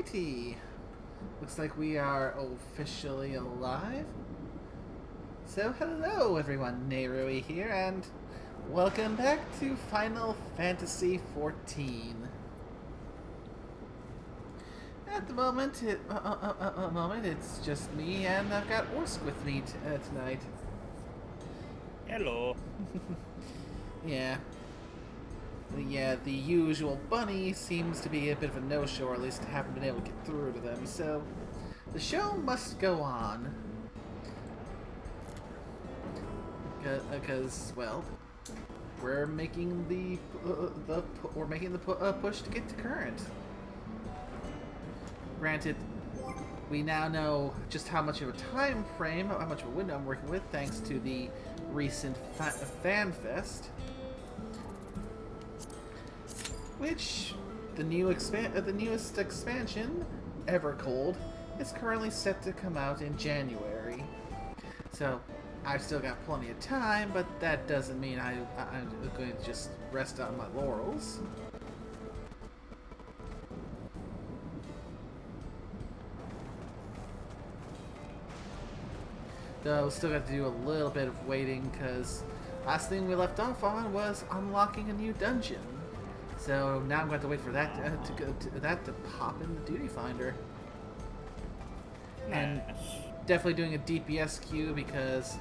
Alrighty. Looks like we are officially alive. So hello everyone, Nerui here, and welcome back to Final Fantasy XIV. At the moment, it's just me, and I've got Orsk with me tonight. Hello. Yeah. The usual bunny seems to be a bit of a no-show, or at least haven't been able to get through to them, so the show must go on. Because, well, we're making the push to get to current. Granted, we now know just how much of a time frame, how much of a window I'm working with, thanks to the recent Fan Fest. Which, the newest expansion, Evercold, is currently set to come out in January. So, I've still got plenty of time, but that doesn't mean I'm going to just rest on my laurels. Though, still got to do a little bit of waiting, because last thing we left off on was unlocking a new dungeon. So now I'm going to have to wait for that to pop in the duty finder. Nice. And definitely doing a DPS queue because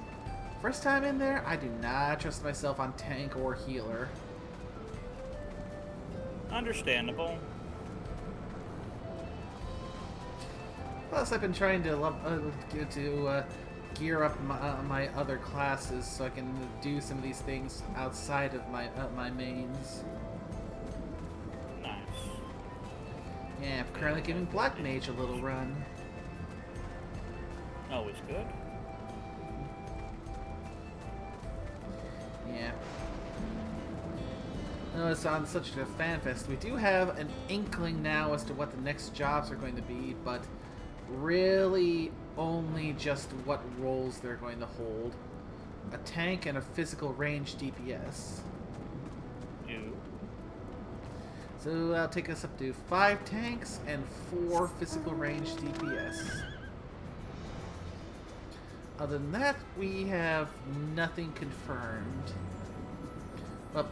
first time in there, I do not trust myself on tank or healer. Understandable. Plus, I've been trying to gear up my other classes so I can do some of these things outside of my mains. Yeah, I'm currently giving Black Mage a little run. Always good. Yeah. Notice on such a fan fest, we do have an inkling now as to what the next jobs are going to be, but really only just what roles they're going to hold. A tank and a physical range DPS. You. So that'll take us up to 5 tanks and 4 physical range DPS. Other than that, we have nothing confirmed. Well,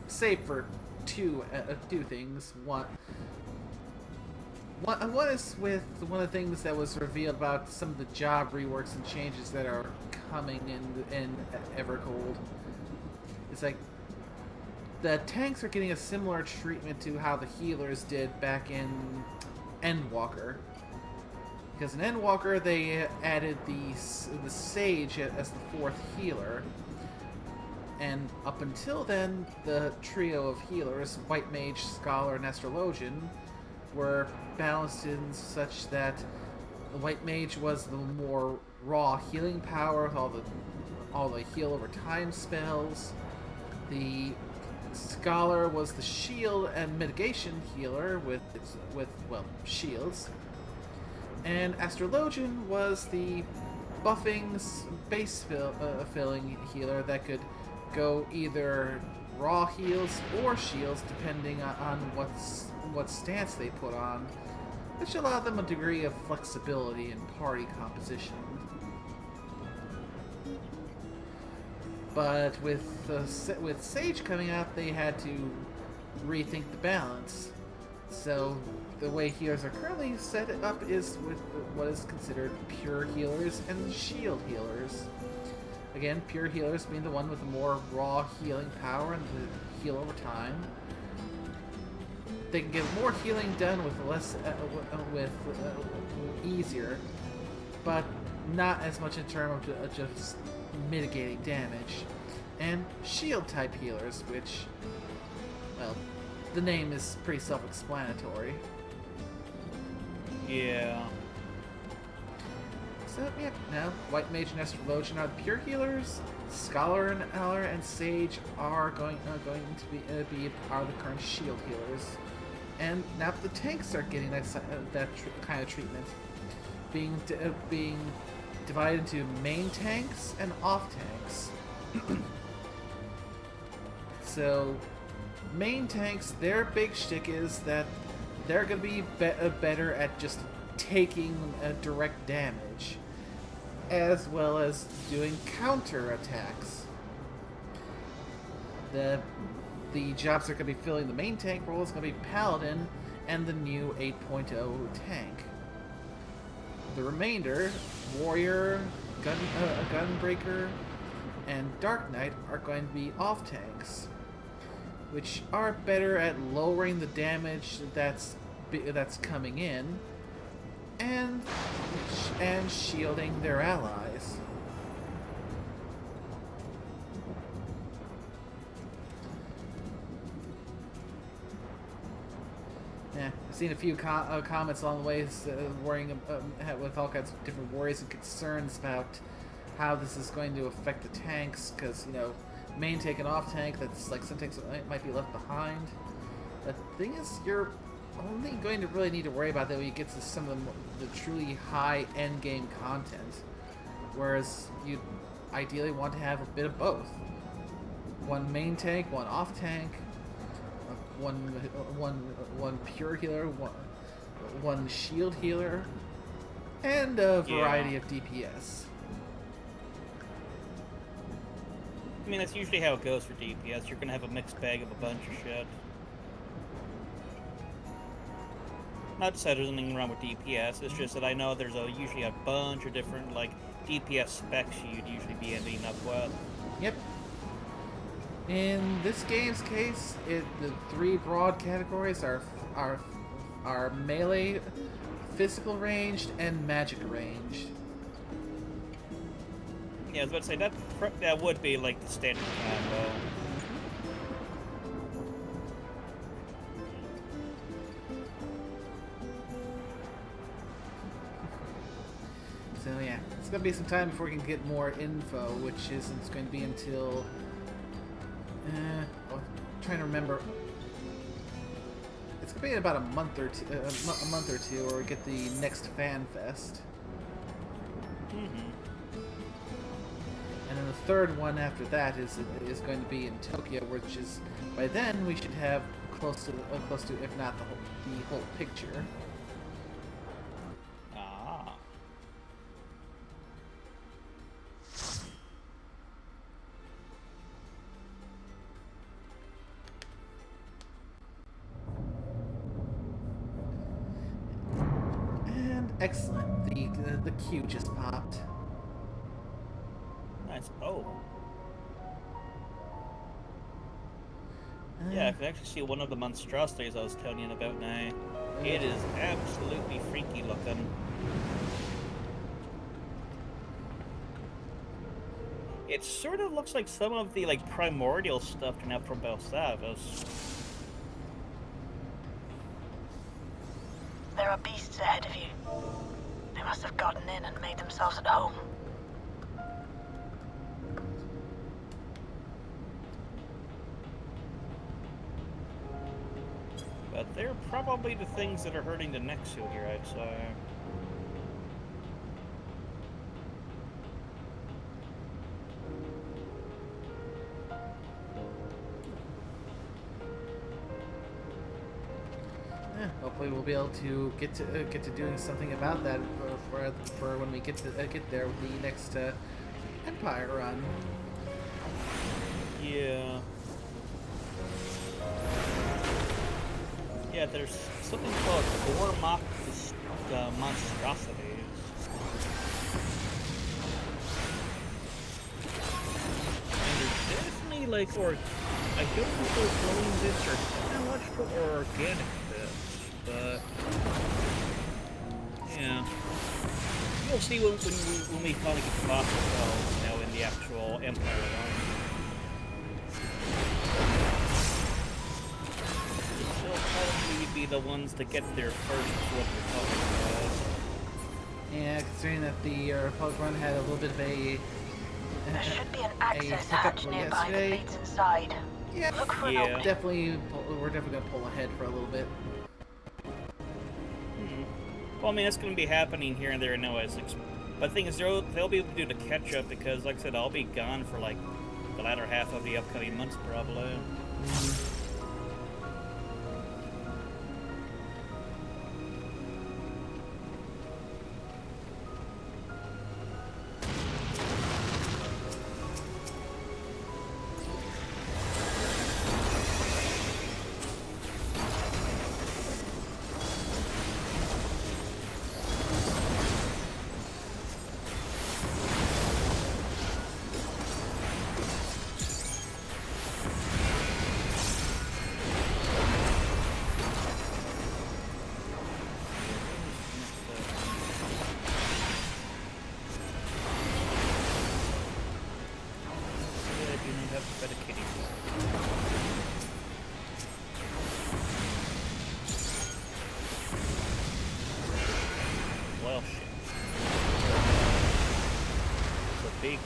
save for two things. One is with one of the things that was revealed about some of the job reworks and changes that are coming in Evercold. It's like the tanks are getting a similar treatment to how the healers did back in Endwalker. Because in Endwalker, they added the Sage as the 4th healer. And up until then, the trio of healers, White Mage, Scholar, and Astrologian, were balanced in such that the White Mage was the more raw healing power with all the heal over time spells. The Scholar was the shield and mitigation healer with shields. And Astrologian was the buffing base filling healer that could go either raw heals or shields depending on what stance they put on, which allowed them a degree of flexibility in party composition. But with Sage coming out, they had to rethink the balance. So the way healers are currently set up is with what is considered pure healers and shield healers. Again, pure healers being the one with the more raw healing power and the heal over time. They can get more healing done with easier, but not as much in terms of just mitigating damage. And shield type healers, which, well, the name is pretty self-explanatory. Yeah. So yeah, now White Mage and Astrologian are the pure healers. Scholar and Eller and Sage are going to be the current shield healers. And now the tanks are getting that kind of treatment, being divided into main tanks and off tanks. So, main tanks, their big shtick is that they're going to be, better at just taking direct damage, as well as doing counter attacks. The jobs that are going to be filling the main tank role is going to be Paladin and the new 8.0 tank. The remainder, Warrior, Gunbreaker, and Dark Knight are going to be off tanks, which are better at lowering the damage that's coming in and shielding their allies. Yeah, I've seen a few comments along the way worrying with all kinds of different worries and concerns about how this is going to affect the tanks, because, you know, main tank and off tank, that's like some tanks might be left behind. The thing is, you're only going to really need to worry about that when you get to some of the truly high end game content, whereas you ideally want to have a bit of both. One main tank, one off tank, one pure healer, one shield healer, and a variety of DPS. I mean, that's usually how it goes for DPS. You're going to have a mixed bag of a bunch of shit. Not to say there's anything wrong with DPS, it's just that I know there's usually a bunch of different, like, DPS specs you'd usually be ending up with. Yep. In this game's case, the three broad categories are melee, physical ranged, and magic ranged. Yeah, I was about to say, that would be like the standard combo. So yeah, it's going to be some time before we can get more info, which isn't going to be until... I'm trying to remember. It's going to be about a month or two, where we get the next Fan Fest. And then the third one after that is going to be in Tokyo, which is, by then we should have close to if not the whole picture. Ah. And excellent, the queue just popped. Nice. Oh. Yeah, I can actually see one of the monstrosities I was telling you about now. It is absolutely freaky looking. It sort of looks like some of the, like, primordial stuff turned out from Belsavis. There are beasts ahead of you. They must have gotten in and made themselves at home. But they're probably the things that are hurting the Nexu here, I'd say. Hopefully we'll be able to get to doing something about that for when we get there with the next Empire run. Yeah. Yeah, there's something called Core Monstrosities. And there's definitely, like, I don't know if they're growing bits or biological or organic bits, but yeah. You'll see when we finally get to boss ourselves, you know, in the actual Empire run. Probably be the ones to get there first is what we're talking about. Yeah, considering that the Republic run had a little bit of a... There should be an access hatch nearby that leads inside. Yeah, look for yeah. an opening. We're definitely going to pull ahead for a little bit. Well, I mean, that's going to be happening here and there in OS. But the thing is, they'll be able to do the catch-up because, like I said, I'll be gone for, like, the latter half of the upcoming months, probably.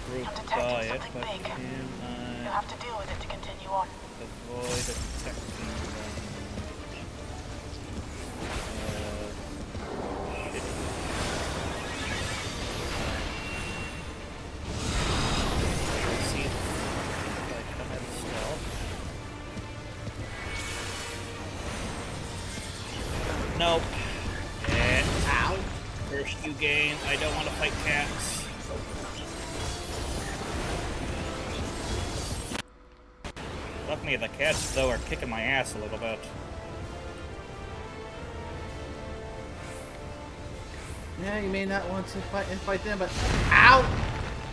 group I'm buy detecting it, something but big. can You'll have to deal with it to continue on. avoid detecting them? Shit. Let's see if I come in stealth. Nope. Ow. First you gain. I don't want to fight cats. Luckily, the cats, though, are kicking my ass a little bit. Yeah, you may not want to fight them, but ow!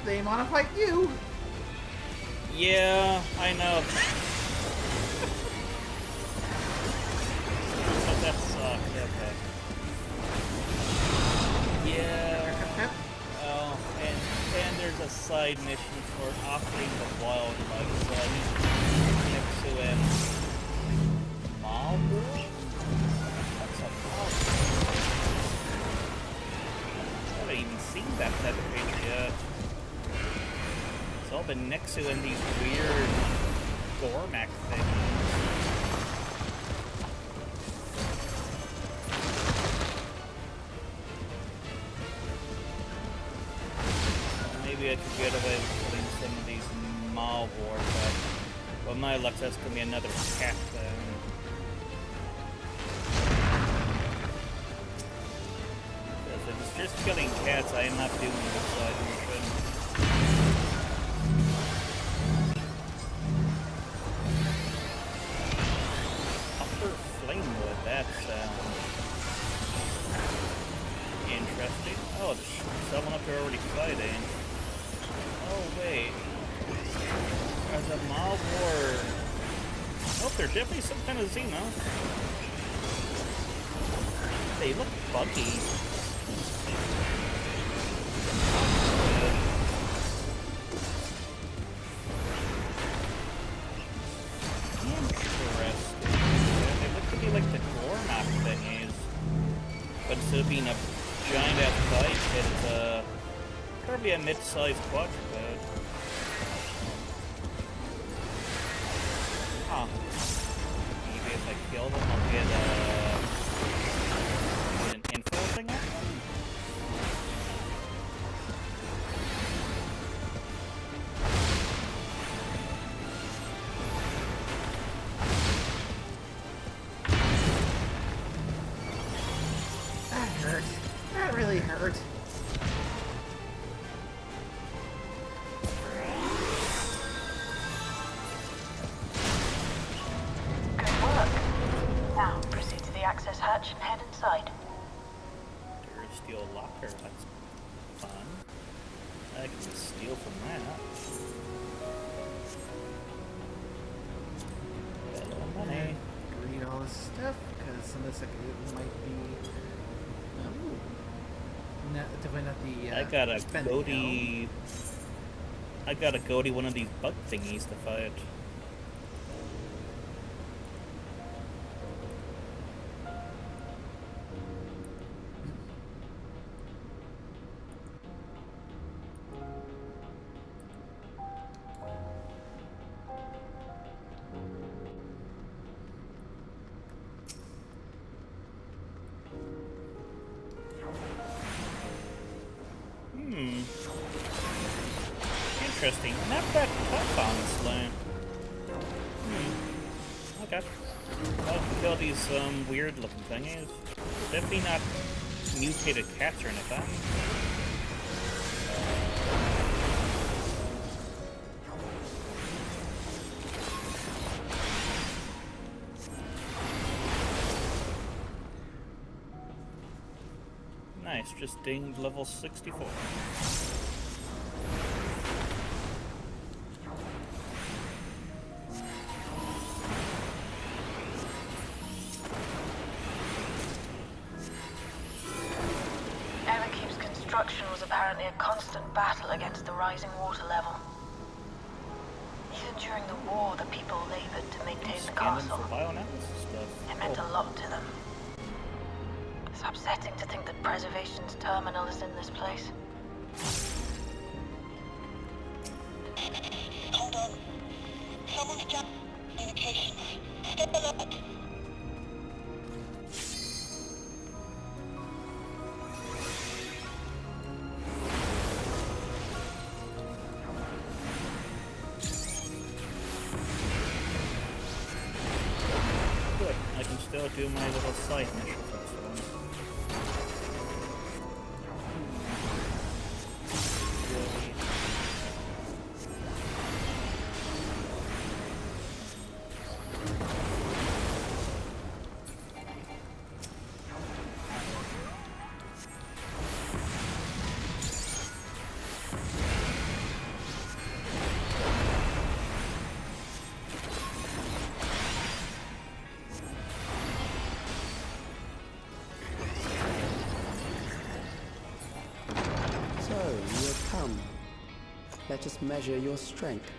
They want to fight you. Yeah, I know. But that sucked. Okay. Yeah. Oh, and there's a side mission for offering the wildlife, so I need to next to him. Mob? What's a mob? I haven't even seen that type of creature yet. It's all been next to in these weird Gormak things. Maybe I could get away with putting some of these Maw War, but with my luck, that's gonna be another cat thing. Because if it's just killing cats, I am not doing the side mission. Upper Flamewood, that sounds interesting. Oh, there's someone up there already fighting. Oh, wait. There's a Maw War. Oh, there's definitely some kind of Xeno. They look buggy. Interesting. They look to be like the Gormak thingies. But instead of being a giant ass bite, it's probably a mid-sized quadruped. Huh. Maybe if I kill them, I'll get an info thing out of them? That hurt. That really hurt. Good work. Now, proceed to the access hatch and head inside. Steel locker, that's fun. I can steal from that. Got a little money. Read all this stuff because some of this it might be. Oh, definitely not the. I got a spending goatee. I got a goatee one of these bug thingies to fight. Interesting. Not that tough, honestly. Okay. I'll kill these weird looking thingies. Definitely not mutated cats or anything. Nice, just dinged level 64. Was apparently a constant battle against the rising water level. Even during the war, the people labored to maintain the castle. For bioanalysis stuff. It meant a lot to them. It's upsetting to think that preservation's terminal is in this place. do my little side missions and so on. Really? So, you have come. Let us measure your strength.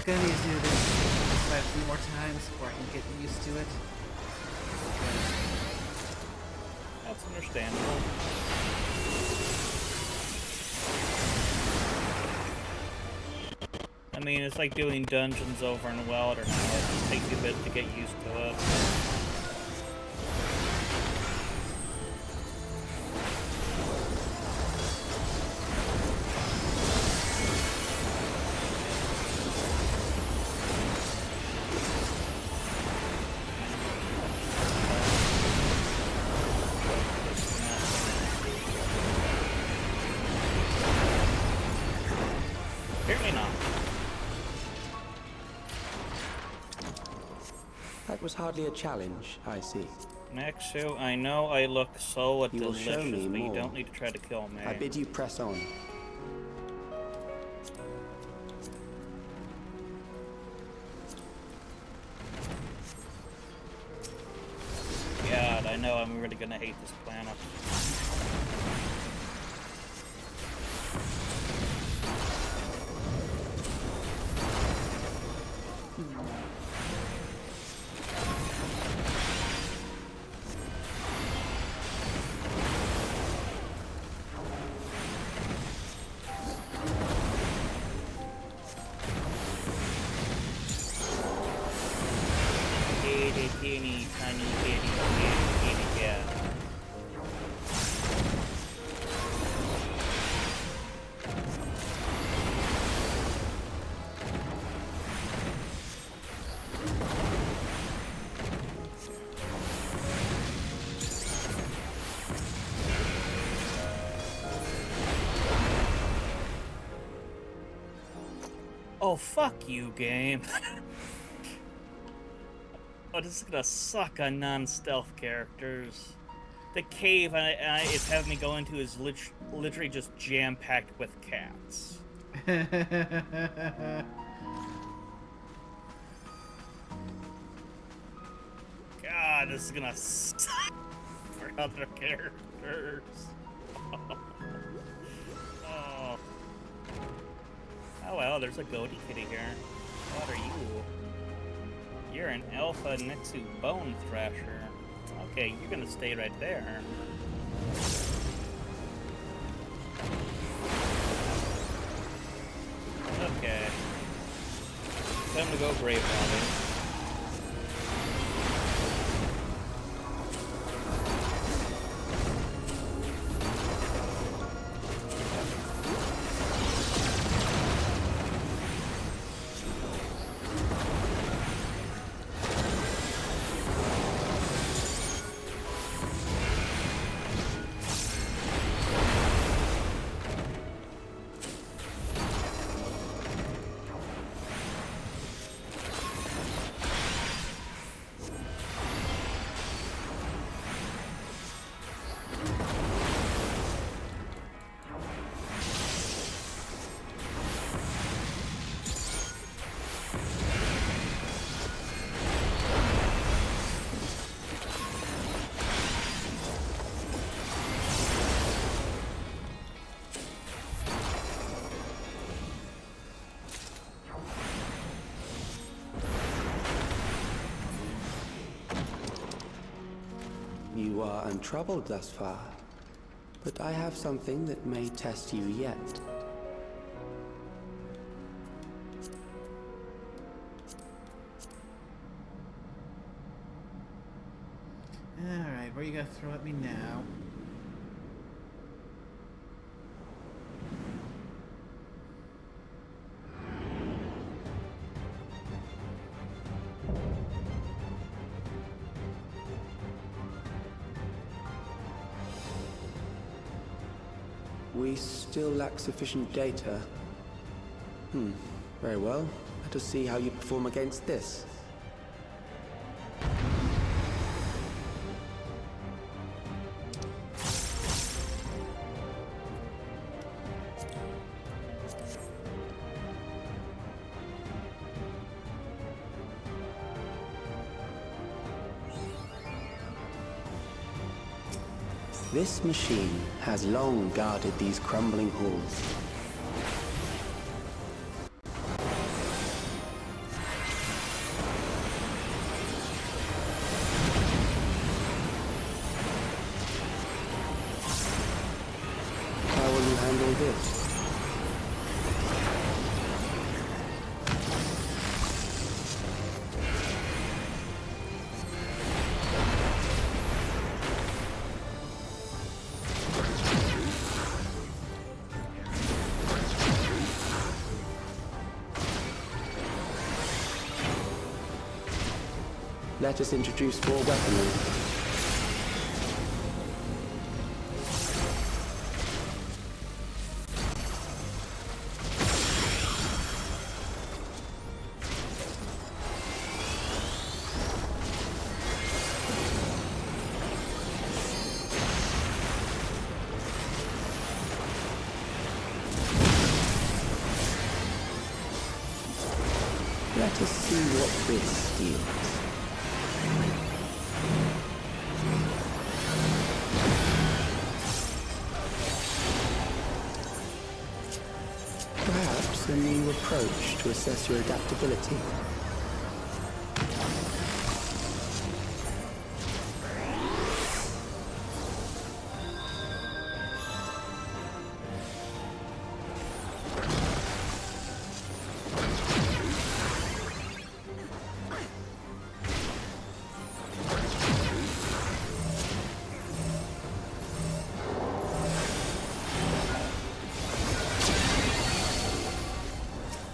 Gonna need to do this a few more times before I can get used to it. That's understandable. I mean, it's like doing dungeons over in Wilder now. It just takes you a bit to get used to it. Apparently not. That was hardly a challenge, I see. Maxu, I know I look so You will show delicious, me but you more. don't need to try to kill me. I bid you press on. God, I know I'm really gonna hate this planet. Teeny, teeny, tiny, teeny, yeah. Oh, fuck you, game. Oh, this is gonna suck on non-stealth characters. The cave it's having me go into is literally just jam-packed with cats. God, this is gonna suck. other characters. Oh. Oh well, there's a goatee kitty here. What are you? You're an Alpha Nexu Bone Thrasher. Okay, you're gonna stay right there. Okay. Time to go Grave Robbing. You are untroubled thus far, but I have something that may test you yet. Alright, what are you gonna throw at me now? We still lack sufficient data. Very well. Let us see how you perform against this. This machine has long guarded these crumbling halls. How will you handle this? Let us introduce more weaponry. Let us see what this yields. Perhaps a new approach to assess your adaptability.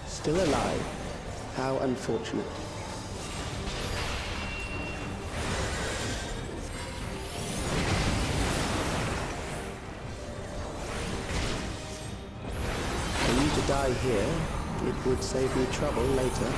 Still alive. How unfortunate. For you to die here, it would save me trouble later.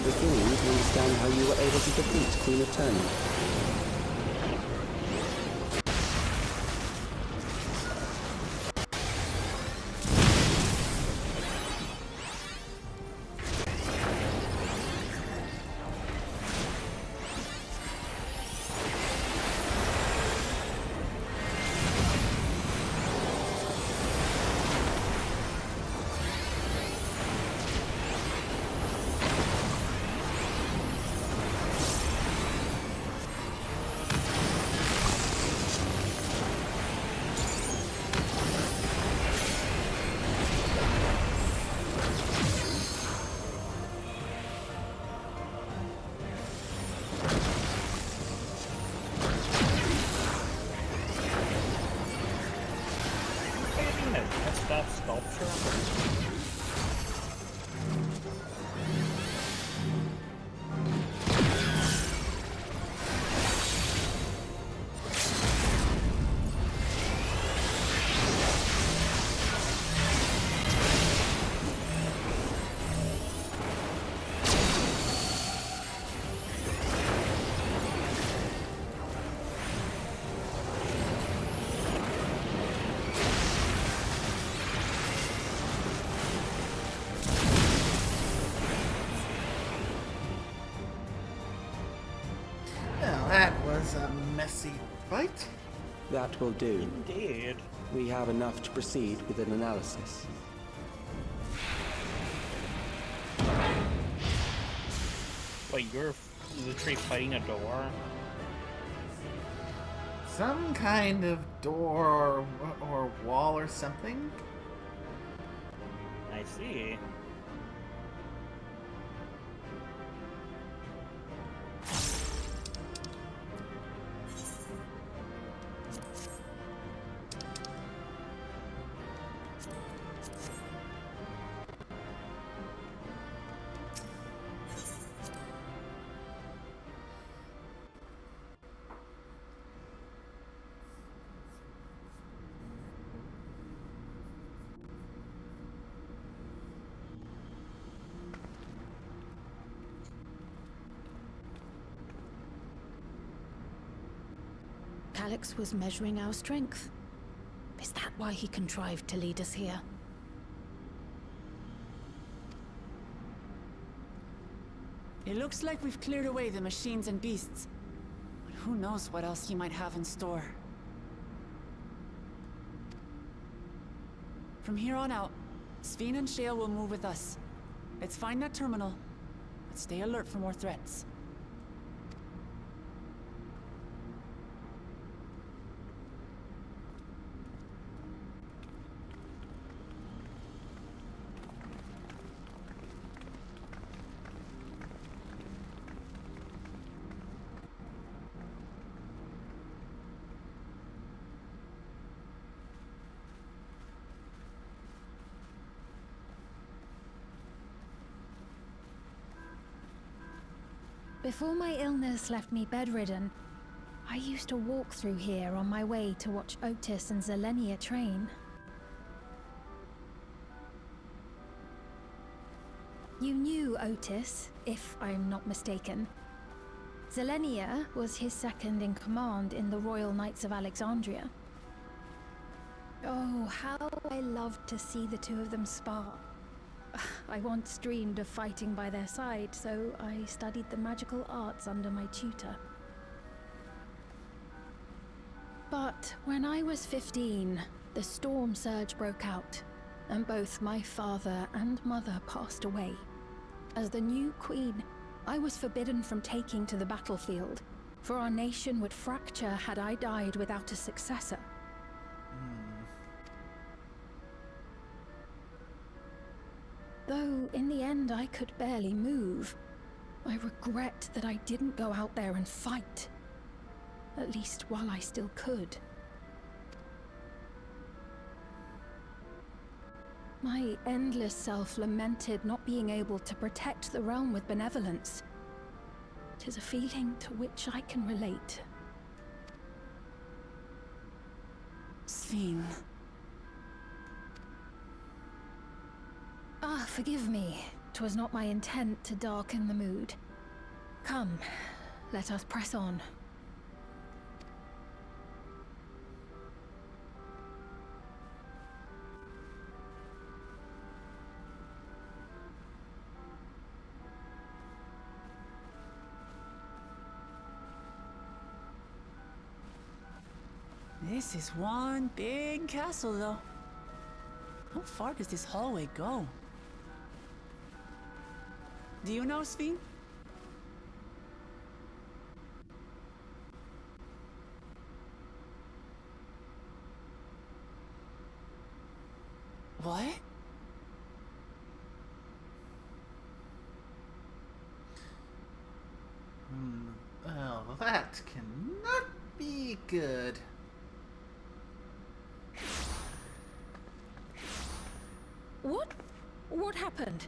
beginning to understand how you were able to defeat Queen Eternal. That sculpture. Well, that was a messy fight. That will do. Indeed. We have enough to proceed with an analysis. Wait, you're literally fighting a door? Some kind of door or wall or something. I see. Alex was measuring our strength. Is that why he contrived to lead us here? It looks like we've cleared away the machines and beasts. But who knows what else he might have in store. From here on out, Sven and Shale will move with us. Let's find that terminal, but stay alert for more threats. Before my illness left me bedridden, I used to walk through here on my way to watch Otis and Zelenia train. You knew Otis, if I'm not mistaken. Zelenia was his second in command in the Royal Knights of Alexandria. Oh, how I loved to see the two of them spar. I once dreamed of fighting by their side, so I studied the magical arts under my tutor. But when I was 15, the storm surge broke out, and both my father and mother passed away. As the new queen, I was forbidden from taking to the battlefield, for our nation would fracture had I died without a successor. Though, in the end, I could barely move. I regret that I didn't go out there and fight. At least while I still could. My endless self lamented not being able to protect the realm with benevolence. 'Tis a feeling to which I can relate. Sven. Ah, forgive me. 'twas not my intent to darken the mood. Come, let us press on. This is one big castle, though. How far does this hallway go? Do you know, Sven? What? Well, that cannot be good. What? What happened?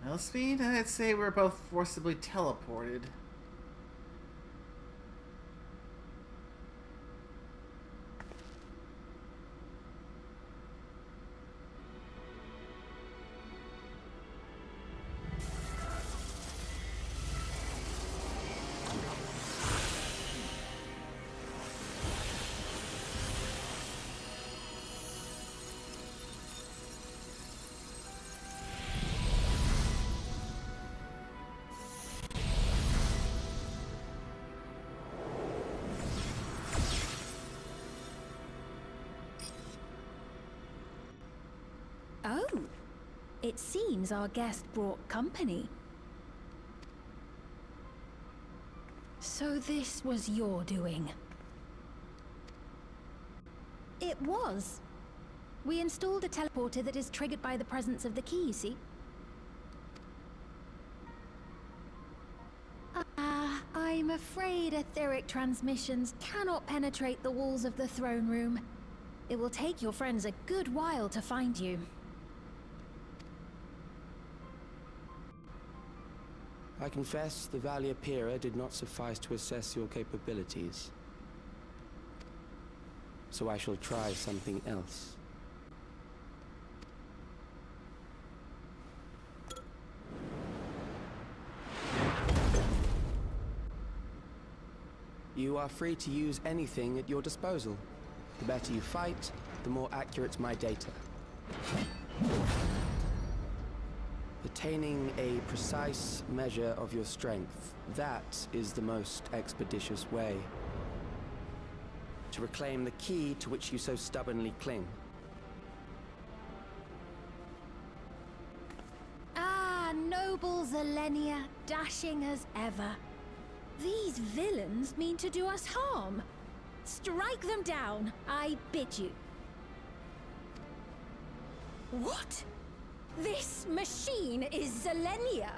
Well, Speed, I'd say we're both forcibly teleported. Oh, it seems our guest brought company. So this was your doing? It was. We installed a teleporter that is triggered by the presence of the key, you see? I'm afraid etheric transmissions cannot penetrate the walls of the throne room. It will take your friends a good while to find you. I confess the Valia Pira did not suffice to assess your capabilities. So I shall try something else. You are free to use anything at your disposal. The better you fight, the more accurate my data. Attaining a precise measure of your strength, that is the most expeditious way to reclaim the key to which you so stubbornly cling. Ah, noble Zelenia, dashing as ever. These villains mean to do us harm. Strike them down, I bid you. What? This machine is Zelenia.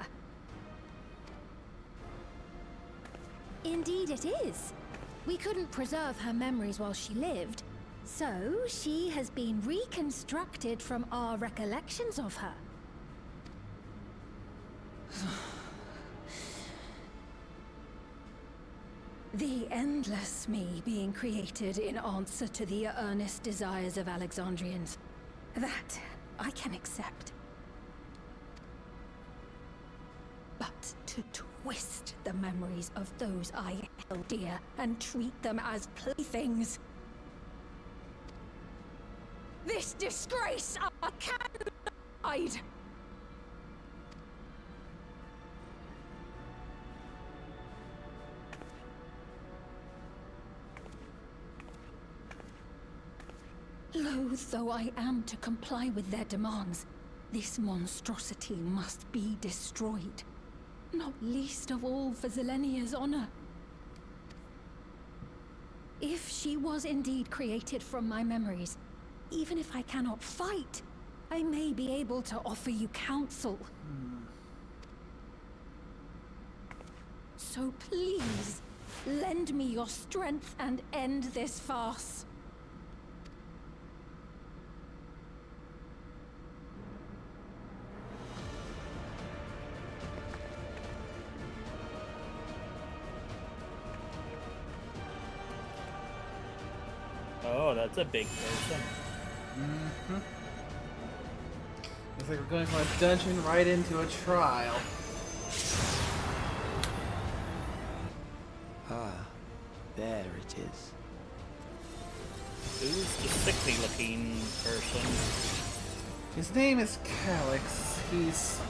Indeed it is. We couldn't preserve her memories while she lived, so she has been reconstructed from our recollections of her. The endless me being created in answer to the earnest desires of Alexandrians. That I can accept. But to twist the memories of those I held dear and treat them as playthings. This disgrace I cannot hide. Loath though I am to comply with their demands, this monstrosity must be destroyed. Not least of all for Zelenia's honor. If she was indeed created from my memories, even if I cannot fight, I may be able to offer you counsel. So please, lend me your strength and end this farce. Oh, that's a big person. Looks like we're going from a dungeon right into a trial. Ah, there it is. Who's the sickly looking person? His name is Calix. He's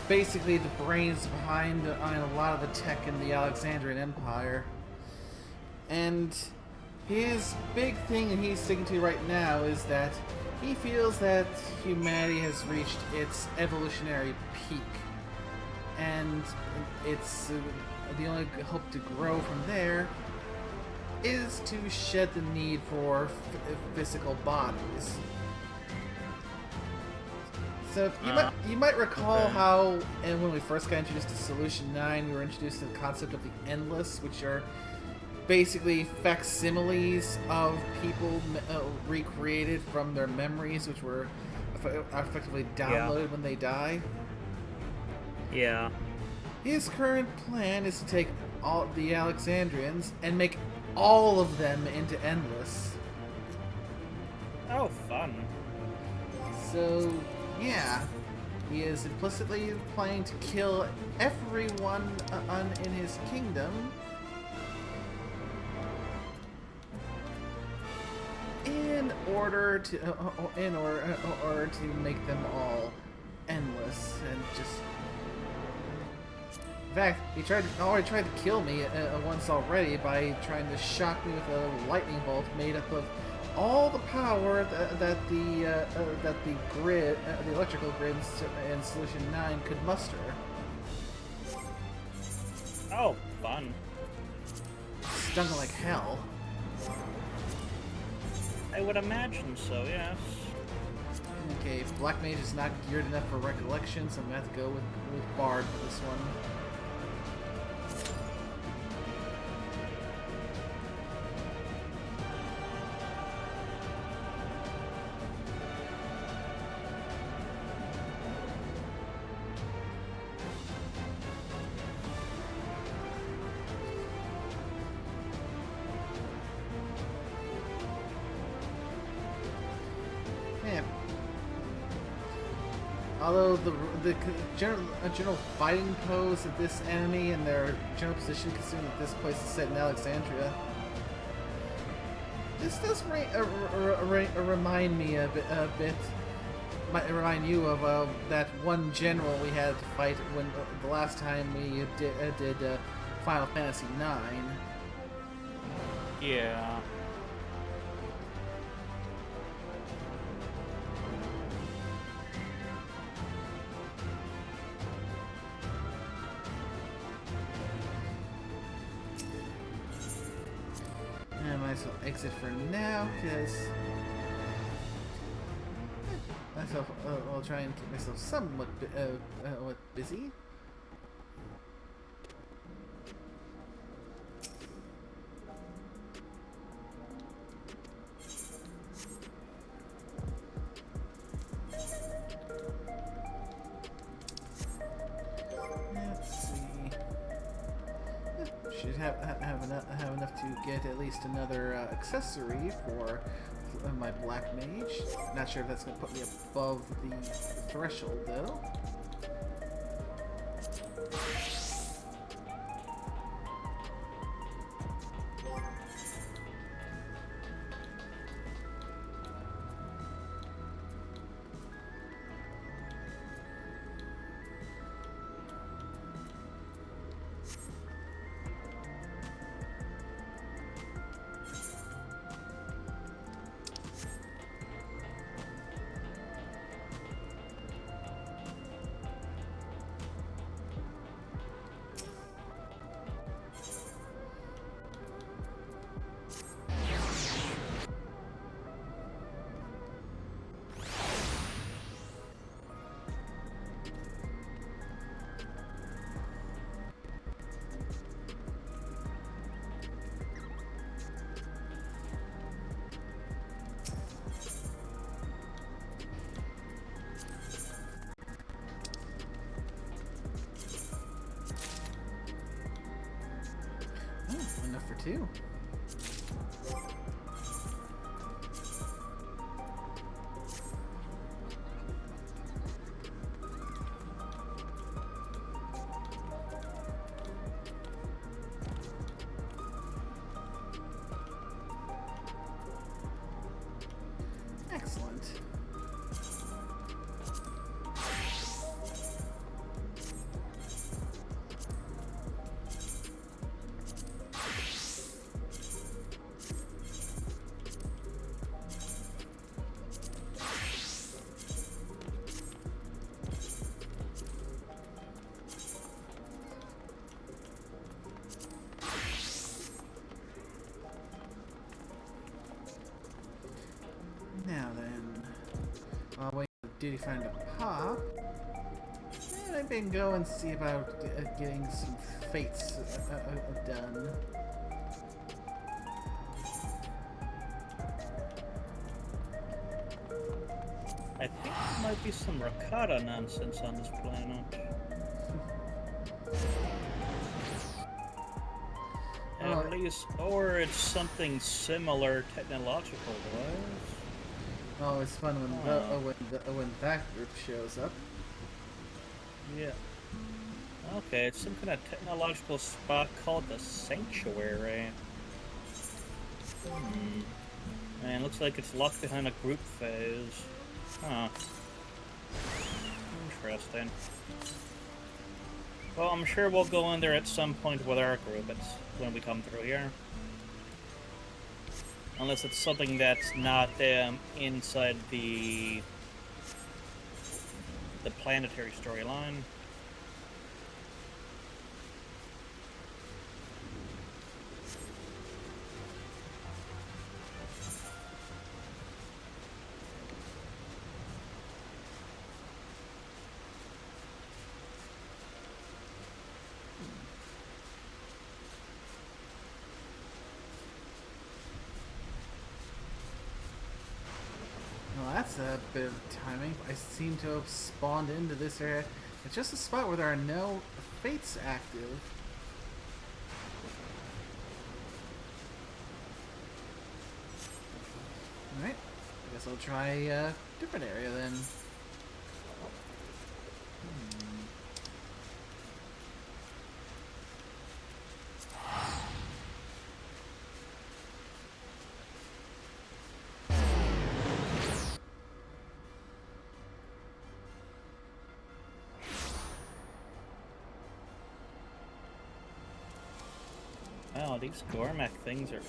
basically the brains behind a lot of the tech in the Alexandrian Empire. And his big thing that he's sticking to right now is that he feels that humanity has reached its evolutionary peak. And it's the only hope to grow from there is to shed the need for physical bodies. So you might recall okay. how, and when we first got introduced to Solution 9, we were introduced to the concept of the Endless, which are basically facsimiles of people recreated from their memories, which were effectively downloaded when they die. Yeah. His current plan is to take all the Alexandrians and make all of them into Endless. Oh, fun. So, yeah, he is implicitly planning to kill everyone in his kingdom in order to make them all endless and just. In fact, he already tried to kill me once already by trying to shock me with a lightning bolt made up of all the power that the grid, the electrical grid in Solution 9 could muster. Oh, fun. Stung like hell. I would imagine so, yes. Okay, Black Mage is not geared enough for recollection, so I'm gonna have to go with Bard for this one. Although the general fighting pose of this enemy and their general position, considering that this place is set in Alexandria, this does remind me a bit. Might remind you of that one general we had to fight when the last time we did Final Fantasy IX. Yeah. I might as well exit for now, because I'll try and keep myself somewhat busy. Let's see. Should have enough to get at least another accessory for my Black Mage. Not sure if that's going to put me above the threshold, though. Enough for two. Now then, I'll wait for the duty find to pop. And I can go and see about getting some fates done. I think there might be some Rakata nonsense on this planet. At least, or it's something similar technological-wise. Oh, it's fun when that group shows up. Yeah. Okay, it's some kind of technological spot called the Sanctuary. Man, looks like it's locked behind a group phase. Huh. Interesting. Well, I'm sure we'll go in there at some point with our group. It's when we come through here. Unless it's something that's not inside the planetary storyline. Well, that's a bit of timing. I seem to have spawned into this area. It's just a spot where there are no fates active. Alright, I guess I'll try a different area then. Wow, these Gormak things are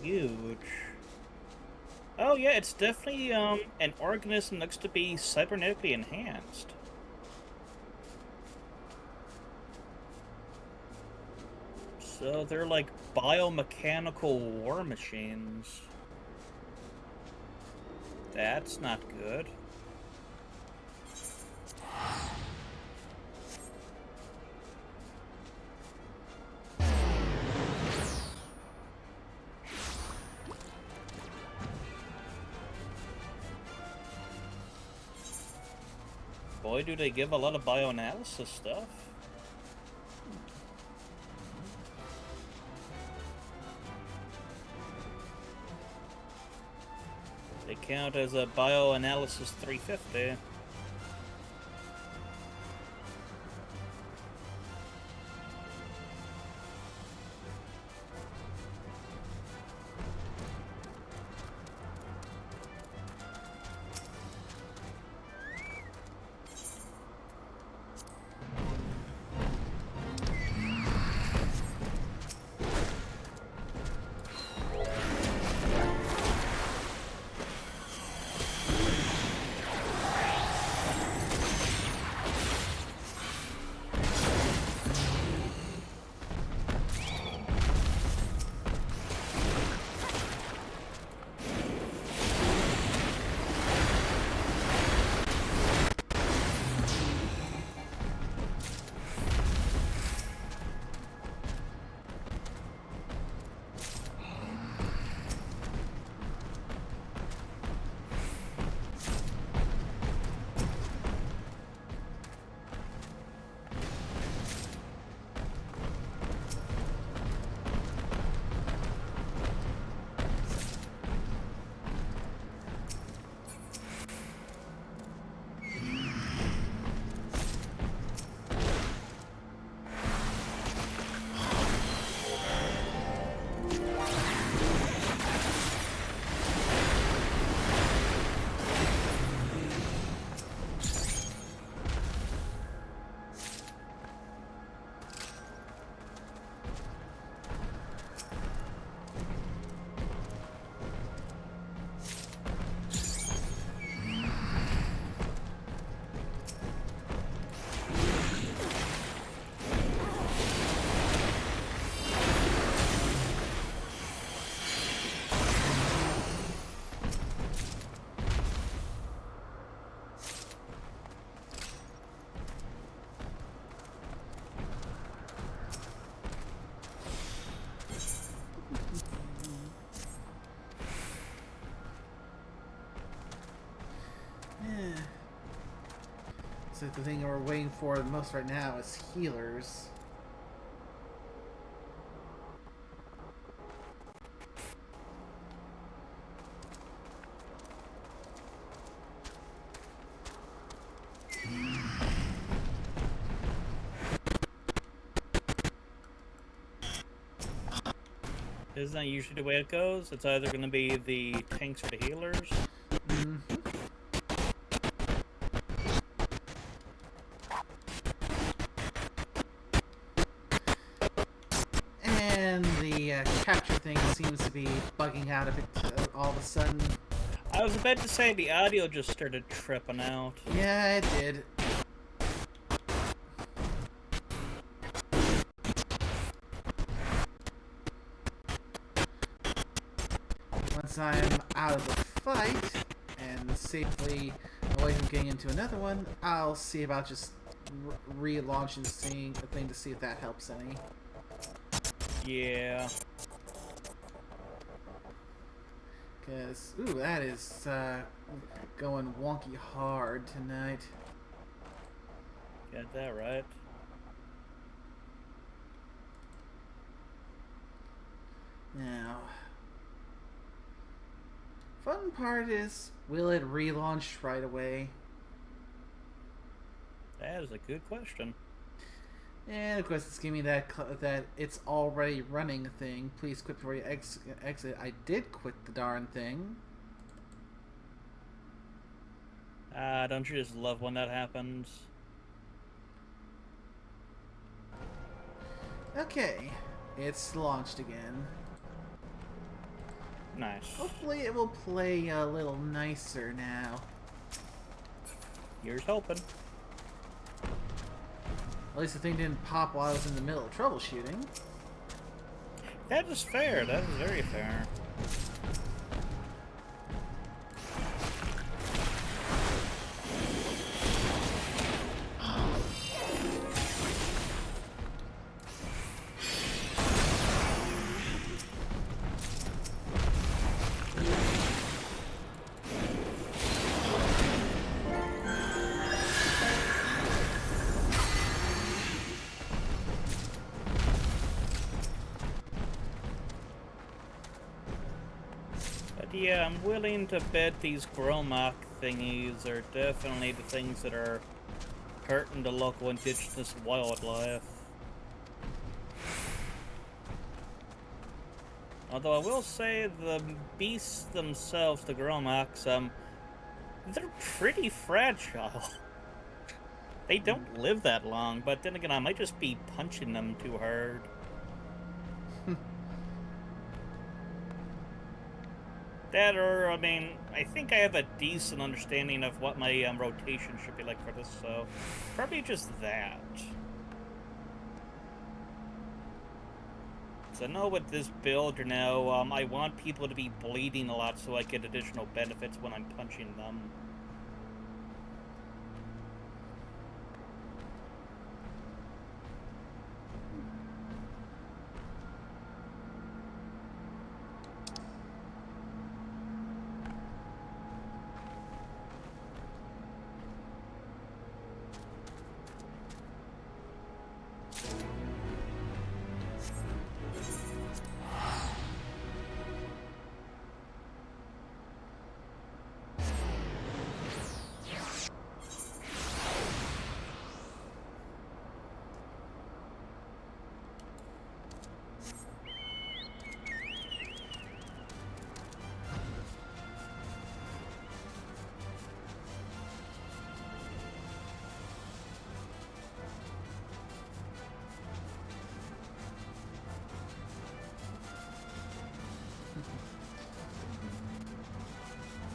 huge. Oh yeah, it's definitely an organism that looks to be cybernetically enhanced. So they're like biomechanical war machines. That's not good. Boy, do they give a lot of bioanalysis stuff. They count as a bioanalysis 350. So the thing we're waiting for the most right now is healers. Isn't that usually the way it goes? It's either going to be the tanks or the healers. Mm-hmm. And the capture thing seems to be bugging out a bit all of a sudden. I was about to say the audio just started tripping out. Yeah, it did. Once I'm out of the fight and safely away from getting into another one, I'll see about just relaunching the thing to see if that helps any. Yeah. Because, ooh, that is going wonky hard tonight. Got that right. Now, fun part is, will it relaunch right away? That is a good question. And of course, it's giving me that it's already running thing. Please quit before you exit. I did quit the darn thing. Don't you just love when that happens? Okay, it's launched again. Nice. Hopefully, it will play a little nicer now. Here's hoping. At least the thing didn't pop while I was in the middle of troubleshooting. That is fair. That is very fair. Yeah, I'm willing to bet these Gromach thingies are definitely the things that are hurting the local indigenous wildlife. Although I will say the beasts themselves, the Gromachs, they're pretty fragile. They don't live that long, but then again, I might just be punching them too hard. That, or, I mean, I think I have a decent understanding of what my rotation should be like for this, so probably just that. So I know with this build, you know, I want people to be bleeding a lot so I get additional benefits when I'm punching them.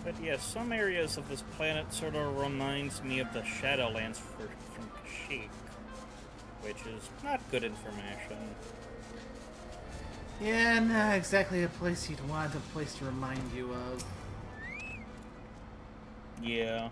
But yeah, some areas of this planet sort of reminds me of the Shadowlands from Kashyyyk, which is not good information. Yeah, not exactly a place you'd want a place to remind you of. Yeah.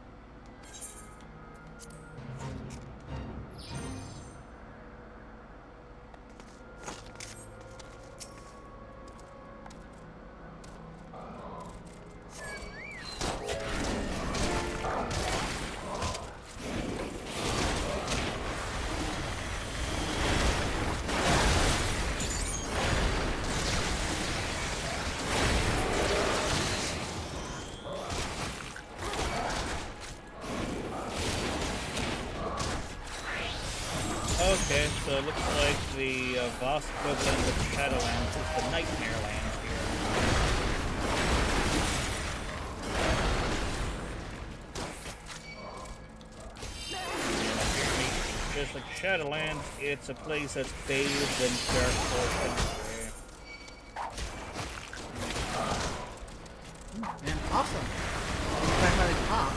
Okay, so it looks like the Voss equivalent of Shadowlands is the Nightmare Land here. Just like Shadowlands, it's a place that's bathed in dark forest. And awesome. In fact, how they pop.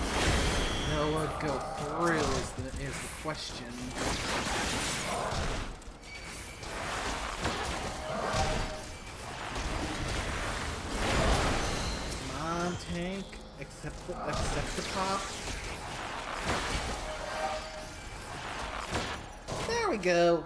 They'll go through is the question. Come on, tank. Accept the pop. There we go.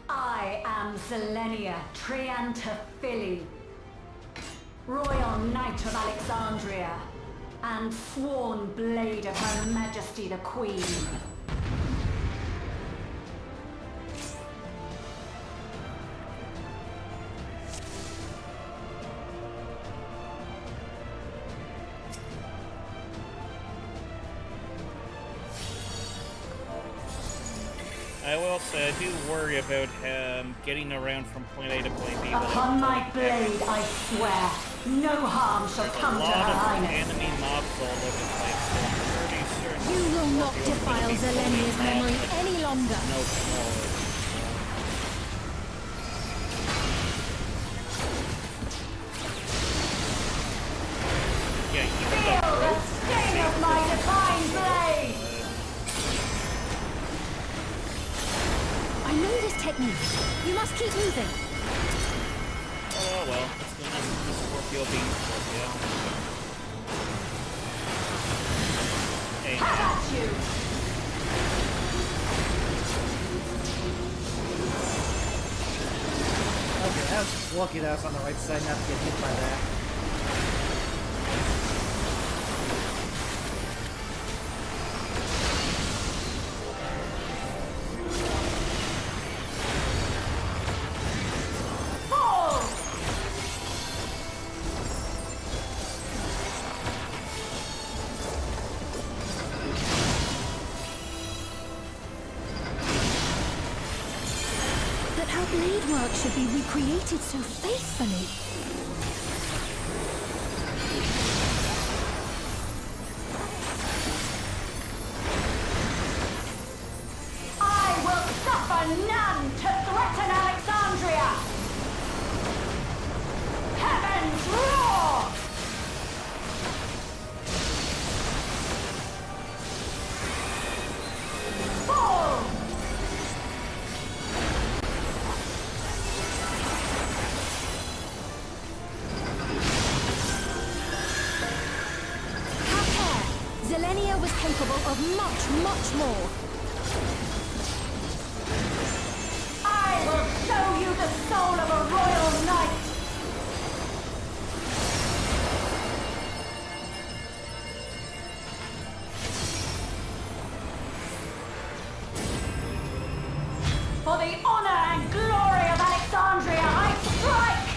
I am Zelenia Triantaphili, Royal Knight of Alexandria, and sworn blade of Her Majesty the Queen. I will say, I do worry about getting around from point A to point B. Upon my blade, I swear, no harm shall come to Her A lot of Highness. enemy mobs all over the place, so I'm pretty certain You will not defile Zelenia's memory any longer. no smaller. Yeah, even Feel the the growth sting of my divine blade! I know this technique. You must keep moving. Oh well, it's the Scorpio being Scorpio. Hey, How about you? Okay, that was just lucky that I was on the right side not to get hit by that. Fall! That her blade work should be recreated so faithfully. I will suffer none to threaten Alexandria! Heavens roar! Fall! Have care. Zelenia was capable of much, much more. I will show you the soul of a royal knight! For the honor and glory of Alexandria, I strike!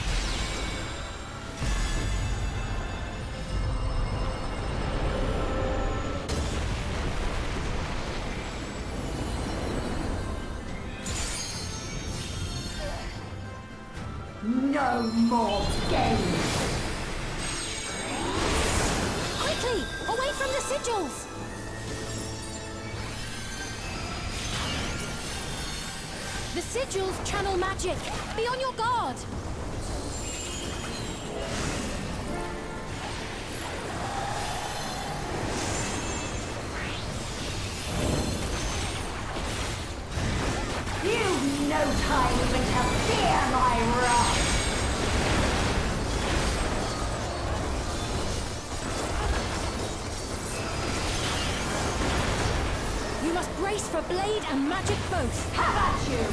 No more games! Quickly! Away from the sigils! The sigils channel magic. Be on your guard. You've no time even to fear my wrath! You must brace for blade and magic both. How about you?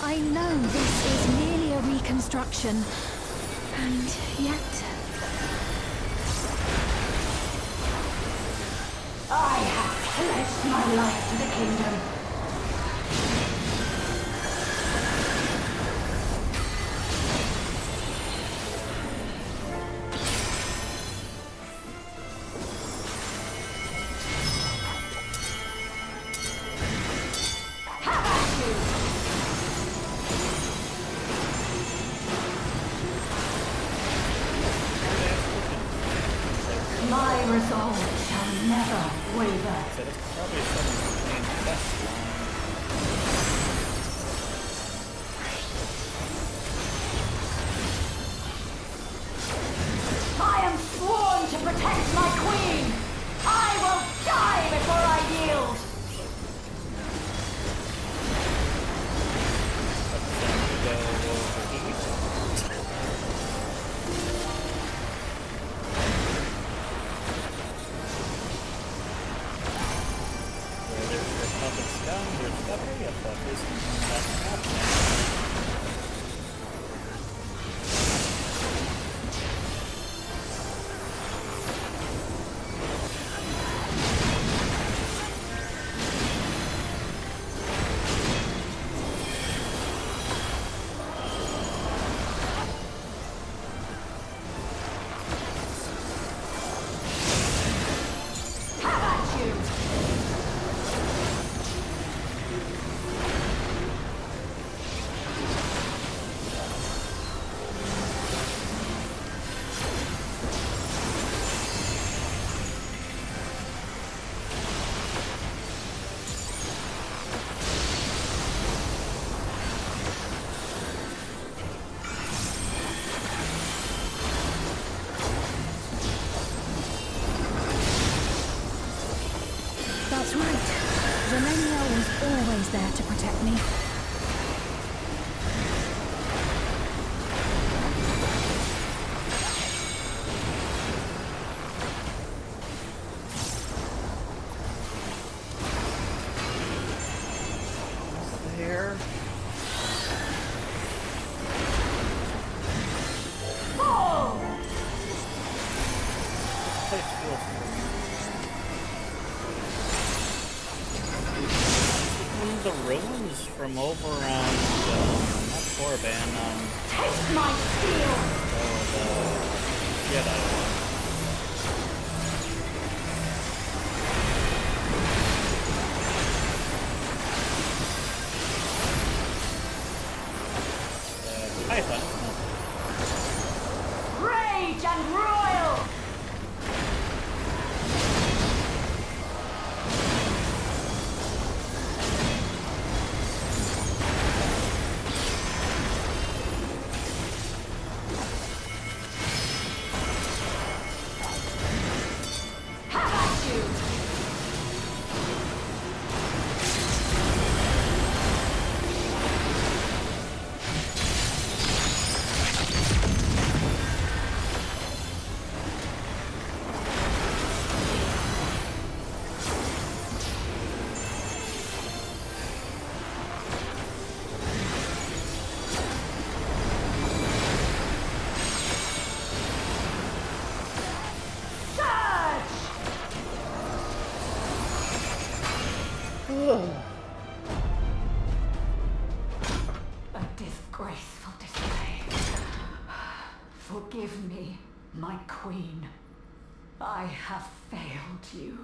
I know this is merely a reconstruction, and yet... I have pledged my life to the kingdom. My resolve shall never waver. So that's probably someone's main quest line. I am sworn to protect my queen. I will die before I yield. Go over east. Where there's Republic's gun, there's Governor Yapa. This is not happening. Have at you. That's right. Zelenia was always there to protect me. There. Fall! This place feels the ruins from over on not Korriban, Taste my steel! the Jedi one. Python. Rage and royal! Have at you! Surge! A disgraceful display. Forgive me, my queen. I have failed you.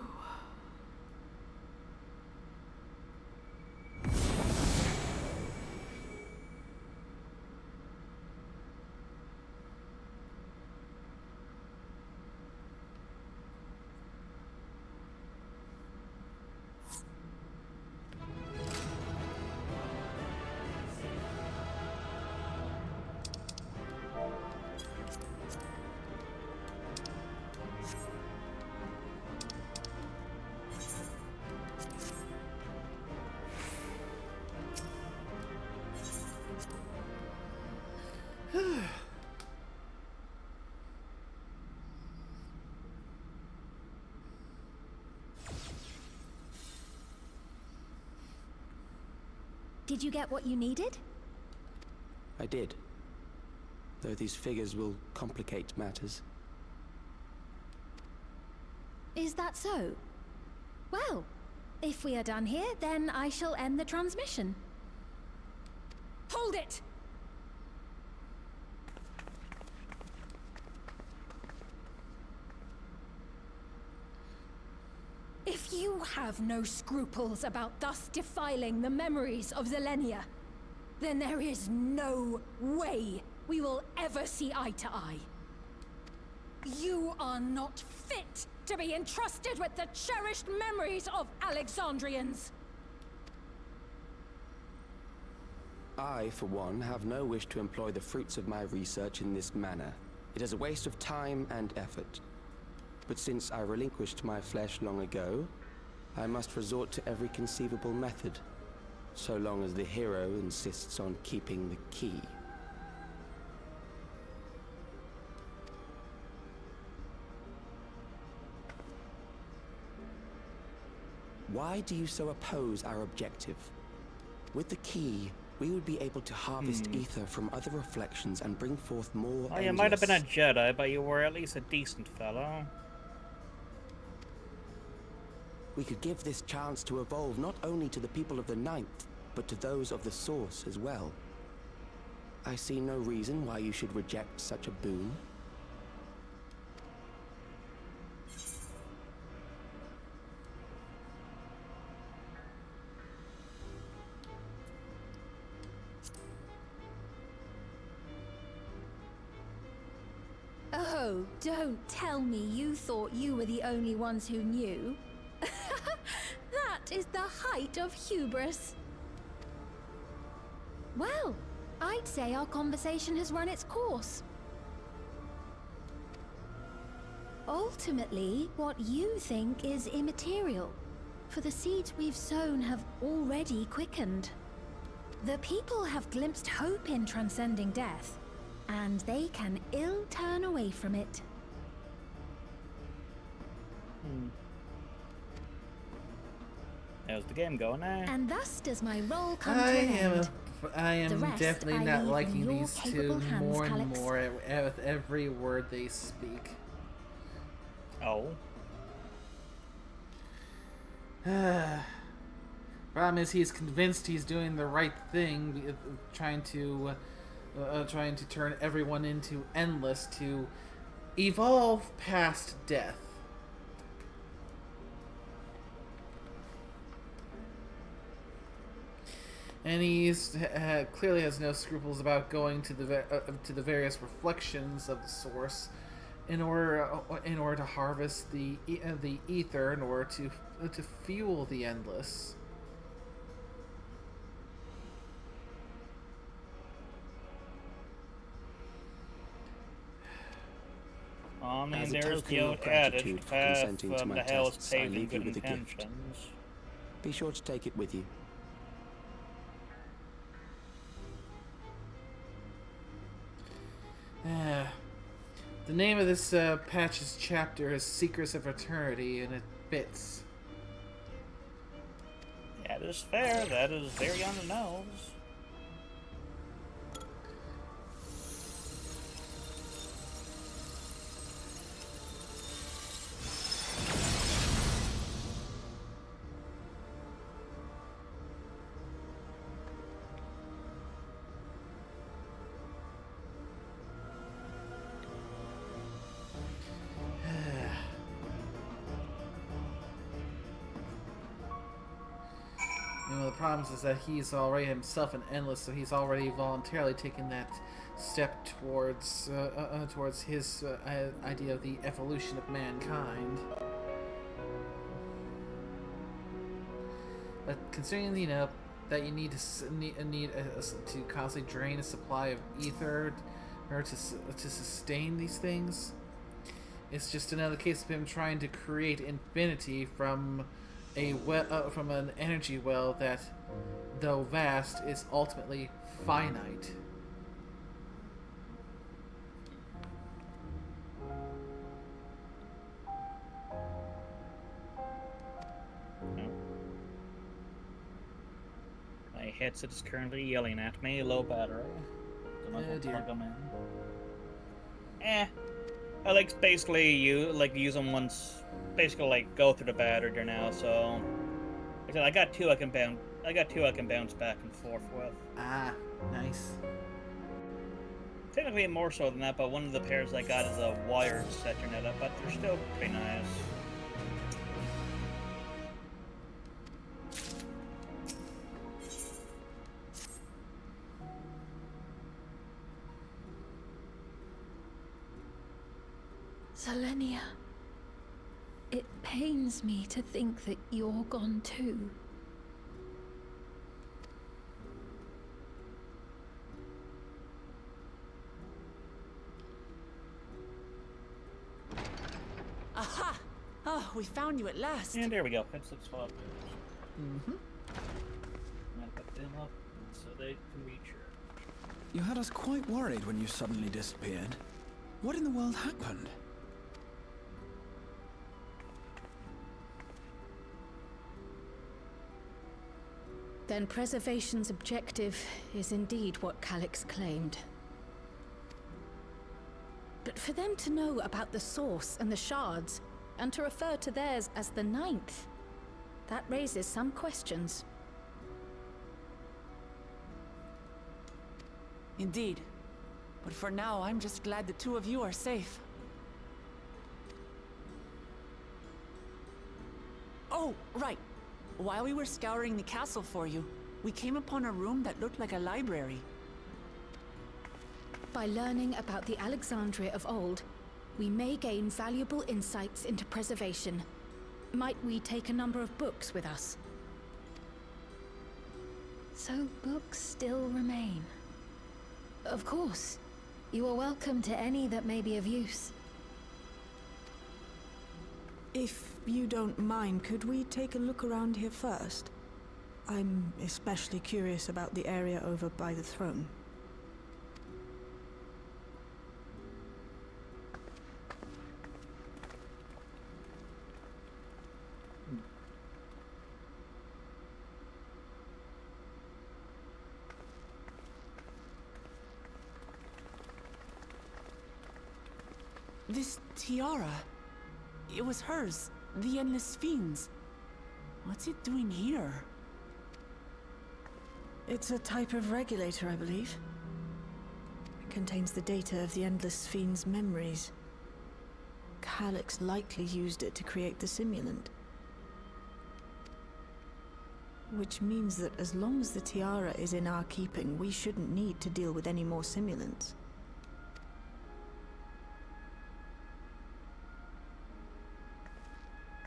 Did you get what you needed? I did. Though these figures will complicate matters. Is that so? Well, if we are done here, then I shall end the transmission. Hold it! If you have no scruples about thus defiling the memories of Zilenia, then there is no way we will ever see eye to eye. You are not fit to be entrusted with the cherished memories of Alexandrians. I, for one, have no wish to employ the fruits of my research in this manner. It is a waste of time and effort. But since I relinquished my flesh long ago, I must resort to every conceivable method, so long as the hero insists on keeping the key. Why do you so oppose our objective? With the key, we would be able to harvest ether from other reflections and bring forth more Oh, you might have been a Jedi, but you were at least a decent fellow. We could give this chance to evolve not only to the people of the Ninth, but to those of the Source as well. I see no reason why you should reject such a boon. Oh, don't tell me you thought you were the only ones who knew. That is the height of hubris. Well, I'd say our conversation has run its course. Ultimately, what you think is immaterial, for the seeds we've sown have already quickened. The people have glimpsed hope in transcending death, and they can ill turn away from it. How's the game going now? And thus does my role come to an end. I am The rest definitely I not leave in liking your these two capable hands, more and Calix. more with every word they speak. Oh. Problem is, he's convinced he's doing the right thing, trying to turn everyone into endless, to evolve past death. And he's clearly has no scruples about going to the various reflections of the source, in order to harvest the ether, in order to fuel the endless. I mean, As a there's token the of old gratitude adage, for path consenting to my to hell is tests, I paved in leave you good with a gift. intentions. Be sure to take it with you. The name of this patch's chapter is Secrets of Eternity, and it fits. That is fair. That is very on the nose. The problem is that he's already himself an endless, so he's already voluntarily taken that step towards his idea of the evolution of mankind. But considering that you need to constantly drain a supply of ether or to sustain these things, it's just another case of him trying to create infinity from from an energy well that, though vast, is ultimately finite. My headset is currently yelling at me, low battery. So I might as well Oh, dear. plug them in. I like basically use them once, basically like go through the battery now. So like I said, I got two I can bounce back and forth with. Ah, nice. Technically more so than that, but one of the pairs I got is a wired Ethernet, but they're still pretty nice. Selenia, it pains me to think that you're gone too. Aha! Oh, we found you at last. And there we go. Headset swap. Mm-hmm. I'll put them up so they can recharge. You had us quite worried when you suddenly disappeared. What in the world happened? Then preservation's objective is indeed what Calix claimed. But for them to know about the source and the shards, and to refer to theirs as the ninth, that raises some questions. Indeed. But for now, I'm just glad the two of you are safe. Oh, right. While we were scouring the castle for you, we came upon a room that looked like a library. By learning about the Alexandria of old, we may gain valuable insights into preservation. Might we take a number of books with us? So books still remain. Of course. You are welcome to any that may be of use. If you don't mind, could we take a look around here first? I'm especially curious about the area over by the throne. This tiara... it was hers. The Endless Fiends. What's it doing here? It's a type of regulator, I believe. It contains the data of the Endless Fiend's memories. Calix likely used it to create the simulant. Which means that as long as the tiara is in our keeping, we shouldn't need to deal with any more simulants.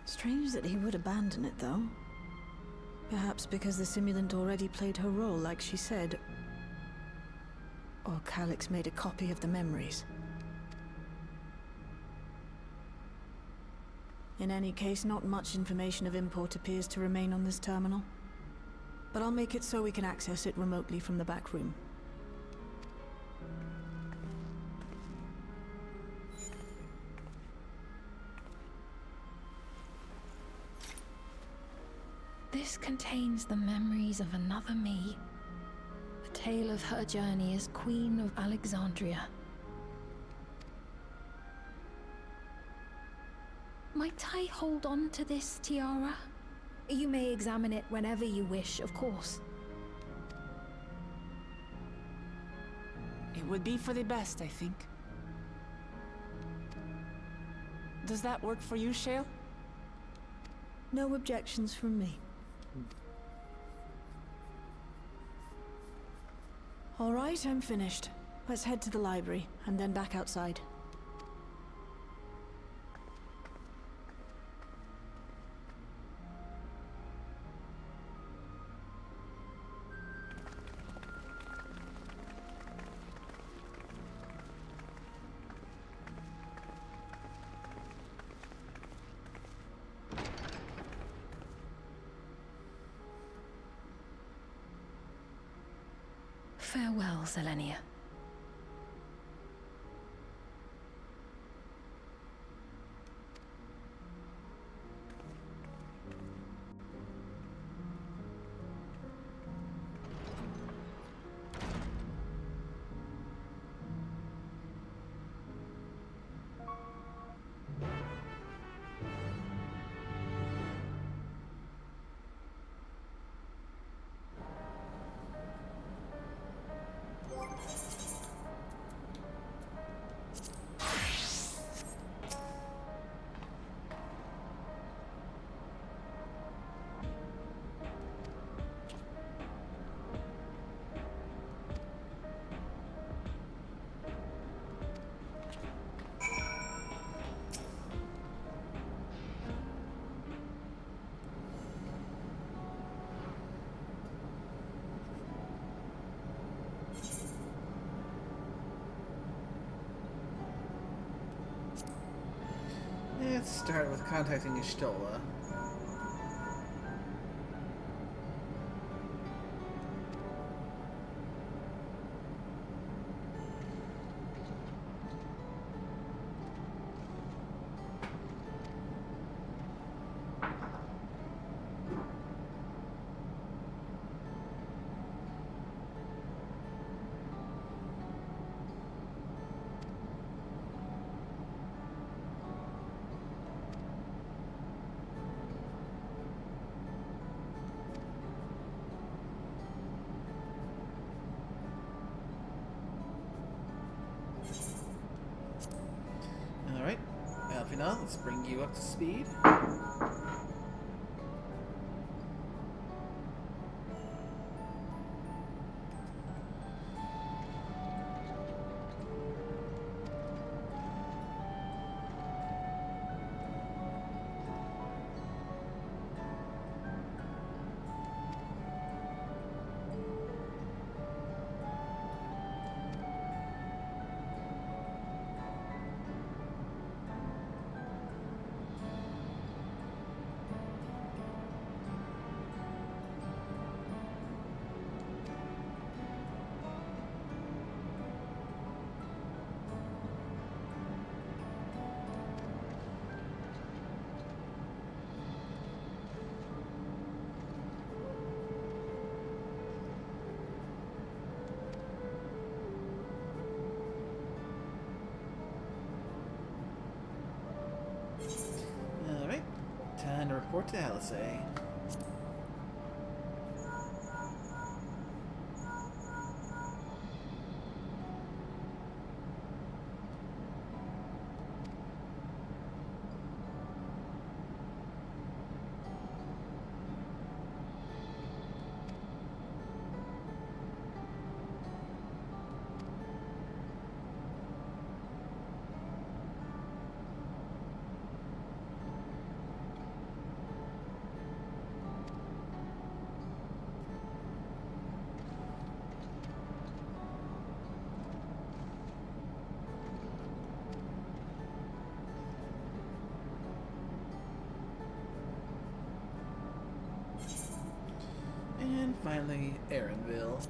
Strange that he would abandon it, though. Perhaps because the simulant already played her role, like she said. Or Calix made a copy of the memories. In any case, not much information of import appears to remain on this terminal. But I'll make it so we can access it remotely from the back room. This contains the memories of another me. A tale of her journey as Queen of Alexandria. Might I hold on to this tiara? You may examine it whenever you wish, of course. It would be for the best, I think. Does that work for you, Shale? No objections from me. All right, I'm finished. Let's head to the library, and then back outside. Farewell, Selenia. Let's start with contacting Ishtola. Alright, Alfina, let's bring you up to speed. Alright, time to report to Alisay. And finally, Erinville.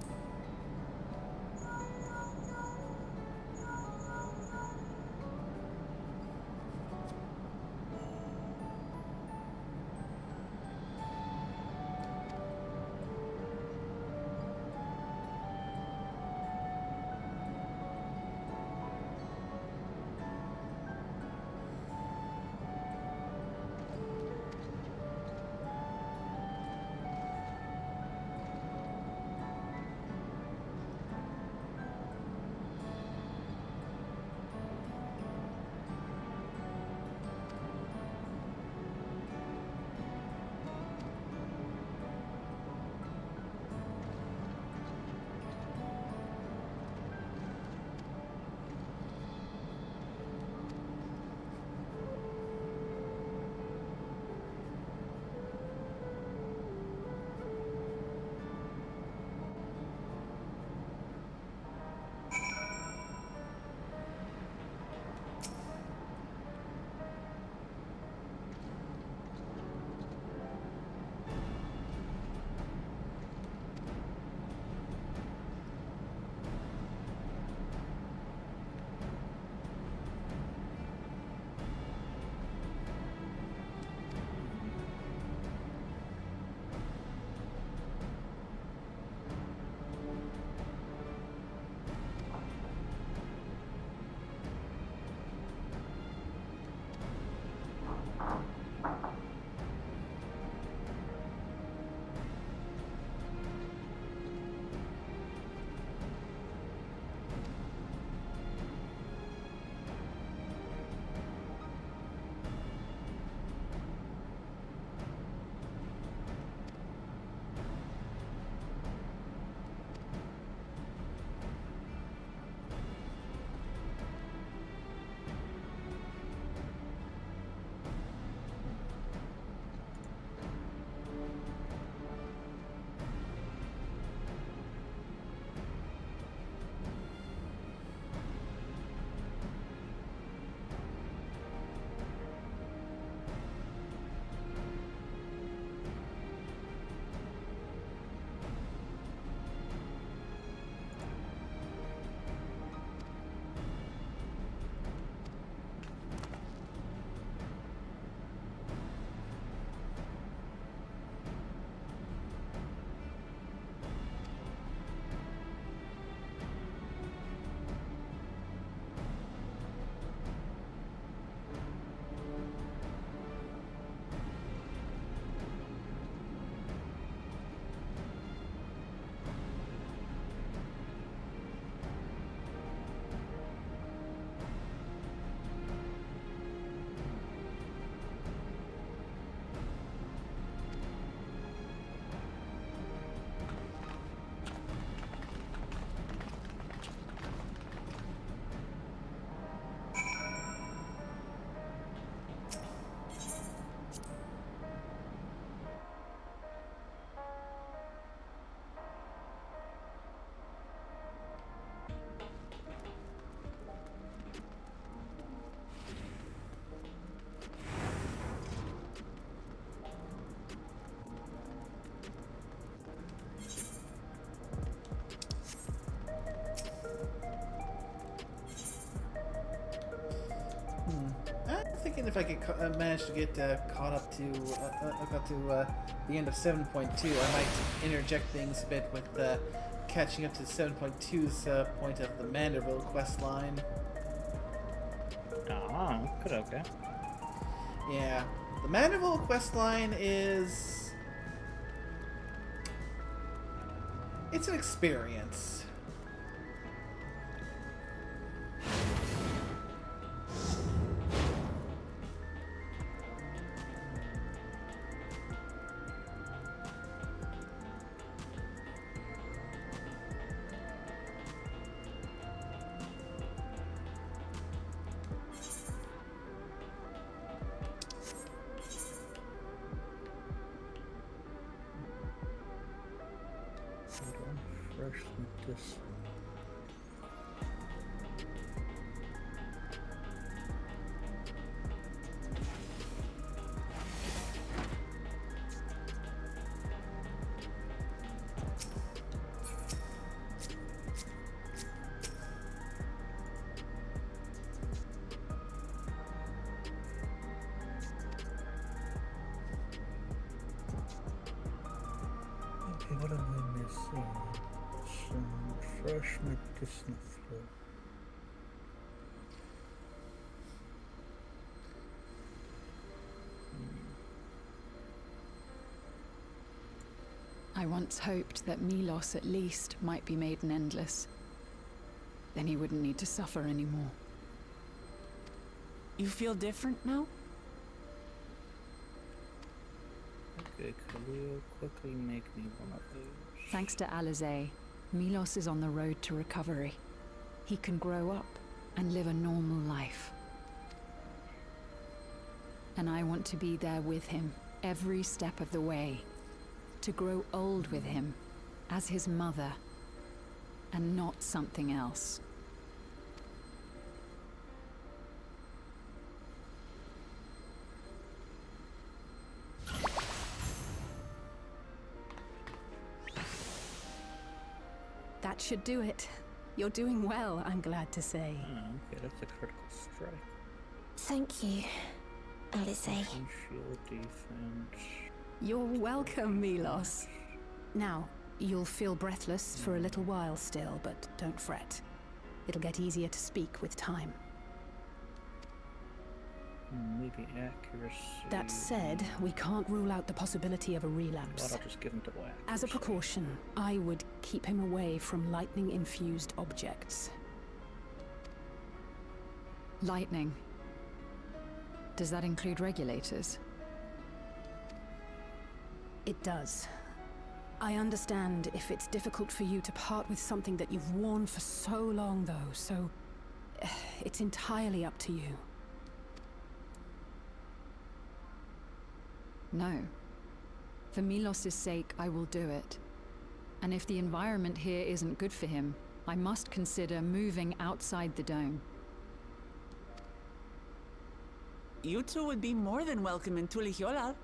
even if I could manage to get caught up to the end of 7.2, I might interject things a bit with catching up to 7.2's point of the Manderville quest line. Oh, good, okay. Yeah, the Manderville quest line is... it's an experience. Fresh with this. Okay, what am I missing? Some fresh medicinal flow. I once hoped that Milos at least might be made an endless. Then he wouldn't need to suffer anymore. You feel different now? Okay, Khalil, quickly make me one of those. Thanks to Alizé, Milos is on the road to recovery. He can grow up and live a normal life. And I want to be there with him every step of the way. To grow old with him as his mother and not something else. That should do it. You're doing well, I'm glad to say. Okay, that's a critical strike. Thank you, Alizé. Shield defense. You're welcome, Milos. Now, you'll feel breathless for a little while still, but don't fret. It'll get easier to speak with time. Maybe accuracy. That said, we can't rule out the possibility of a relapse. I'll just give him double accuracy. As a precaution, I would keep him away from lightning-infused objects. Lightning. Does that include regulators? It does. I understand if it's difficult for you to part with something that you've worn for so long, though, so it's entirely up to you. No. For Milos's sake, I will do it. And if the environment here isn't good for him, I must consider moving outside the dome. You two would be more than welcome in Tuliyollal.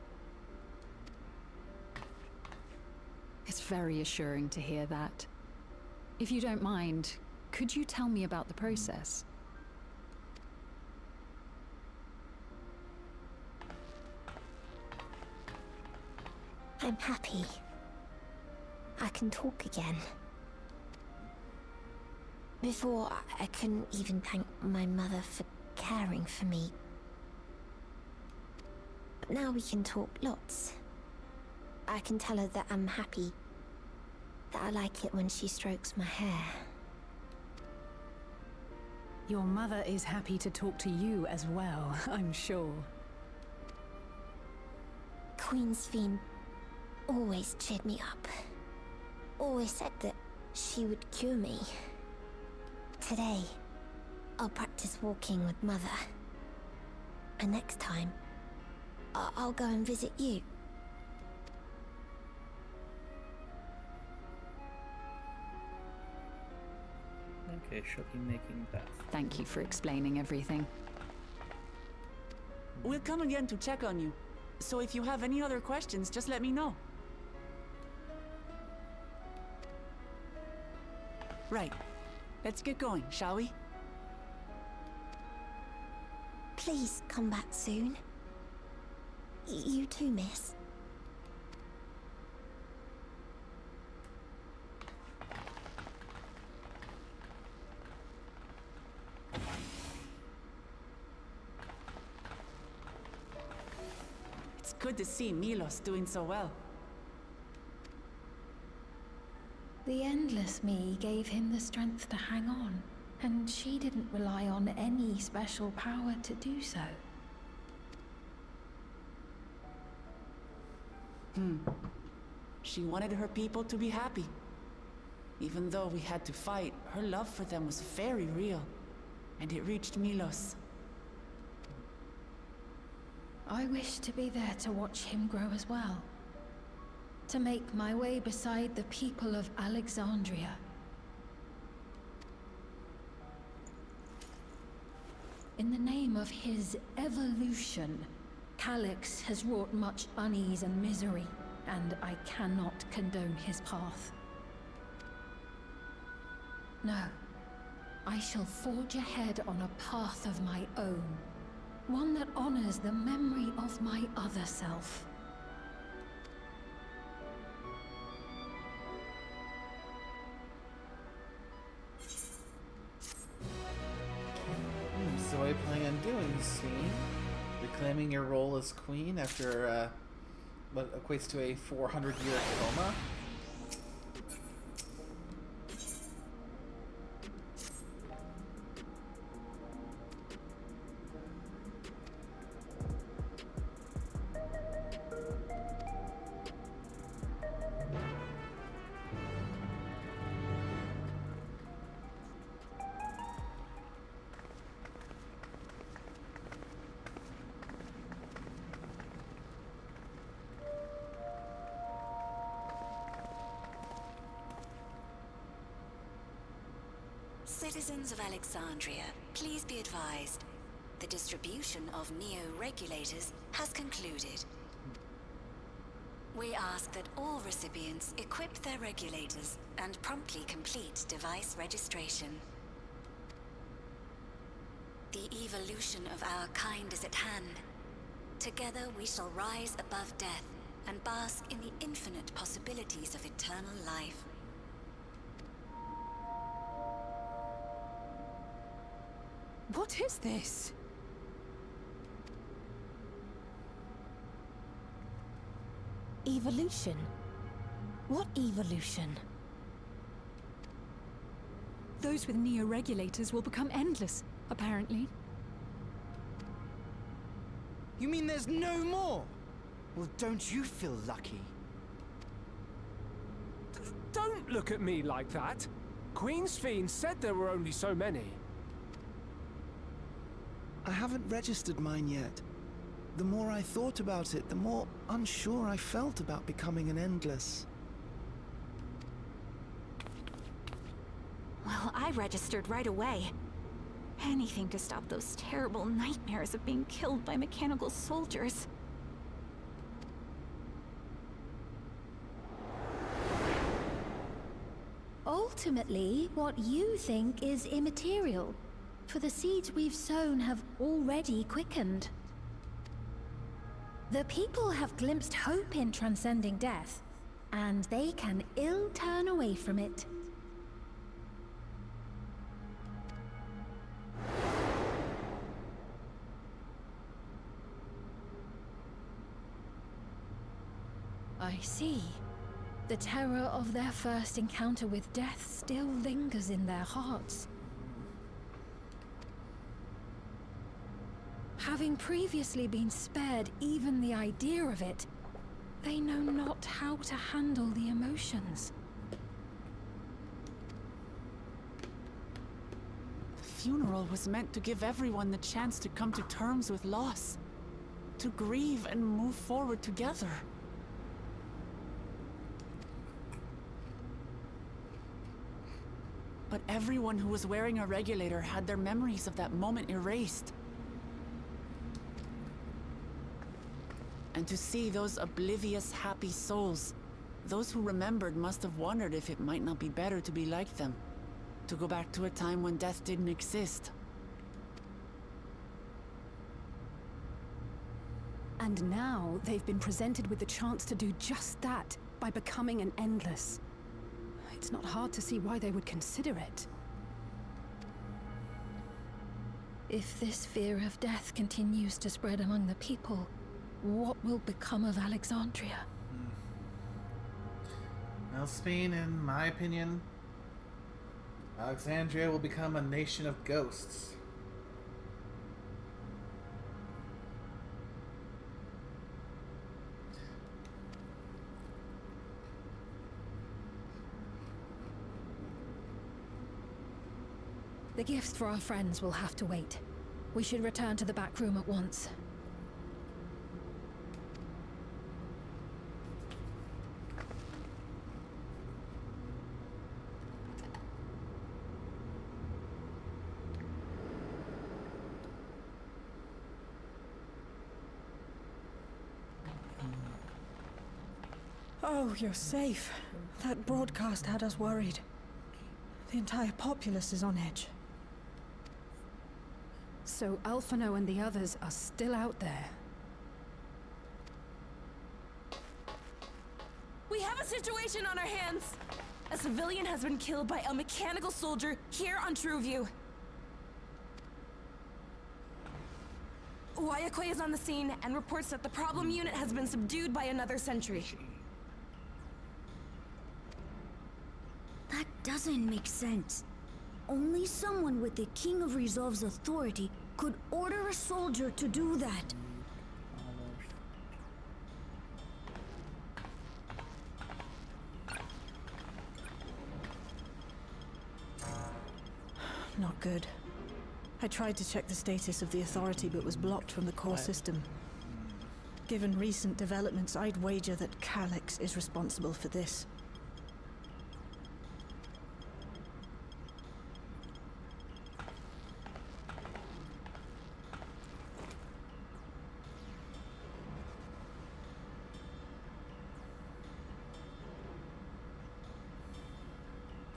It's very assuring to hear that. If you don't mind, could you tell me about the process? I'm happy. I can talk again. Before, I couldn't even thank my mother for caring for me. But now we can talk lots. I can tell her that I'm happy. That I like it when she strokes my hair. Your mother is happy to talk to you as well, I'm sure. Queen Sphene always cheered me up. Always said that she would cure me. Today, I'll practice walking with Mother. And next time, I'll go and visit you. Okay, she'll be making that. Thank you for explaining everything. We'll come again to check on you. So if you have any other questions, just let me know. Right. Let's get going, shall we? Please come back soon. You too, miss. It's good to see Milos doing so well. The Endless Me gave him the strength to hang on, and she didn't rely on any special power to do so. She wanted her people to be happy. Even though we had to fight, her love for them was very real, and it reached Milos. I wish to be there to watch him grow as well. To make my way beside the people of Alexandria. In the name of his evolution, Calyx has wrought much unease and misery, and I cannot condone his path. No, I shall forge ahead on a path of my own, one that honors the memory of my other self. So what are you planning on doing, Steen? Reclaiming your role as queen after what equates to a 400-year coma? Citizens of Alexandria, please be advised. The distribution of neo-regulators has concluded. We ask that all recipients equip their regulators and promptly complete device registration. The evolution of our kind is at hand. Together we shall rise above death and bask in the infinite possibilities of eternal life. What is this? Evolution? What evolution? Those with neo-regulators will become endless, apparently. You mean there's no more? Well, don't you feel lucky? Don't look at me like that. Queen's Fiend said there were only so many. I haven't registered mine yet. The more I thought about it, the more unsure I felt about becoming an Endless. Well, I registered right away. Anything to stop those terrible nightmares of being killed by mechanical soldiers. Ultimately, what you think is immaterial. For the seeds we've sown have already quickened. The people have glimpsed hope in transcending death, and they can ill turn away from it. I see. The terror of their first encounter with death still lingers in their hearts. Having previously been spared even the idea of it, they know not how to handle the emotions. The funeral was meant to give everyone the chance to come to terms with loss, to grieve and move forward together. But everyone who was wearing a regulator had their memories of that moment erased. And to see those oblivious, happy souls, those who remembered must have wondered if it might not be better to be like them, to go back to a time when death didn't exist. And now they've been presented with the chance to do just that by becoming an Endless. It's not hard to see why they would consider it. If this fear of death continues to spread among the people, what will become of Alexandria? Well, Spain, in my opinion, Alexandria will become a nation of ghosts. The gifts for our friends will have to wait. We should return to the back room at once. Oh, you're safe. That broadcast had us worried. The entire populace is on edge. So Alphino and the others are still out there. We have a situation on our hands! A civilian has been killed by a mechanical soldier here on Trueview. Wayakwe is on the scene and reports that the problem unit has been subdued by another sentry. That doesn't make sense. Only someone with the King of Resolve's authority could order a soldier to do that. Not good. I tried to check the status of the authority but was blocked from the core system. Given recent developments, I'd wager that Calyx is responsible for this.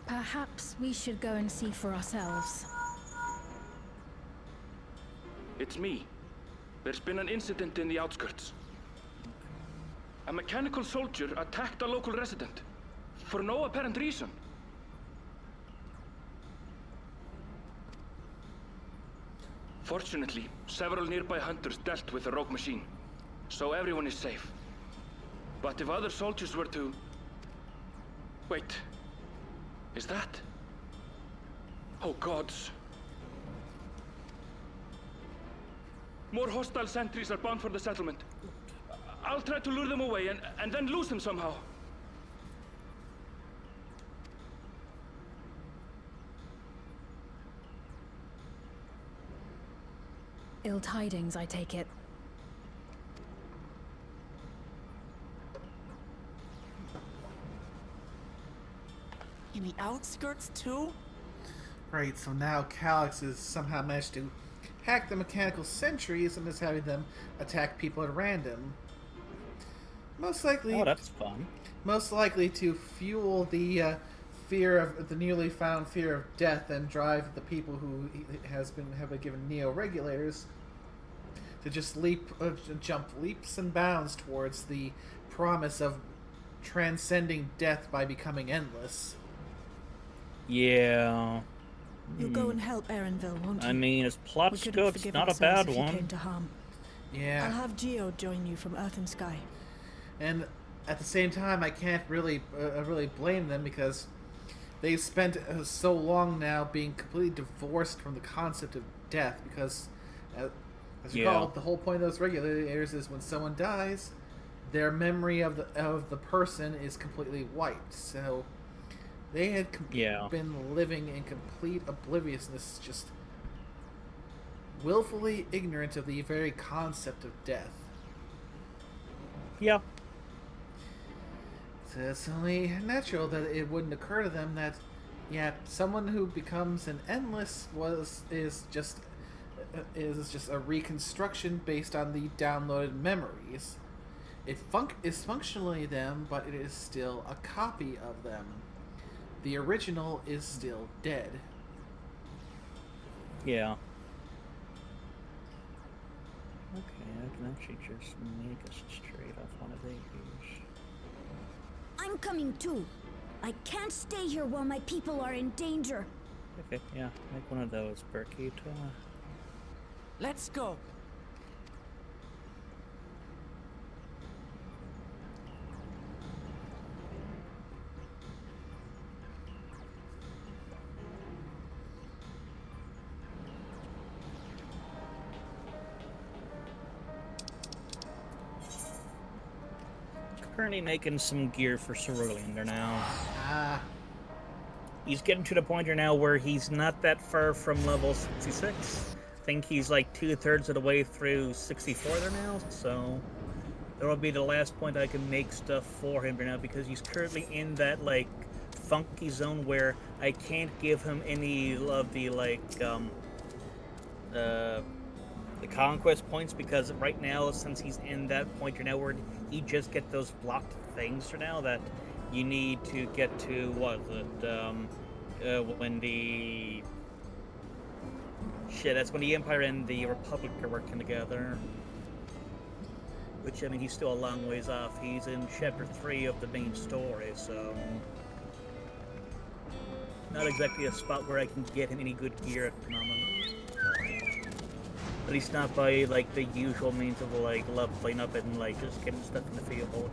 Perhaps we should go and see for ourselves. It's me. There's been an incident in the outskirts. A mechanical soldier attacked a local resident, for no apparent reason. Fortunately, several nearby hunters dealt with the rogue machine, so everyone is safe. But if other soldiers were to... Wait. Is that... Oh gods. More hostile sentries are bound for the settlement. I'll try to lure them away and then lose them somehow. Ill tidings, I take it. In the outskirts too? Right, so now Calyx has somehow managed to hack the mechanical sentries and is having them attack people at random. Most likely... Oh, that's fun. Most likely to fuel the fear of the newly found fear of death and drive the people who have been given neo-regulators to just jump leaps and bounds towards the promise of transcending death by becoming endless. Yeah. You'll go and help Erenville, won't you? I mean, his plot scope's not a bad one. Came to harm. Yeah. I'll have Geo join you from Earth and Sky. And at the same time, I can't really blame them because they've spent so long now being completely divorced from the concept of death. Because, as you call it, the whole point of those regulators is when someone dies, their memory of the person is completely wiped. So they had been living in complete obliviousness, just willfully ignorant of the very concept of death. Yeah. So it's only natural that it wouldn't occur to them that, someone who becomes an endless is just a reconstruction based on the downloaded memories. It is functionally them, but it is still a copy of them. The original is still dead. Yeah. Okay. can actually just make us straight off one of these. I'm coming too. I can't stay here while my people are in danger. Okay, yeah, make one of those, Berkey. Let's go. Currently making some gear for Cerulean there now. Ah. He's getting to the point here now where he's not that far from level 66. I think he's like 2/3 of the way through 64 there now, so that'll be the last point I can make stuff for him right now, because he's currently in that like funky zone where I can't give him any of the like the conquest points, because right now, since he's in that point right now where he just get those blocked things for now that you need to get to, what is it, when the that's when the Empire and the Republic are working together, which, I mean, he's still a long ways off. He's in chapter 3 of the main story, so not exactly a spot where I can get him any good gear at the moment. At least not by, like, the usual means of, like, leveling up and, like, just getting stuff in the field.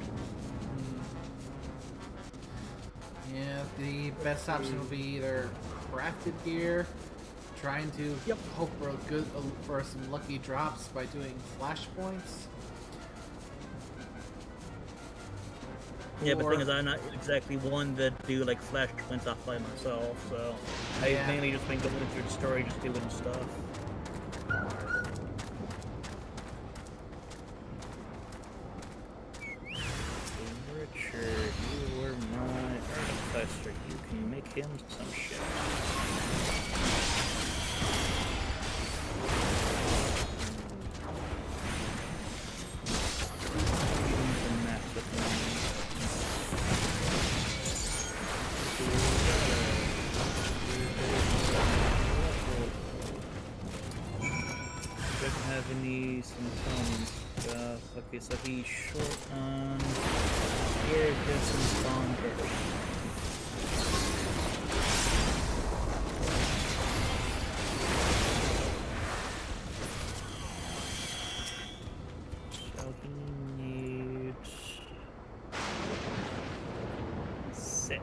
Yeah, the best option will be either crafted gear, trying to hope for some lucky drops by doing flashpoints. Yeah, but the thing is, I'm not exactly one that do, like, flashpoints off by myself, so I've mainly just been going through the story, just doing stuff. Richard, you were my artificer. You can make him some shit. Doesn't have any symptoms stuff. Okay, so he's short on irrigation bonders. So he needs 6.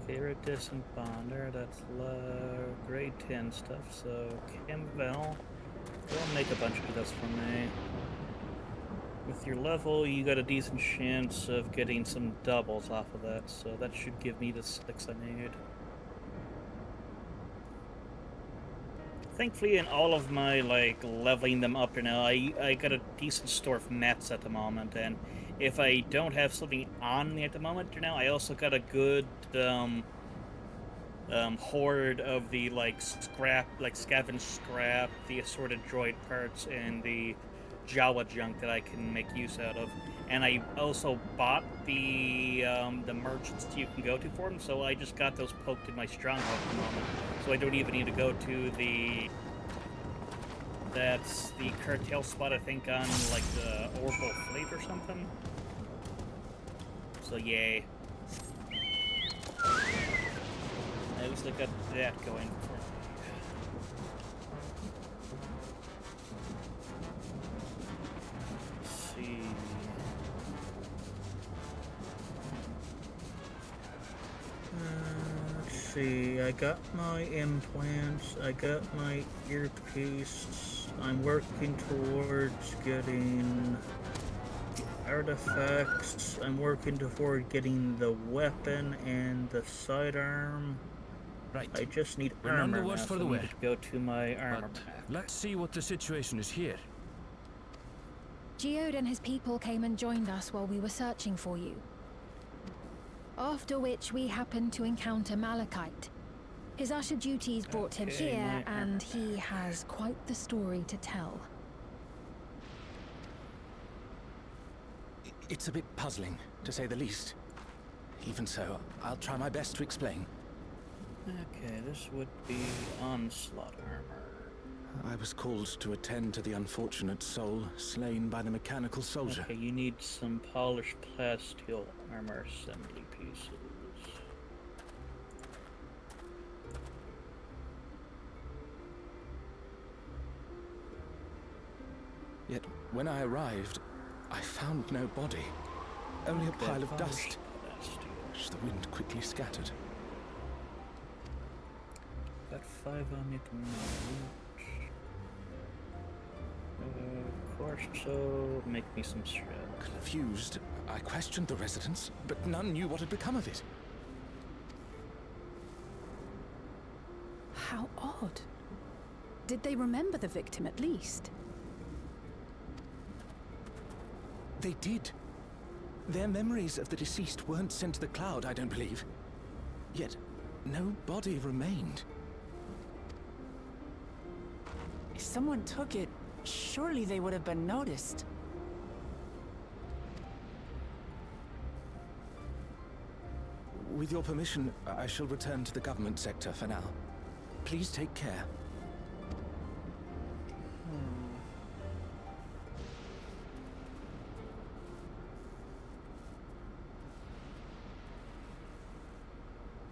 Okay, iridescent bonder, that's grade 10 stuff, so Campbell, don't make a bunch of those for me. With your level, you got a decent chance of getting some doubles off of that, so that should give me the 6 I need. Thankfully, in all of my, like, leveling them up right now, I got a decent store of mats at the moment, and if I don't have something on me at the moment right now, I also got a good, horde of the, like, scavenge scrap, the assorted droid parts, and the Jawa junk that I can make use out of. And I also bought the merchants you can go to for them, so I just got those poked in my stronghold at the moment. So I don't even need to go to that's the cartel spot, I think, on, like, the Orbital Fleet or something. So yay. At least I got that going for me. Let's see. Let's see. I got my implants. I got my earpiece. I'm working towards getting artifacts. I'm working toward getting the weapon and the sidearm. Right. I just need Remember armor what's now, for so the I way. need to go to my armor But pack. let's see what the situation is here. Geode and his people came and joined us while we were searching for you. After which we happened to encounter Malachite. His usher duties brought him Okay, here, my and he has quite the story to tell. It's a bit puzzling, to say the least. Even so, I'll try my best to explain. Okay, this would be onslaught armor. I was called to attend to the unfortunate soul slain by the mechanical soldier. Okay, you need some polished plasteel armor assembly pieces. Yet, when I arrived, I found no body. Only a pile of dust, which the wind quickly scattered. Got 5 on it of course, so make me some shreds. Confused, I questioned the residents, but none knew what had become of it. How odd. Did they remember the victim at least? They did. Their memories of the deceased weren't sent to the cloud, I don't believe. Yet, no body remained. If someone took it, surely they would have been noticed. With your permission, I shall return to the government sector for now. Please take care.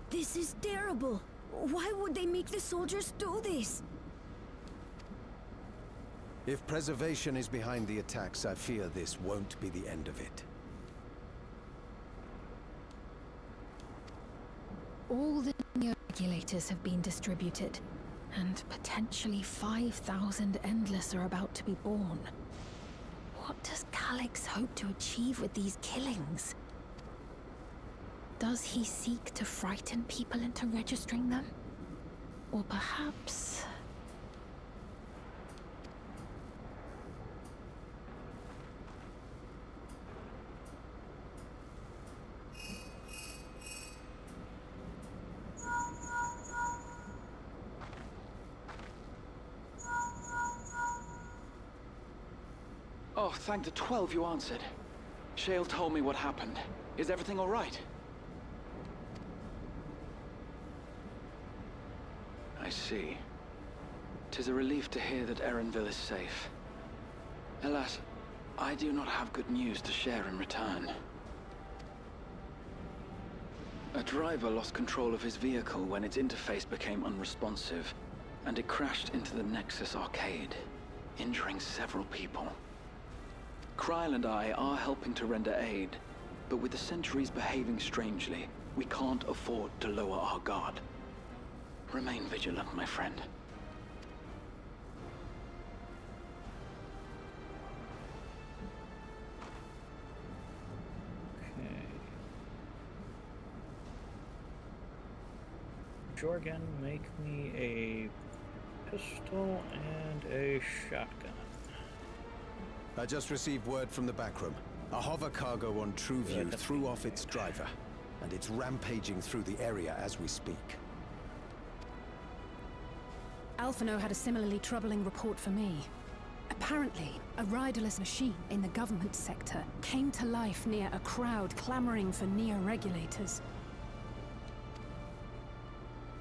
This is terrible. Why would they make the soldiers do this? If preservation is behind the attacks, I fear this won't be the end of it. All the new regulators have been distributed, and potentially 5,000 Endless are about to be born. What does Calyx hope to achieve with these killings? Does he seek to frighten people into registering them? Or perhaps... Oh, thank the 12 you answered. Shale told me what happened. Is everything all right? I see. 'Tis a relief to hear that Erenville is safe. Alas, I do not have good news to share in return. A driver lost control of his vehicle when its interface became unresponsive, and it crashed into the Nexus arcade, injuring several people. Kryl and I are helping to render aid, but with the sentries behaving strangely, we can't afford to lower our guard. Remain vigilant, my friend. Okay. Jorgen, make me a pistol and a shotgun. I just received word from the backroom. A hover cargo on TrueView threw off its driver, and it's rampaging through the area as we speak. Alphino had a similarly troubling report for me. Apparently, a riderless machine in the government sector came to life near a crowd clamoring for neo-regulators.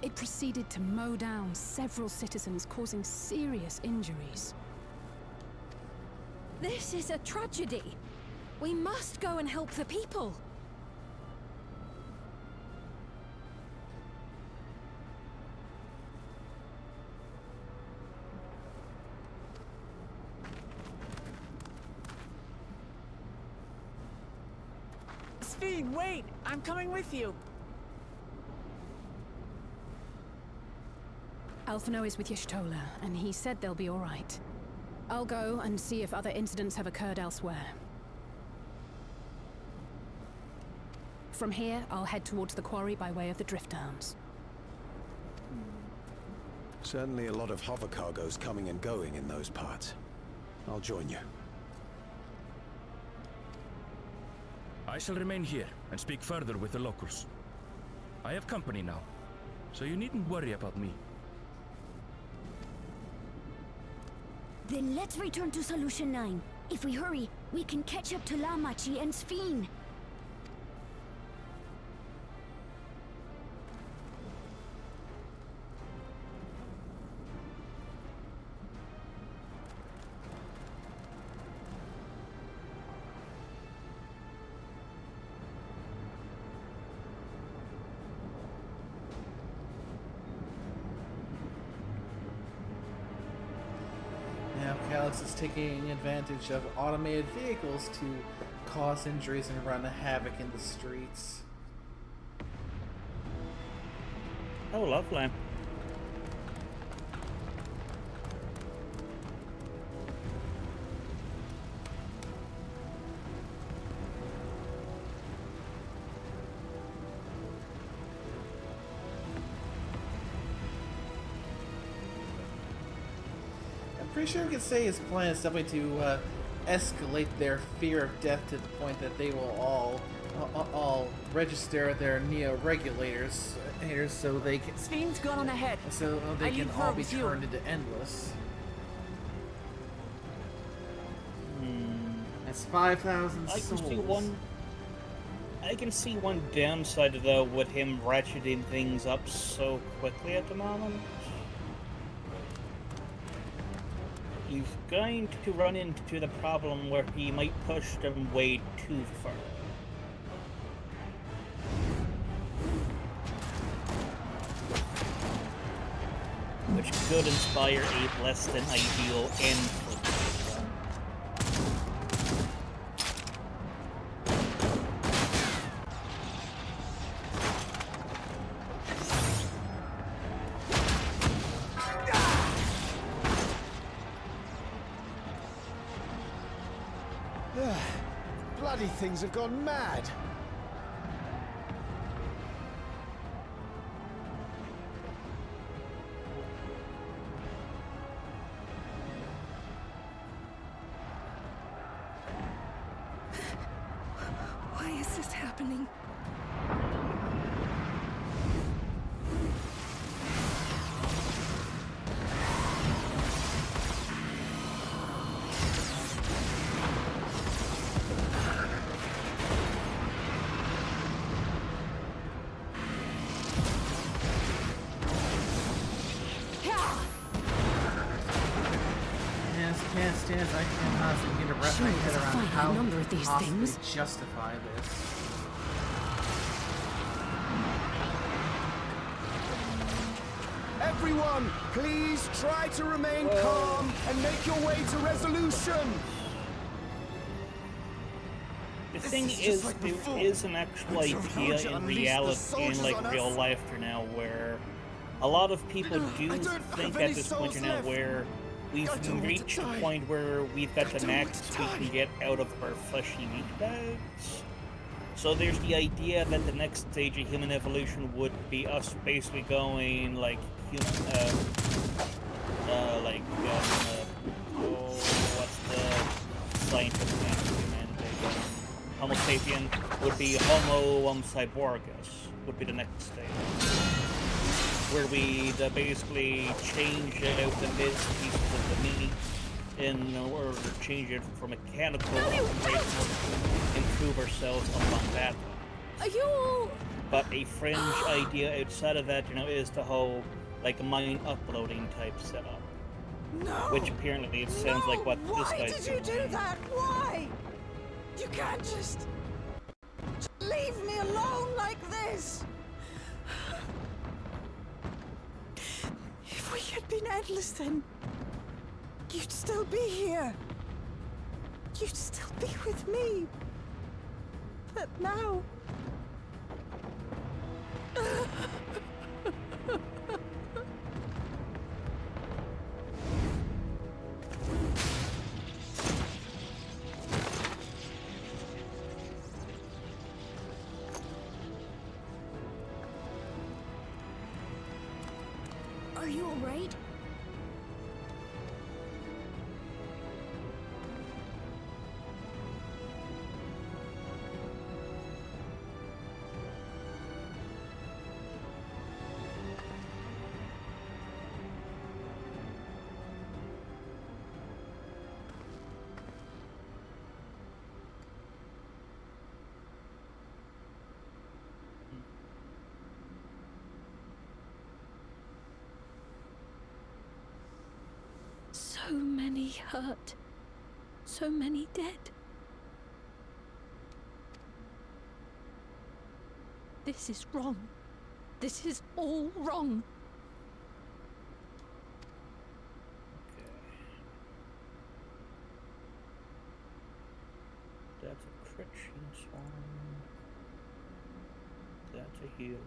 It proceeded to mow down several citizens, causing serious injuries. This is a tragedy. We must go and help the people. Sphene, wait! I'm coming with you! Alphino is with Y'shtola, and he said they'll be all right. I'll go and see if other incidents have occurred elsewhere. From here, I'll head towards the quarry by way of the Drift Downs. Certainly a lot of hover cargoes coming and going in those parts. I'll join you. I shall remain here and speak further with the locals. I have company now, so you needn't worry about me. Then let's return to Solution 9. If we hurry, we can catch up to Lamachi and Sphene. now Calyx is taking advantage of automated vehicles to cause injuries and run havoc in the streets. Oh, lovely. I'm pretty sure we can say his plan is definitely to escalate their fear of death to the point that they will all register their neo-regulators so they can. Sven's gone on ahead. So they can all be turned into endless. That's 5,000 souls. I can see one downside though with him ratcheting things up so quickly at the moment. He's going to run into the problem where he might push them way too far. Which could inspire a less than ideal end for Bloody things have gone mad. Why is this happening? I cannot seem to wrap my head around how number of these things justify this. Everyone, please try to remain calm and make your way to resolution. The thing is, there is an actual idea in reality, in like real life now, where a lot of people do think at this point now where we've reached a point where we've got the max we can get out of our fleshy meat bags. So there's the idea that the next stage of human evolution would be us basically going like what's the scientific name of humanity? Homo sapien would be Homo cyborgus, would be the next stage. Where we basically change out the mid pieces of the meat in order to change it for mechanical upgrades, improve ourselves upon that. Are you all... But a fringe idea outside of that, is the whole like mine uploading type setup. No! Which apparently it sounds like what this Why guy's did you doing. do that? Why? You can't just leave me alone like this. If we had been endless, then you'd still be here. You'd still be with me. But now... Are you alright? So many hurt. So many dead. This is wrong. This is all wrong. healer.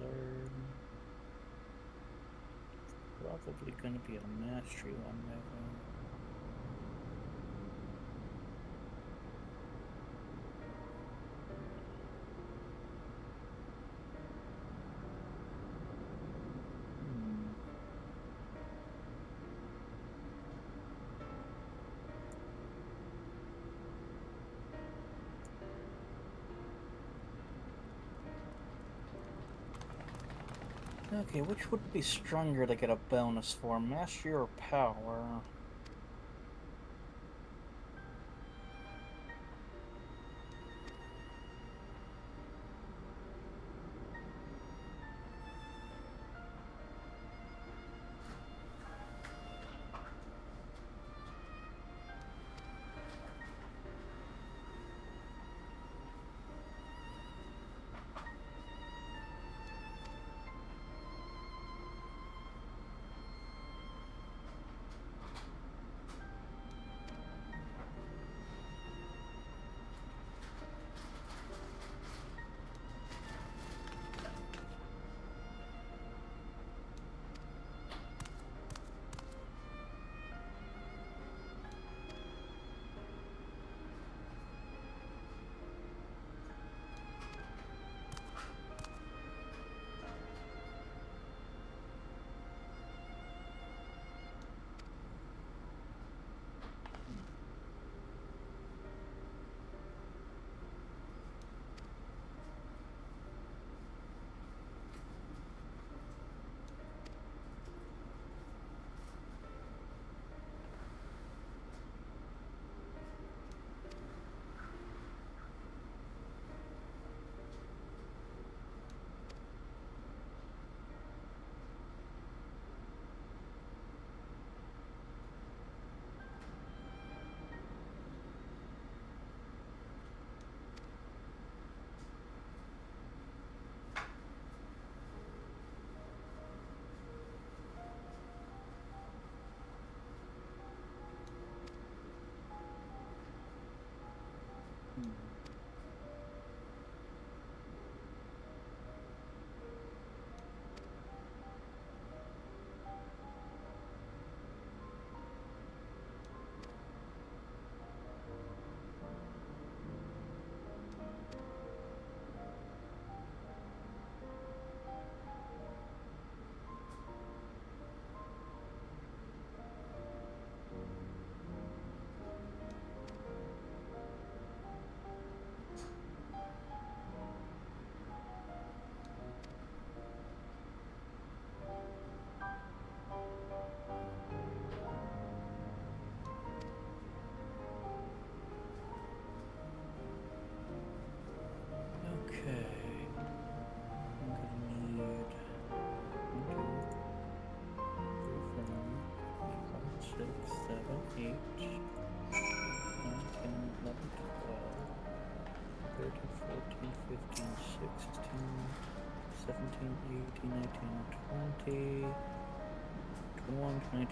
Probably gonna be a mastery one, maybe. Okay, which would be stronger to get a bonus for, mastery or power?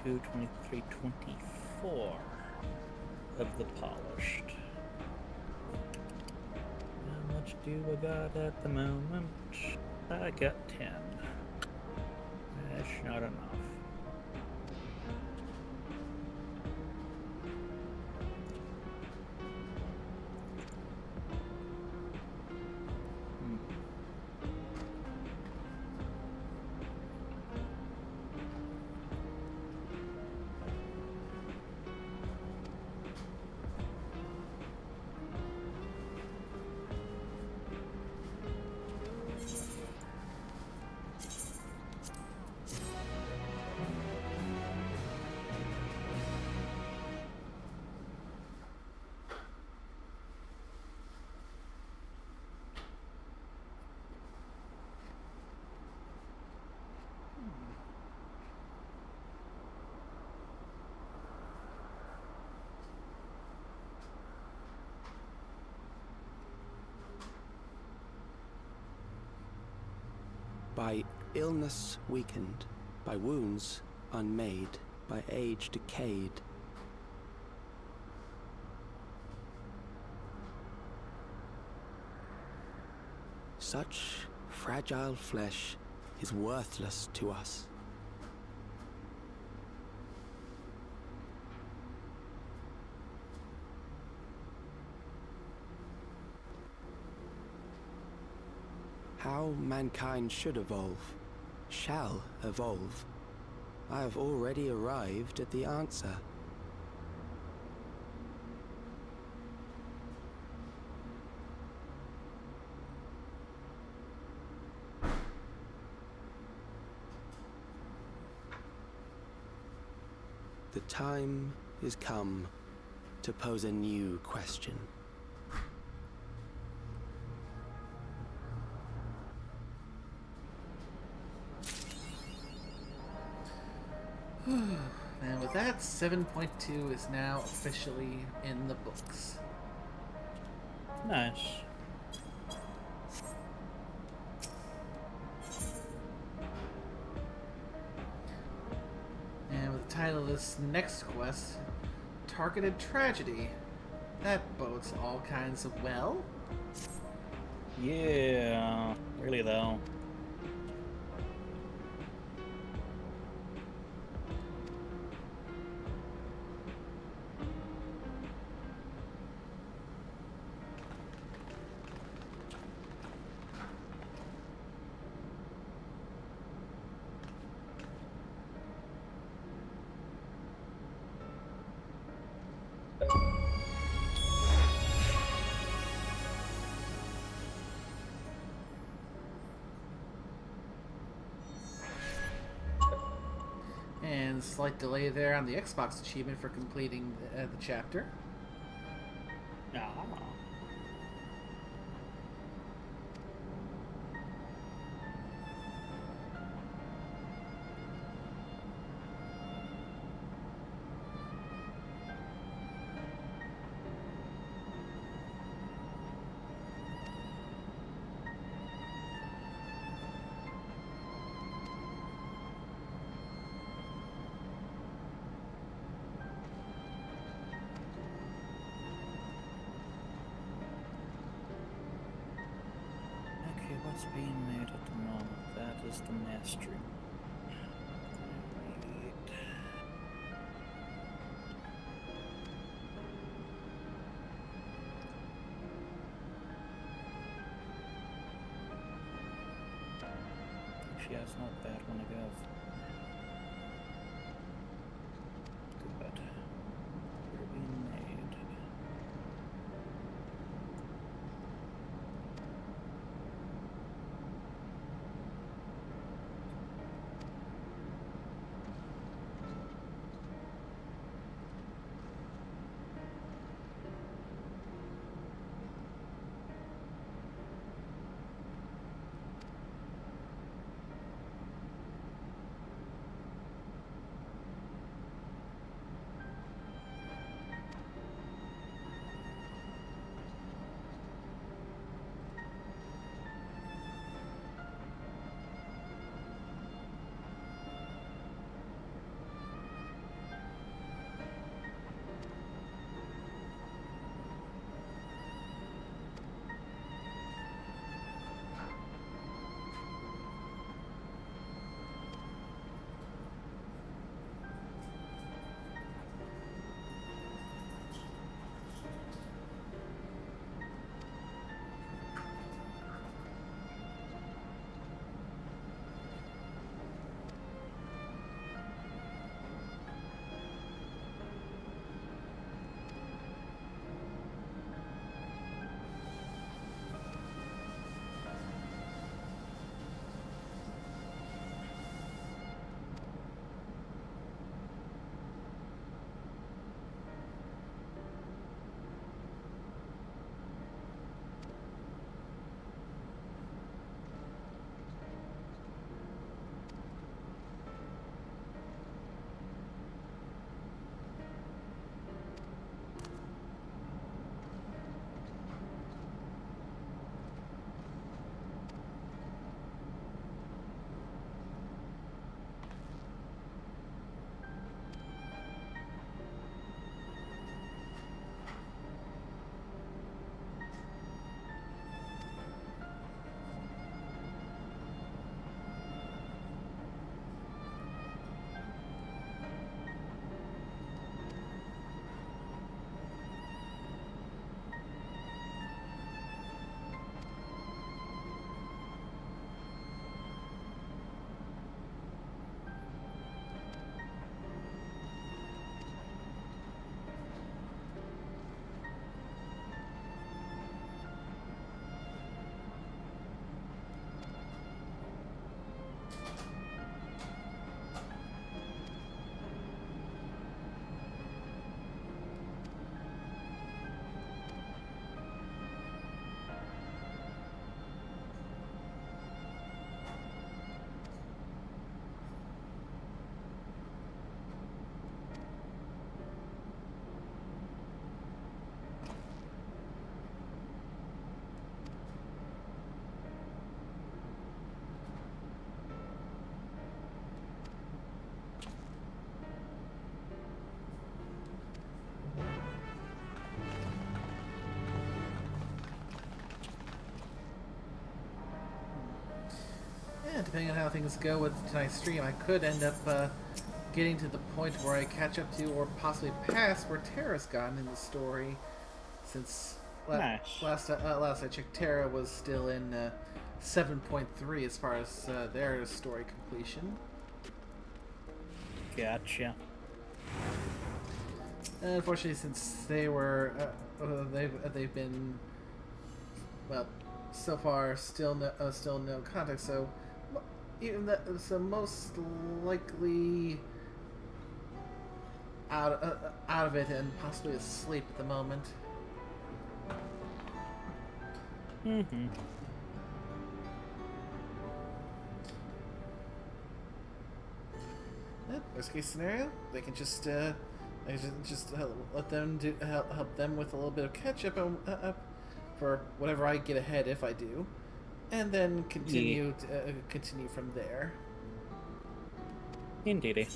Two, 23, 24 of the polished. How much do I got at the moment? I got 10. That's not enough. By illness weakened, by wounds unmade, by age decayed. Such fragile flesh is worthless to us. How mankind should evolve, shall evolve, I have already arrived at the answer. The time is come to pose a new question. And with that, 7.2 is now officially in the books. Nice. And with the title of this next quest, Targeted Tragedy, that bodes all kinds of well. Yeah, really though. And slight delay there on the Xbox achievement for completing the chapter. Ah. What's being made at the moment? That is the mastery. Actually, that's not a bad one to go. Good. They're being made. depending on how things go with tonight's stream, I could end up getting to the point where I catch up to or possibly pass where Terra's gotten in the story, since last I checked, Terra was still in 7.3 as far as their story completion. Gotcha. Unfortunately, since they were they've been, well, so far still no contact, so even that, so most likely out of it and possibly asleep at the moment. Mm-hmm. Worst case scenario, they can just let them help them with a little bit of catch up for whatever I get ahead, if I do, and then continue continue from there. Indeedy.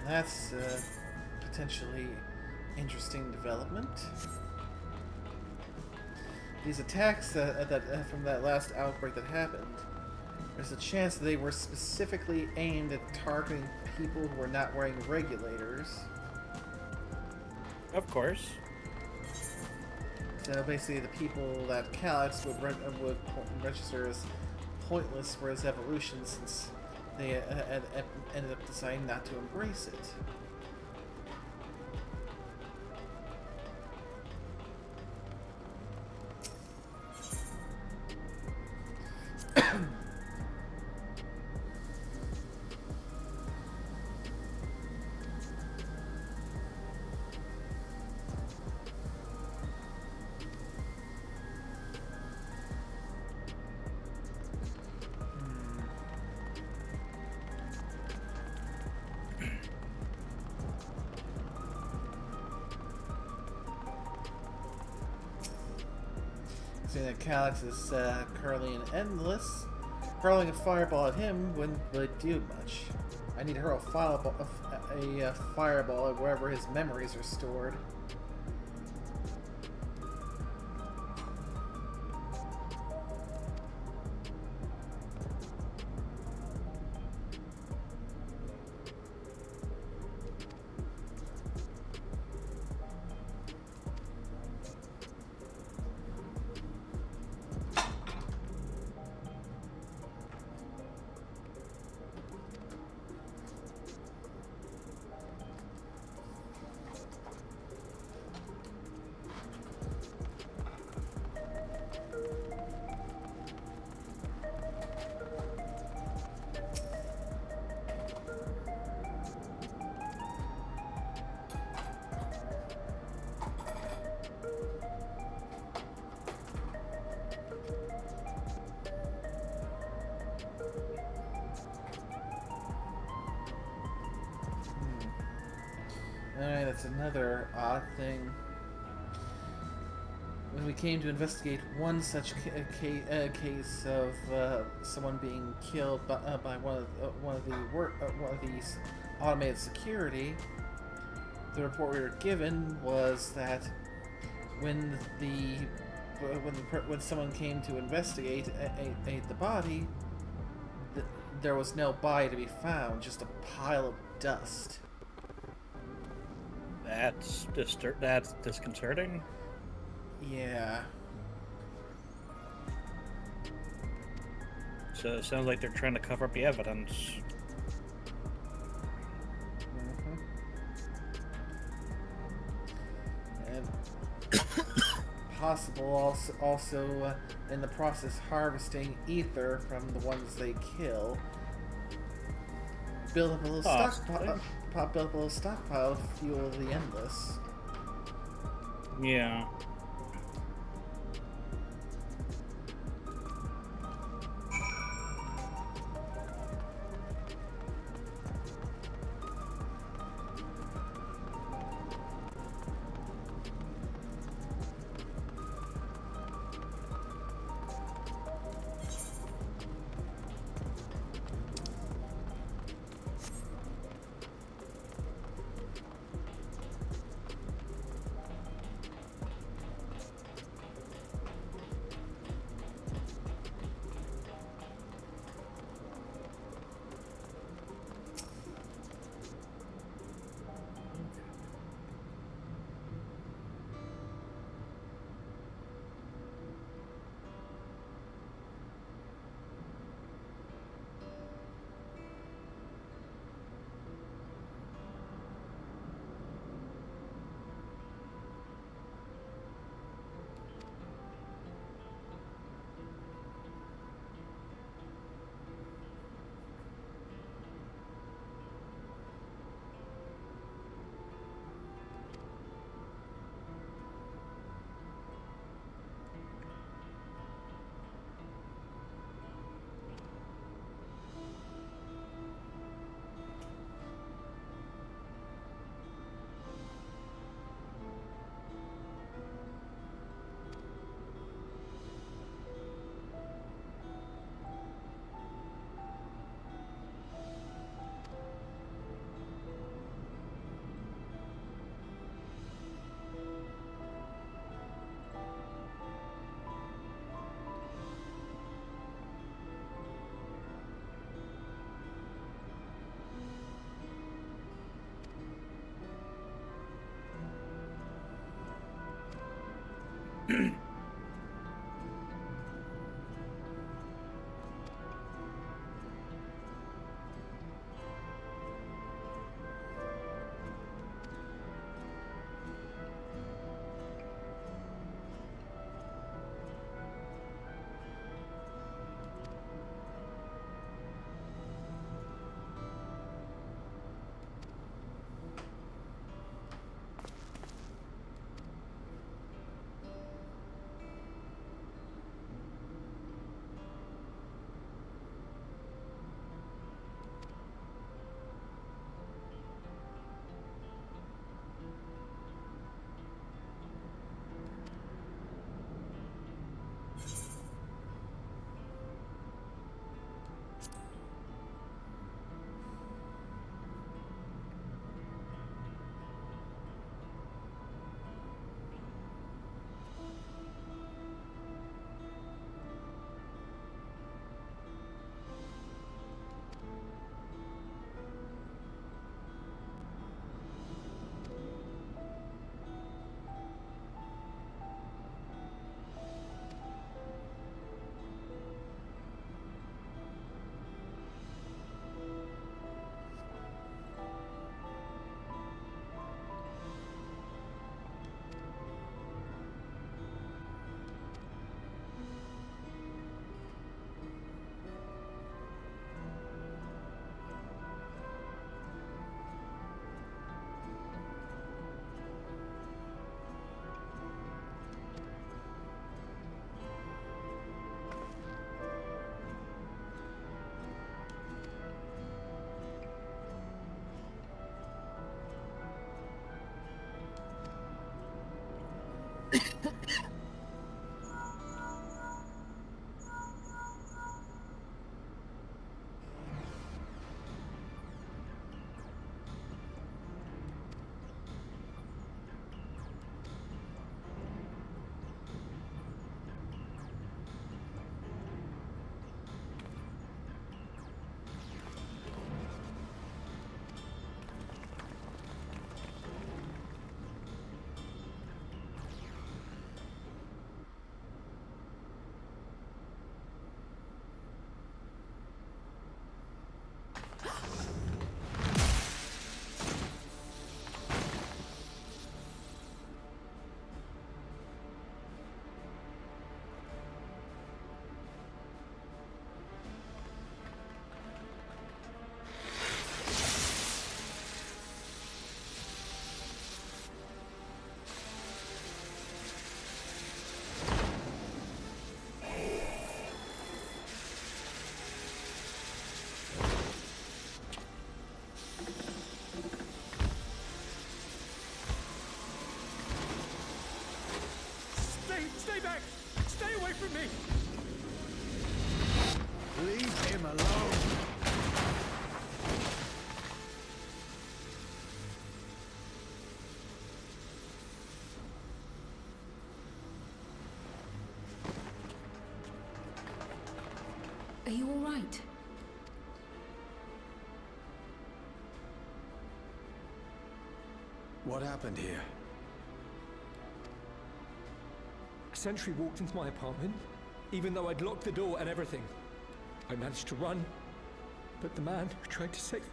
that's potentially interesting development. These attacks from that last outbreak that happened, there's a chance that they were specifically aimed at targeting people who were not wearing regulators. Of course. So basically, the people that Calyx would register as pointless for his evolution, since they ended up deciding not to embrace it. Seeing that Calyx is curling and endless, hurling a fireball at him wouldn't really do much. I need to hurl a fireball at wherever his memories are stored. Alright, that's another odd thing. When we came to investigate one such case of someone being killed by one of these automated security, the report we were given was that when someone came to investigate the body, there was no body to be found, just a pile of dust. That's disconcerting. Yeah. So it sounds like they're trying to cover up the evidence. And possible also in the process harvesting ether from the ones they kill. Build up a little stockpile. Build up a little stockpile to fuel the endless. Yeah. Stay back! Stay away from me! Leave him alone! Are you all right? What happened here? A sentry walked into my apartment, even though I'd locked the door and everything. I managed to run, but the man who tried to save me...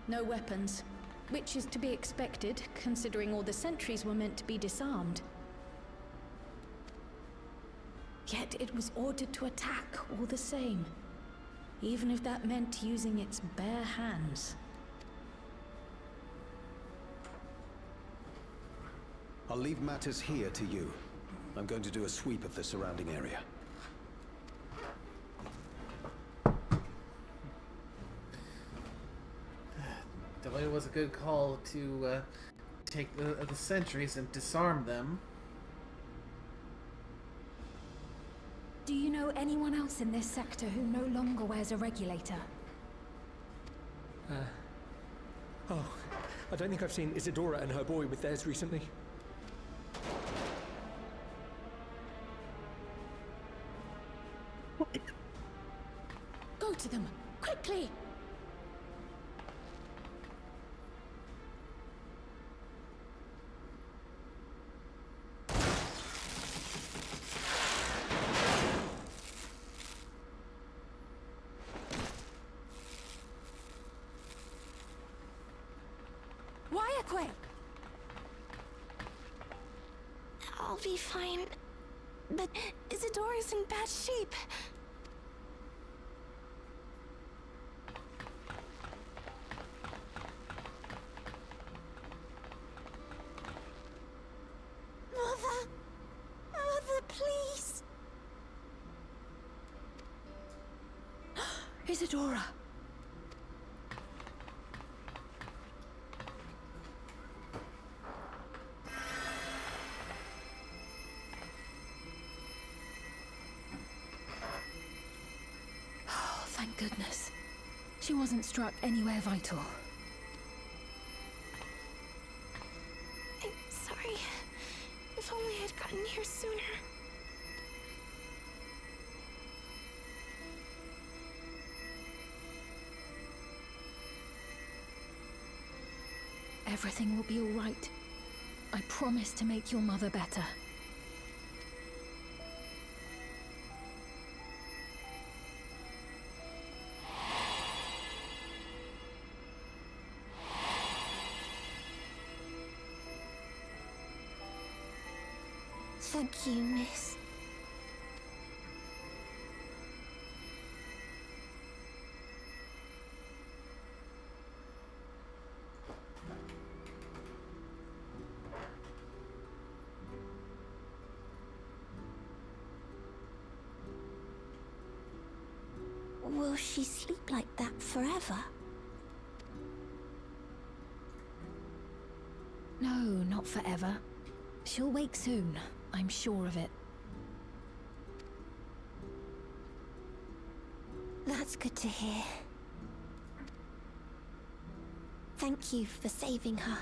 No weapons, which is to be expected, considering all the sentries were meant to be disarmed. Yet it was ordered to attack all the same, even if that meant using its bare hands. I'll leave matters here to you. I'm going to do a sweep of the surrounding area. Definitely was a good call to take the sentries and disarm them. Do you know anyone else in this sector who no longer wears a regulator? Oh, I don't think I've seen Isadora and her boy with theirs recently. Go to them, quickly! quick! I'll be fine. But Isadora's in bad shape. Mother! Mother, please! Isadora! Oh, thank goodness. She wasn't struck anywhere vital. I'm sorry. If only I'd gotten here sooner. Everything will be all right. I promise to make your mother better. Thank you, miss. Will she sleep like that forever? No, not forever. She'll wake soon, I'm sure of it. That's good to hear. Thank you for saving her.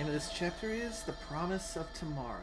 This chapter is The Promise of Tomorrow.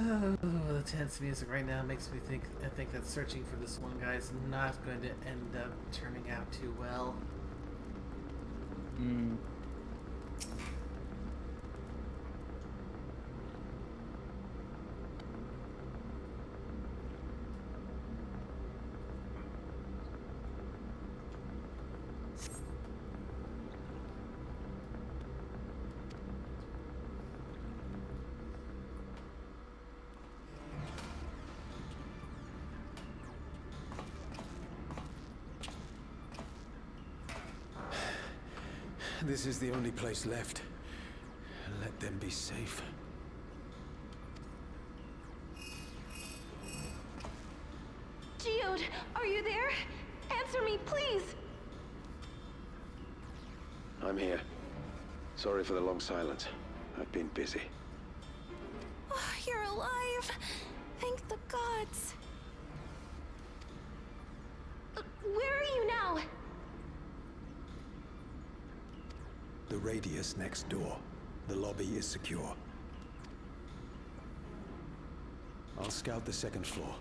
Oh, the tense music right now makes me think. I think that searching for this one guy is not going to end up turning out too well. Hmm. This is the only place left. Let them be safe. Geode, are you there? Answer me, please! I'm here. Sorry for the long silence. I've been busy. Oh, you're alive! Thank the gods! Where are you now? The radius next door. The lobby is secure. I'll scout the second floor.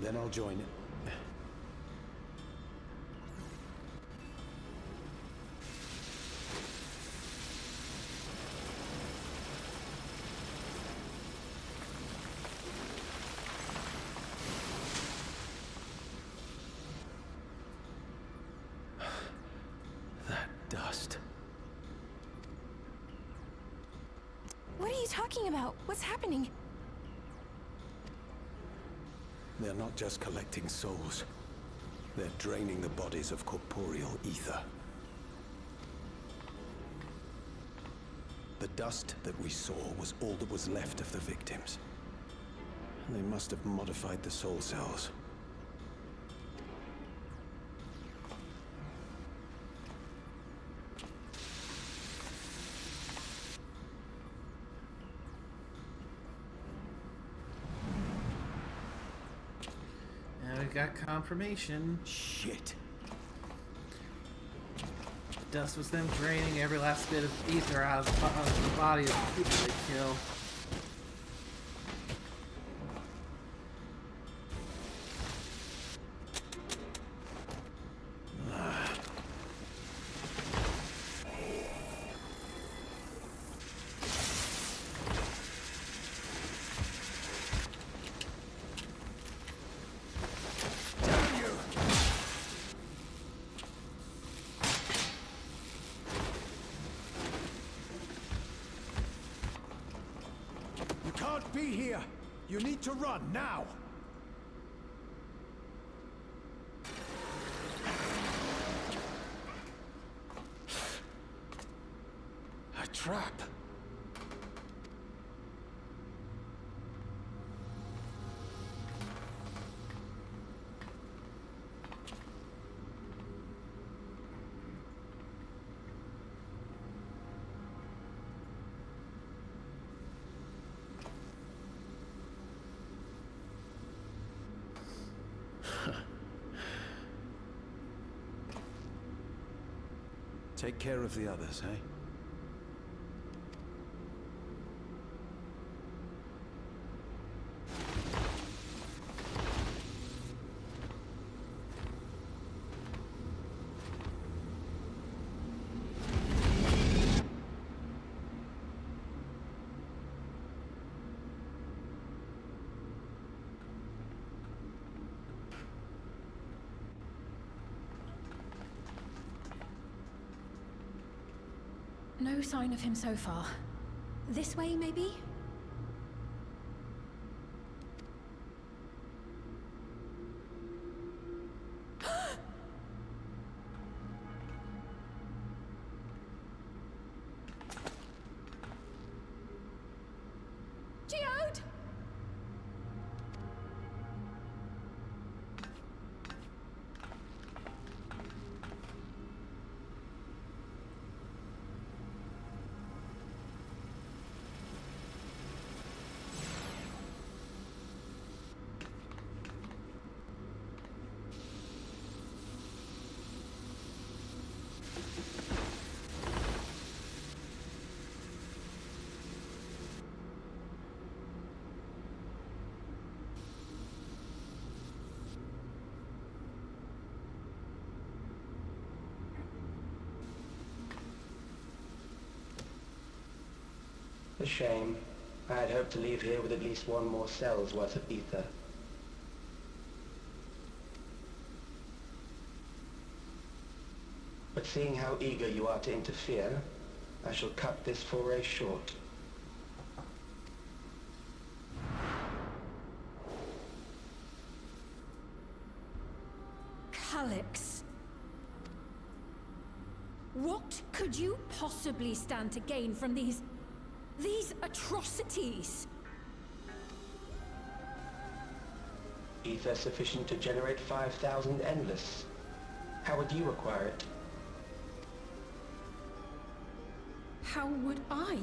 Then I'll join it. That dust. What are you talking about? What's happening? They're not just collecting souls. They're draining the bodies of corporeal ether. The dust that we saw was all that was left of the victims. They must have modified the soul cells. Got confirmation. Shit. Dust was them draining every last bit of ether out of the body of the people they kill. Can't be here! You need to run, now! A trap! Take care of the others, eh? No sign of him so far. This way, maybe? Geode! A shame. I had hoped to leave here with at least one more cell's worth of ether. But seeing how eager you are to interfere, I shall cut this foray short. Calyx. What could you possibly stand to gain from these atrocities? Ether sufficient to generate 5,000 endless. How would you acquire it? How would I?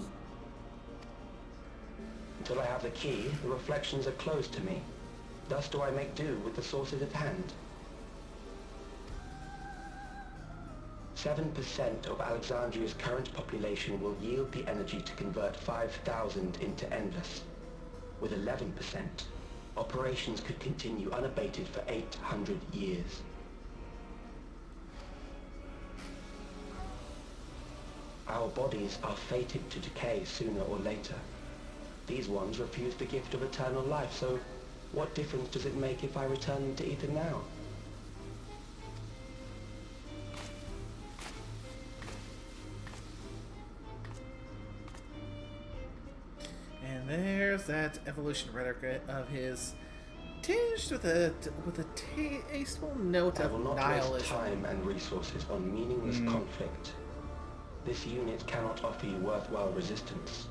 Until I have the key, the reflections are closed to me. Thus do I make do with the sources at hand. 7% of Alexandria's current population will yield the energy to convert 5,000 into endless. With 11%, operations could continue unabated for 800 years. Our bodies are fated to decay sooner or later. These ones refuse the gift of eternal life, so what difference does it make if I return them to ether now? And there's that evolution rhetoric of his, tinged with a tasteful note of I will not nihilism. waste time and resources on meaningless conflict. This unit cannot offer you worthwhile resistance.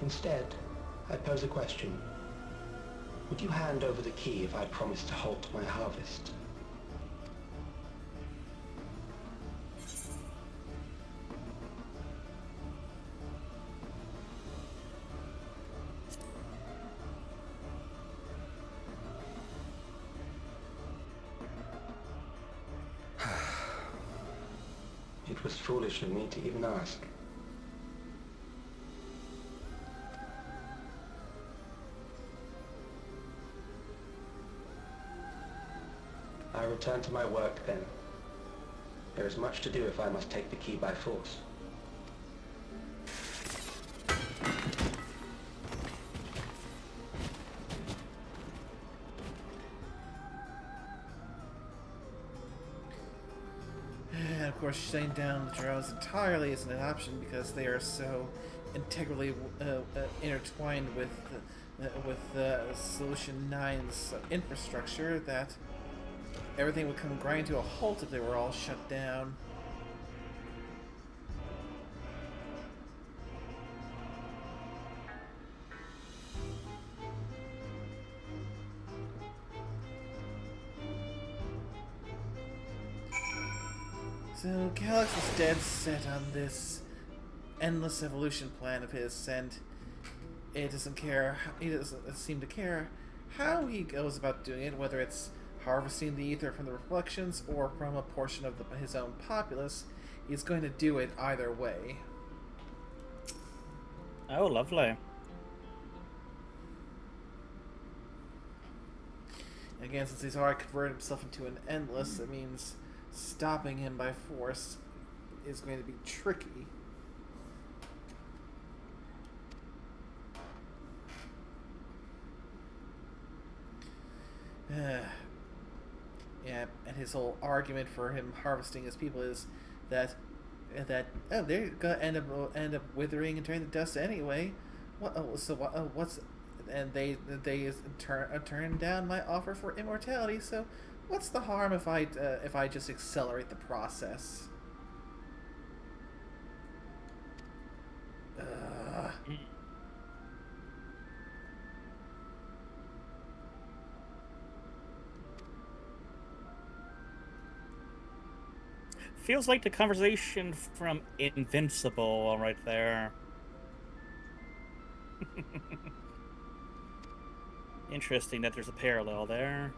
Instead, I pose a question. Would you hand over the key if I promised to halt my harvest? It was foolish of me to even ask. I return to my work then. There is much to do if I must take the key by force. And of course, shutting down the drones entirely isn't an option because they are so integrally intertwined with Solution 9's infrastructure that everything would come grinding to a halt if they were all shut down. So Calyx is dead set on this endless evolution plan of his, and it doesn't care. He doesn't seem to care how he goes about doing it, whether it's harvesting the ether from the reflections or from a portion of his own populace. He's going to do it either way. Oh, lovely. Again, since he's already converted himself into an endless, it means stopping him by force is going to be tricky. Yeah, and his whole argument for him harvesting his people is that oh, they're gonna end up withering and turning to dust anyway. What's and they turn down my offer for immortality. So what's the harm if I just accelerate the process? Feels like the conversation from Invincible right there. Interesting that there's a parallel there.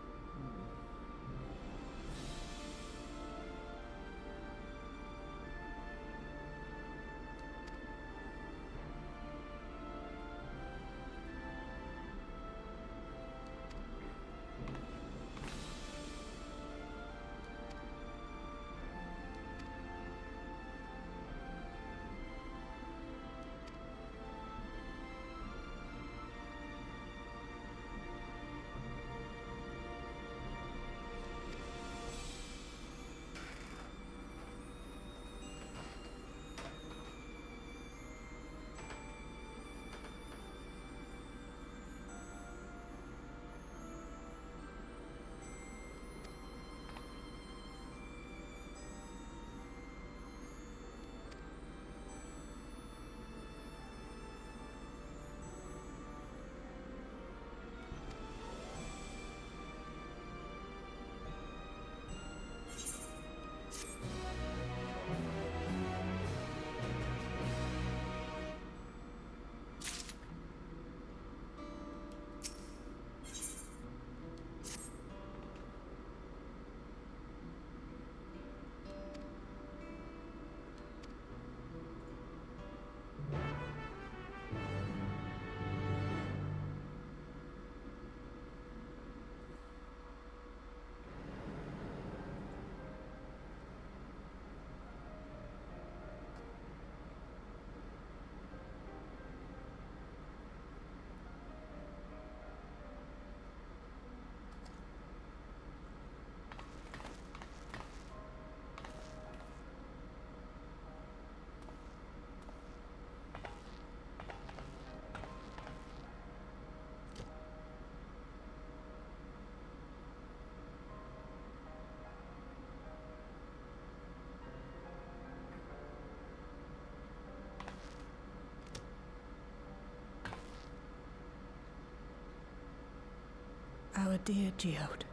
dear Geode.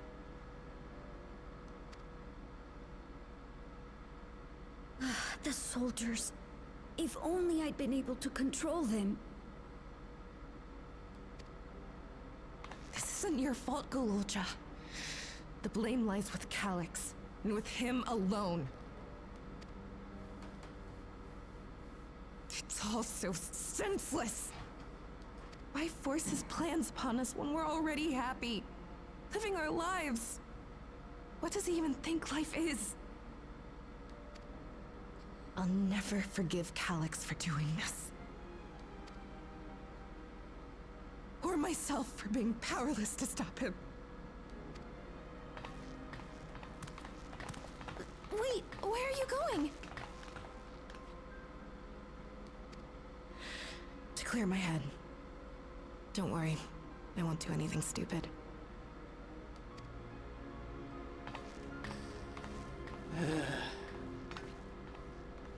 The soldiers. If only I'd been able to control them. This isn't your fault, Golulja. The blame lies with Calyx, and with him alone. It's all so senseless. Why force his plans upon us when we're already happy, living our lives? What does he even think life is? I'll never forgive Calyx for doing this. Or myself for being powerless to stop him. Wait, where are you going? To clear my head. Don't worry, I won't do anything stupid.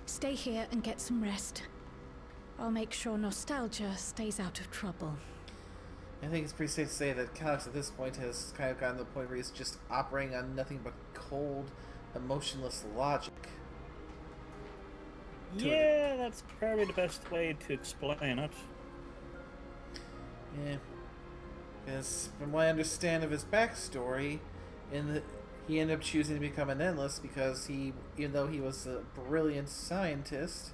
Stay here and get some rest. I'll make sure nostalgia stays out of trouble. I think it's pretty safe to say that Calyx at this point has kind of gotten to the point where he's just operating on nothing but cold, emotionless logic. Yeah, that's probably the best way to explain it. Yeah. Because from what I understand of his backstory, he ended up choosing to become an Endless because even though he was a brilliant scientist,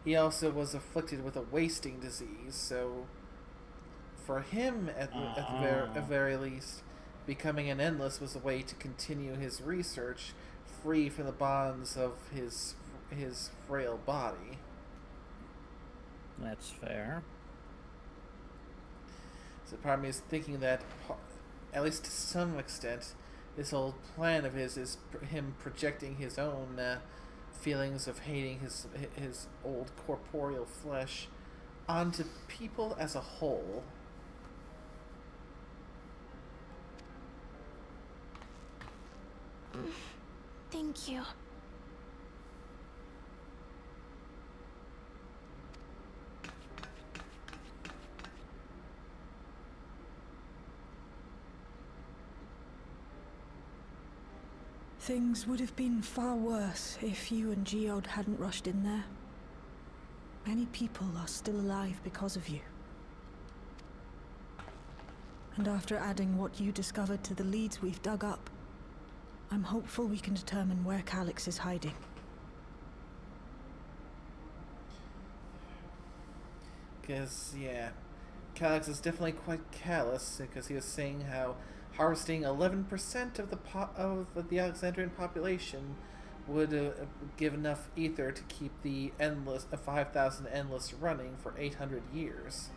he also was afflicted with a wasting disease. So, for him, at the very least, becoming an Endless was a way to continue his research, free from the bonds of his frail body. That's fair. So part of me is thinking that, at least to some extent, this whole plan of his is him projecting his own feelings of hating his old corporeal flesh onto people as a whole. Thank you. Things would have been far worse if you and Geode hadn't rushed in there. Many people are still alive because of you. And after adding what you discovered to the leads we've dug up, I'm hopeful we can determine where Calyx is hiding. Because, yeah, Calyx is definitely quite callous, because he was saying how harvesting 11% of the Alexandrian population would give enough ether to keep the 5,000 Endless running for 800 years.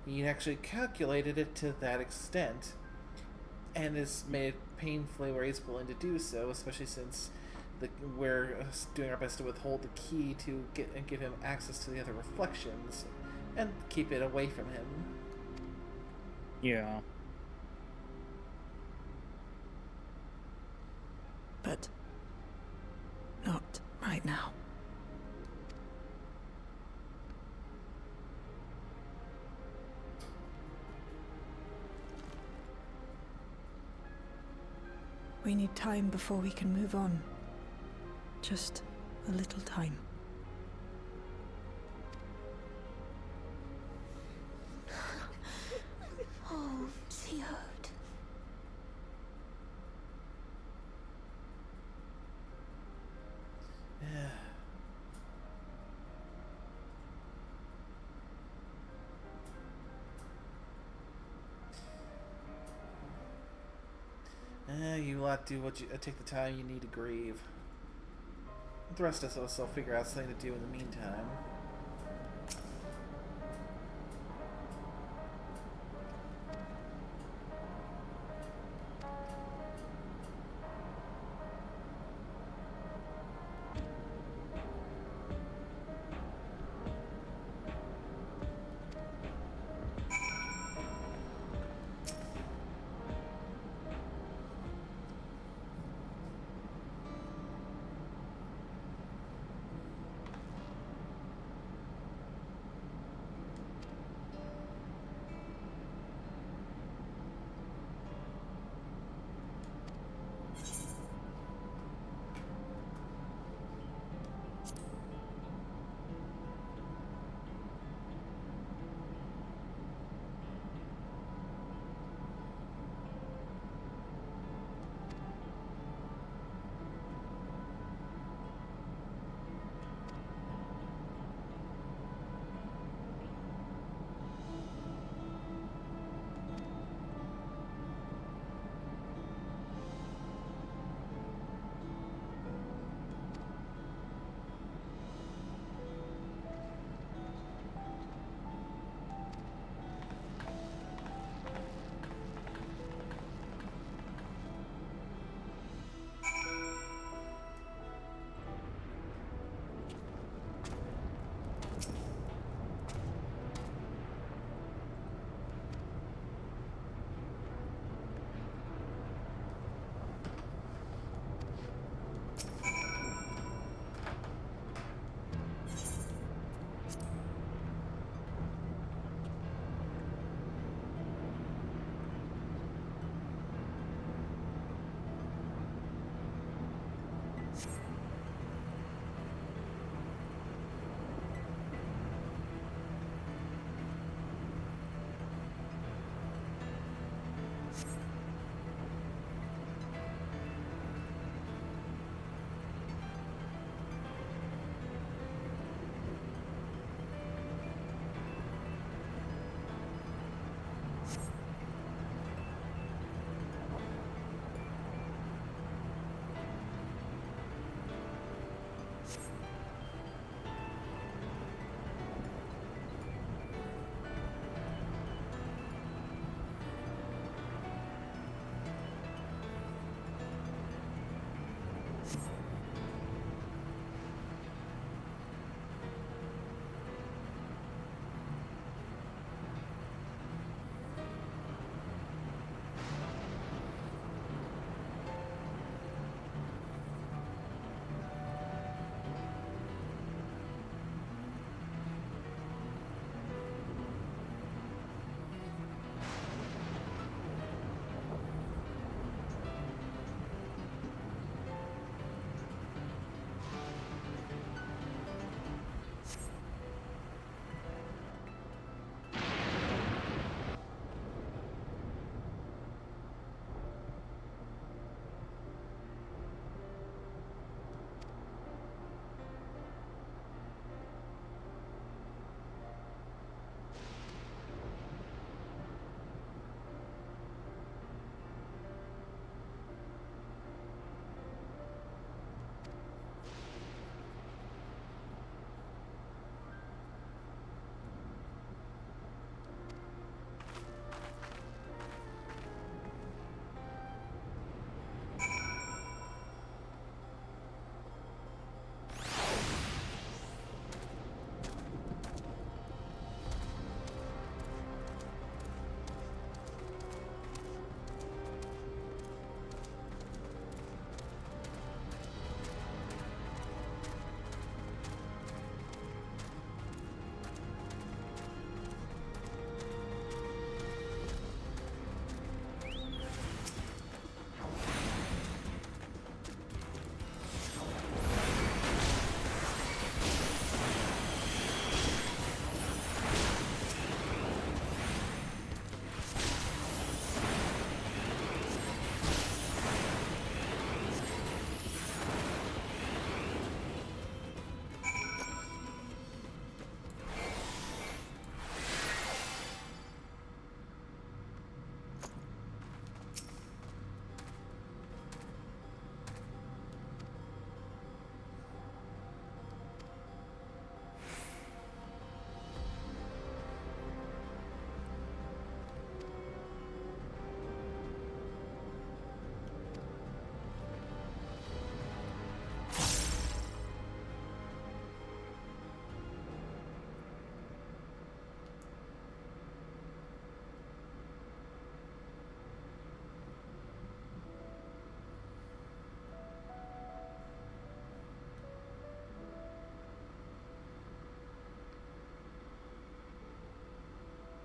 He actually calculated it to that extent, and has made it painfully where he's willing to do so, especially since we're doing our best to withhold the key to give him access to the other reflections, and keep it away from him. Yeah. But not right now. We need time before we can move on. Just a little time. Oh, Geode. You lot do take the time you need to grieve. The rest of us will figure out something to do in the meantime.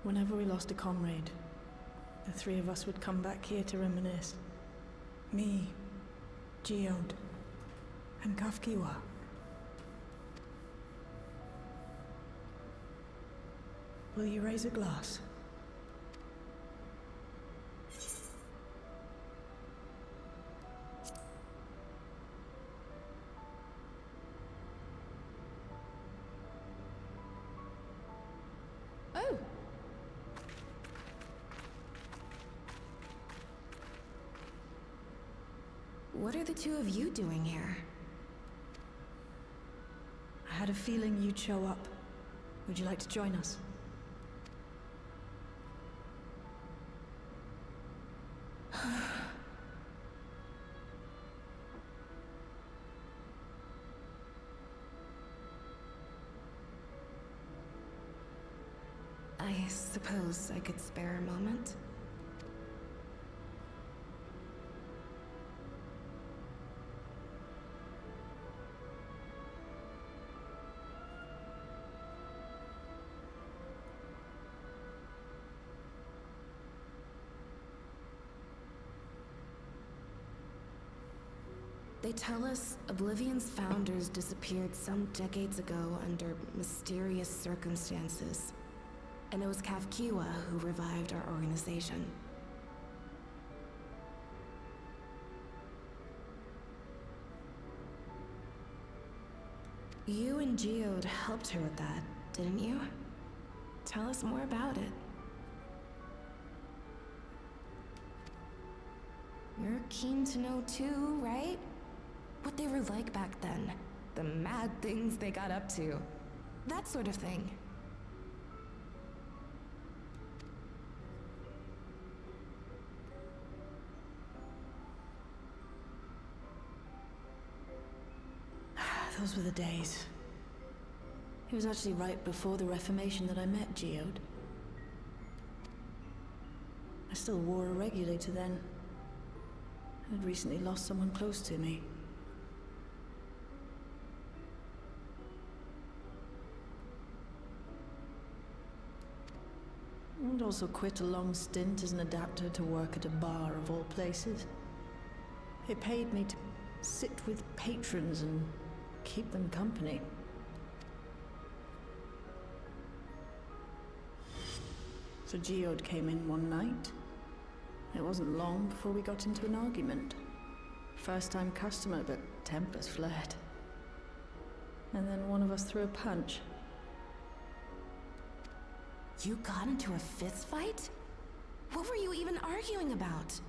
Whenever we lost a comrade, the three of us would come back here to reminisce. Me, Geode, and Kafkiwa. Will you raise a glass? Oh! What are the two of you doing here? I had a feeling you'd show up. Would you like to join us? I suppose I could spare a moment. They tell us Oblivion's founders disappeared some decades ago under mysterious circumstances. And it was Kafkiwa who revived our organization. You and Geode helped her with that, didn't you? Tell us more about it. You're keen to know too, right? What they were like back then. The mad things they got up to. That sort of thing. Those were the days. It was actually right before the Reformation that I met Geode. I still wore a regulator then. I'd recently lost someone close to me. I'd also quit a long stint as an adapter to work at a bar of all places. It paid me to sit with patrons and keep them company. So Geode came in one night. It wasn't long before we got into an argument. First-time customer, but tempers flared. And then one of us threw a punch. You got into a fist fight? What were you even arguing about?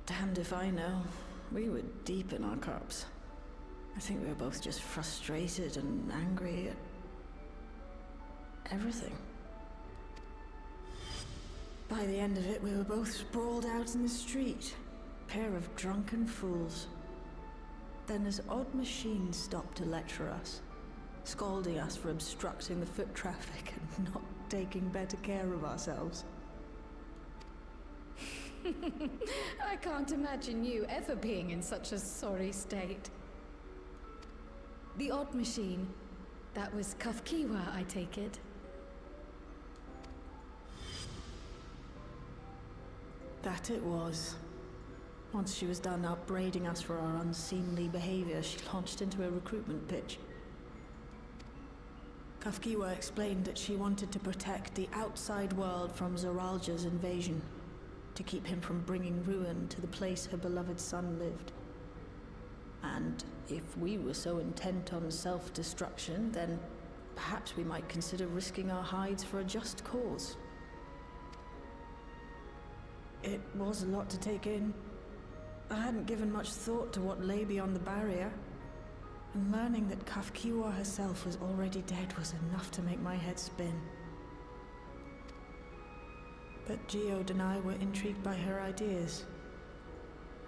Damned if I know. We were deep in our cups. I think we were both just frustrated and angry at everything. By the end of it, we were both sprawled out in the street. Pair of drunken fools. Then this odd machine stopped to lecture us, scolding us for obstructing the foot traffic and not taking better care of ourselves. I can't imagine you ever being in such a sorry state. The odd machine. That was Kafkiwa, I take it. That it was. Once she was done upbraiding us for our unseemly behavior, she launched into a recruitment pitch. Kafkiwa explained that she wanted to protect the outside world from Zoralja's invasion, to keep him from bringing ruin to the place her beloved son lived. And if we were so intent on self-destruction, then perhaps we might consider risking our hides for a just cause. It was a lot to take in. I hadn't given much thought to what lay beyond the barrier, and learning that Kafkiwa herself was already dead was enough to make my head spin. But Geode and I were intrigued by her ideas,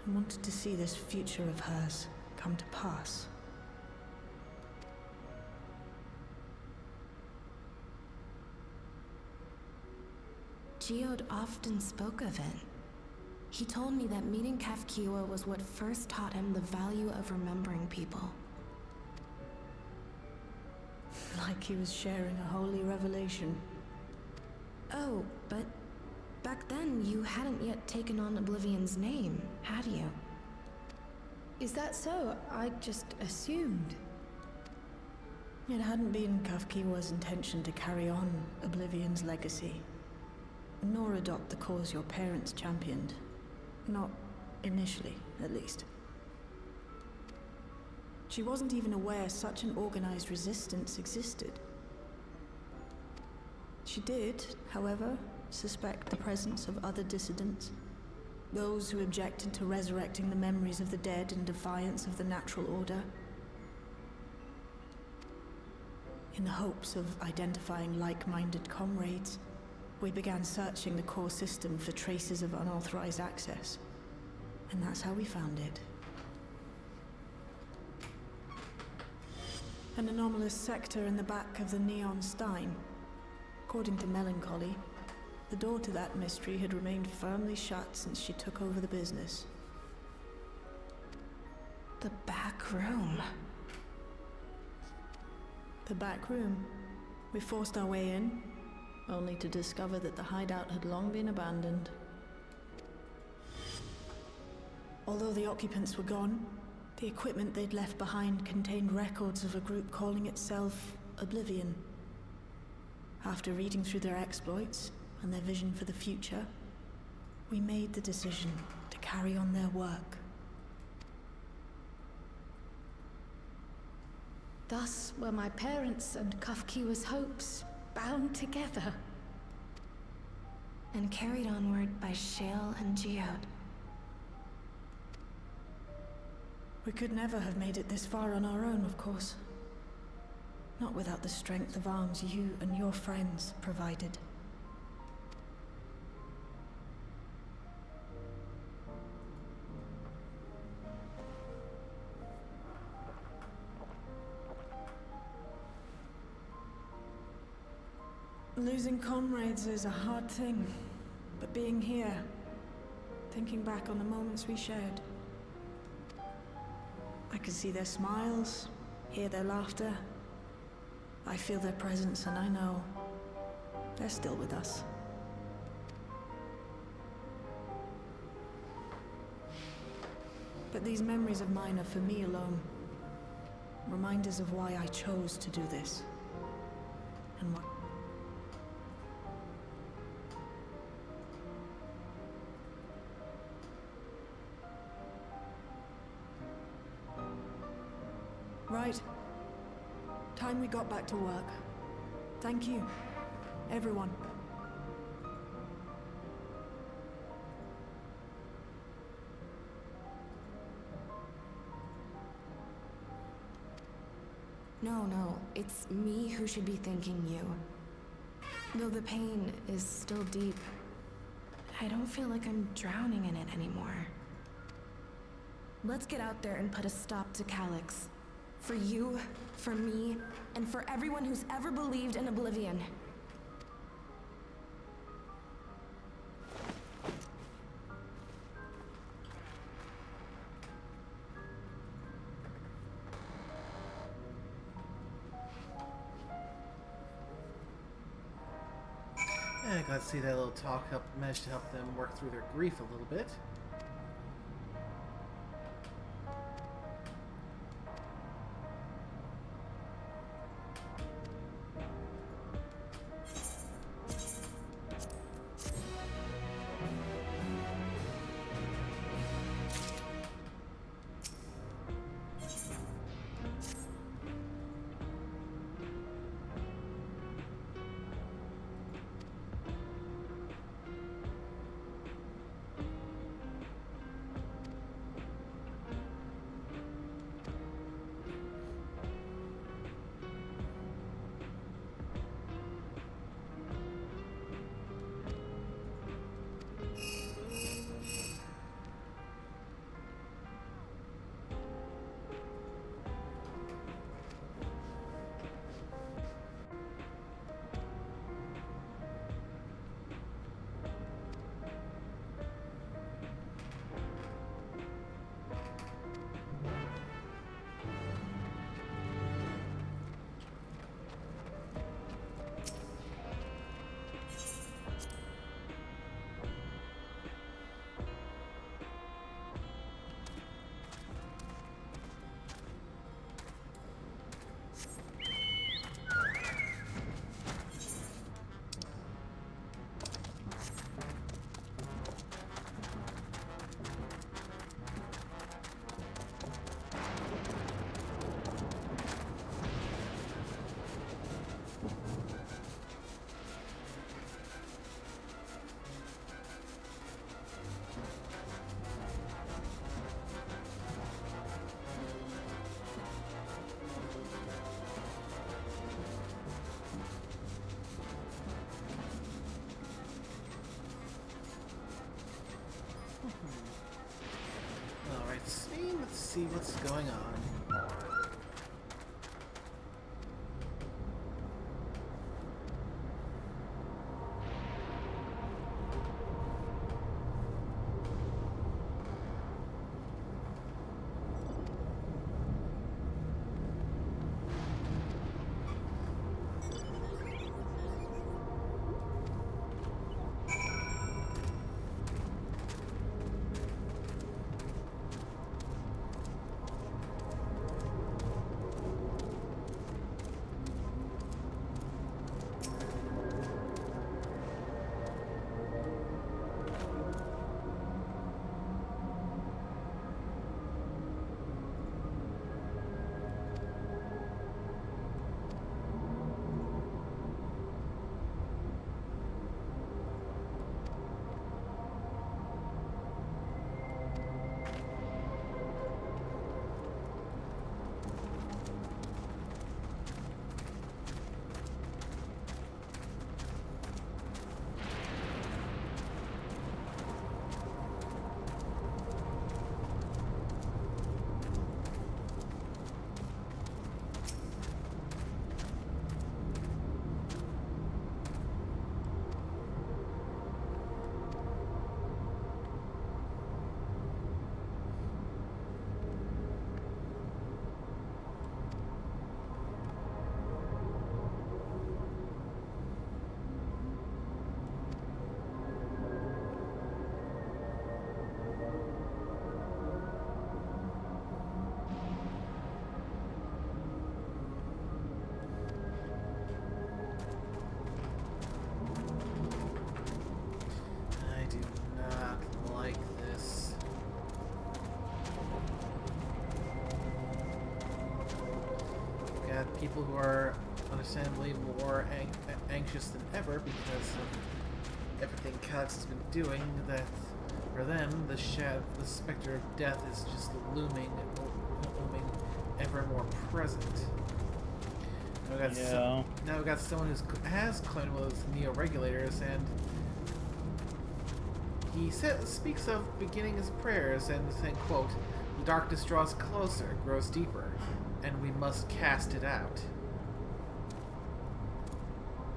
and wanted to see this future of hers come to pass. Geode often spoke of it. He told me that meeting Kafkiwa was what first taught him the value of remembering people. like he was sharing a holy revelation. Oh, but back then you hadn't yet taken on Oblivion's name, had you? Is that so? I just assumed. It hadn't been Kafkiwa's intention to carry on Oblivion's legacy, nor adopt the cause your parents championed. Not initially, at least. She wasn't even aware such an organized resistance existed. She did, however, suspect the presence of other dissidents, those who objected to resurrecting the memories of the dead in defiance of the natural order. In the hopes of identifying like-minded comrades, we began searching the core system for traces of unauthorized access. And that's how we found it. An anomalous sector in the back of the Neon Stein. According to Melancholy, the door to that mystery had remained firmly shut since she took over the business. The back room. The back room. We forced our way in, only to discover that the hideout had long been abandoned. Although the occupants were gone, the equipment they'd left behind contained records of a group calling itself Oblivion. After reading through their exploits and their vision for the future, we made the decision to carry on their work. Thus were my parents' and Kafkiwa's hopes bound together. And carried onward by Shale and Geode. We could never have made it this far on our own, of course. Not without the strength of arms you and your friends provided. Losing comrades is a hard thing, but being here, thinking back on the moments we shared, I can see their smiles, hear their laughter. I feel their presence, and I know they're still with us. But these memories of mine are for me alone. Reminders of why I chose to do this. And what... Right. Time we got back to work. Thank you, everyone. No, it's me who should be thanking you. Though the pain is still deep, I don't feel like I'm drowning in it anymore. Let's get out there and put a stop to Calyx. For you, for me, and for everyone who's ever believed in Oblivion. Yeah, glad to see that little talk managed to help them work through their grief a little bit. see what's going on. People who are understandably more anxious than ever because of everything Calix has been doing. That for them, the specter of death is just looming ever more present. Now we've got someone who has cloned one of those neo-regulators, and he speaks of beginning his prayers and saying, quote, "The darkness draws closer, grows deeper, and we must cast it out."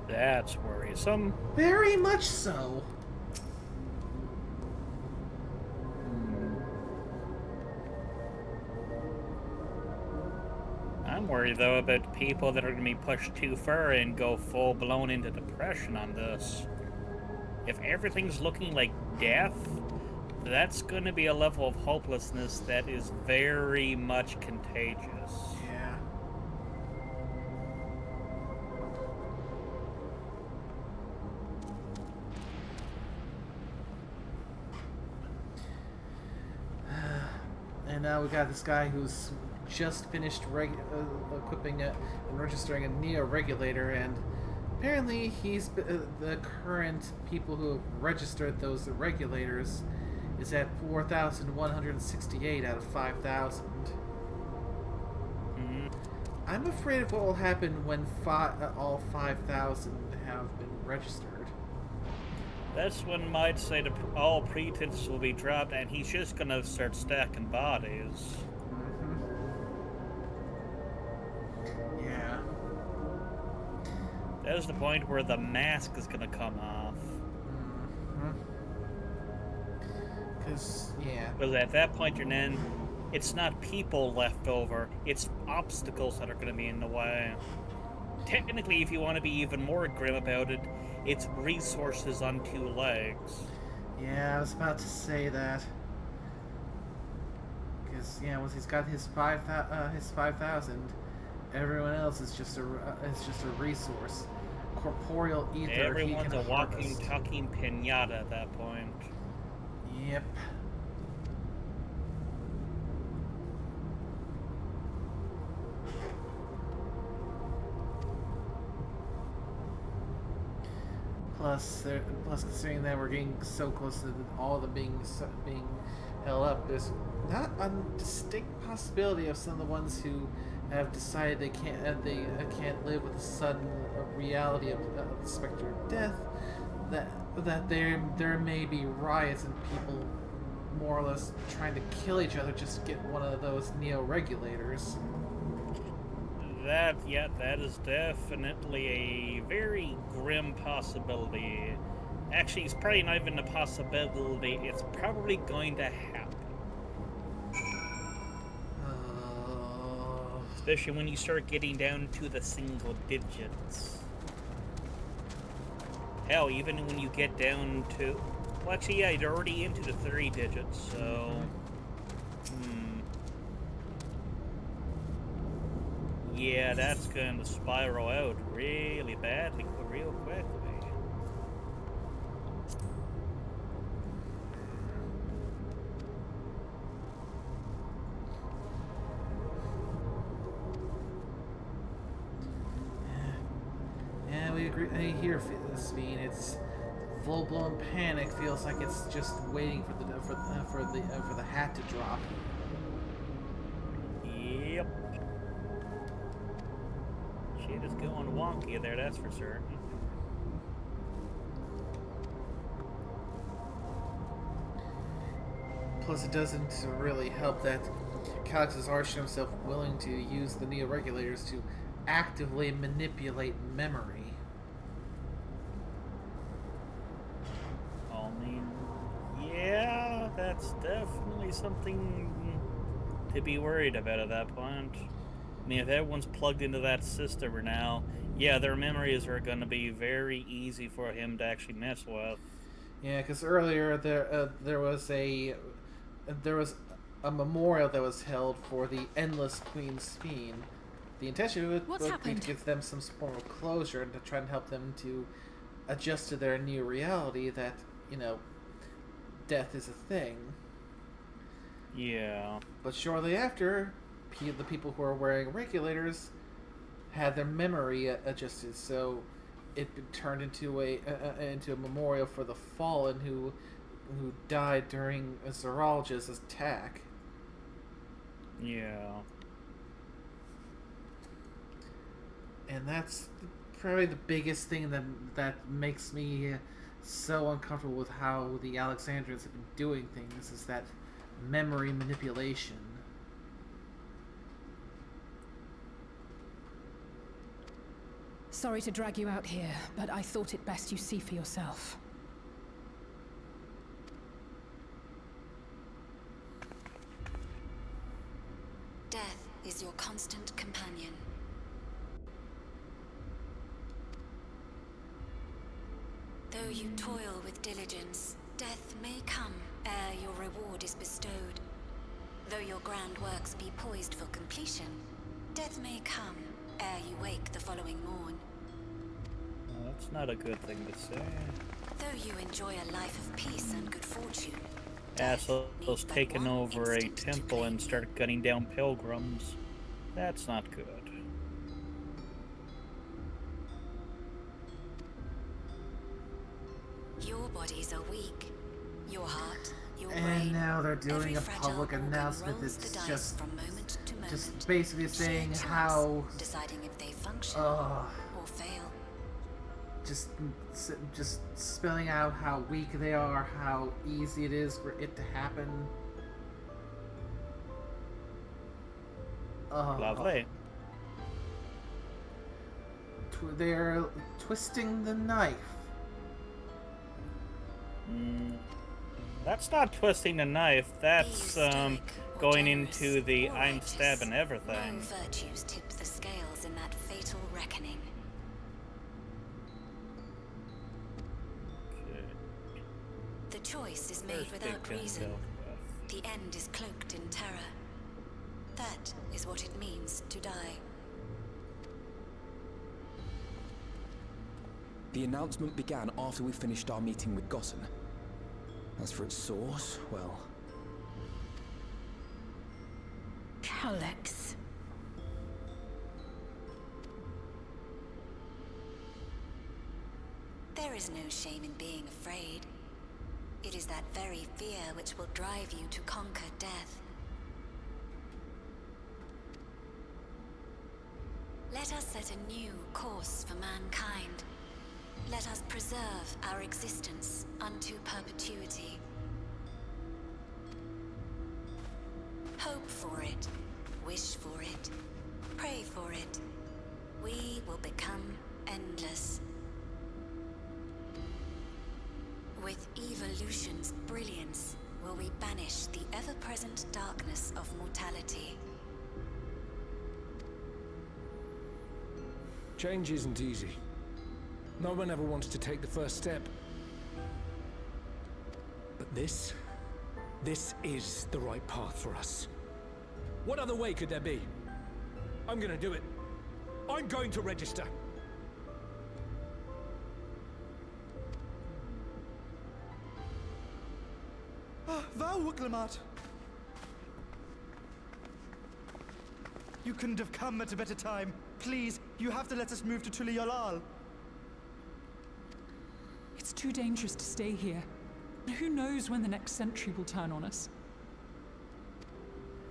That's worrisome. Very much so. I'm worried, though, about people that are going to be pushed too far and go full-blown into depression on this. If everything's looking like death, that's going to be a level of hopelessness that is very much contagious. Yeah. And now we got this guy who's just finished equipping and registering a neo-regulator, and apparently he's the current people who have registered those regulators is at 4,168 out of 5,000. Mm-hmm. I'm afraid of what will happen when all 5,000 have been registered. That's when might say all pretenses will be dropped and he's just gonna start stacking bodies. Mm-hmm. Yeah. There's the point where the mask is gonna come off. Because at that point it's not people left over, it's obstacles that are gonna be in the way. Technically, if you want to be even more grim about it, it's resources on two legs. Yeah, I was about to say that. Because once he's got his 5,000, everyone else is just a resource, corporeal ether. Everyone's a walking, talking pinata at that point. Yep. Plus, considering that we're getting so close to all of them being held up, there's not a distinct possibility of some of the ones who have decided they can't live with the sudden reality of the specter of death. That there may be riots and people more or less trying to kill each other just to get one of those neo-regulators. That is definitely a very grim possibility. Actually, it's probably not even a possibility, it's probably going to happen. Especially when you start getting down to the single digits. Hell, even when you get down to... Well, actually, yeah, you're already into the 3 digits, so... Yeah, that's going to spiral out really badly, real quickly. Yeah, we agree. I hear Sveen. It's full-blown panic. Feels like it's just waiting for the hat to drop. Yep. Shit is going wonky there, that's for certain. Plus, it doesn't really help that Calix has already shown himself willing to use the neo-regulators to actively manipulate memory. I mean, yeah, that's definitely something to be worried about at that point. I mean, if everyone's plugged into that system now, yeah, their memories are going to be very easy for him to actually mess with. Yeah, because earlier there was a memorial that was held for the Endless Queen Sveen. The intention would be to give them some form of closure and to try and help them to adjust to their new reality that, you know, death is a thing. Yeah. But shortly after, the people who are wearing regulators had their memory adjusted, so it turned into a memorial for the fallen who died during Zoralja's attack. Yeah. And that's probably the biggest thing that makes me so uncomfortable with how the Alexandrians have been doing things, is that memory manipulation. Sorry to drag you out here, but I thought it best you see for yourself. Death is your constant companion. Though you toil with diligence, death may come ere your reward is bestowed. Though your grand works be poised for completion, death may come ere you wake the following morn. Well, that's not a good thing to say. Though you enjoy a life of peace and good fortune, Assholes taking over a temple and start gunning down pilgrims. That's not good. your bodies are weak. Your heart, your and brain. now they're doing a public announcement that's just basically saying how deciding if they function or fail. Just spelling out how weak they are, how easy it is for it to happen. Lovely. They're twisting the knife. That's not twisting the knife. That's going into the I'm stabbing everything. No virtues tip the scales in that fatal reckoning. Okay. The choice is made without reason. The end is cloaked in terror. That is what it means to die. The announcement began after we finished our meeting with Gossen. As for its source, well... Calix. There is no shame in being afraid. It is that very fear which will drive you to conquer death. Let us set a new course for mankind. Let us preserve our existence unto perpetuity. Hope for it, wish for it, pray for it. We will become endless. With evolution's brilliance, will we banish the ever-present darkness of mortality. Change isn't easy. No one ever wants to take the first step. But this is the right path for us. What other way could there be? I'm gonna do it. I'm going to register. Glamat. You couldn't have come at a better time. Please, you have to let us move to Tuliyollal. It's too dangerous to stay here. Who knows when the next century will turn on us?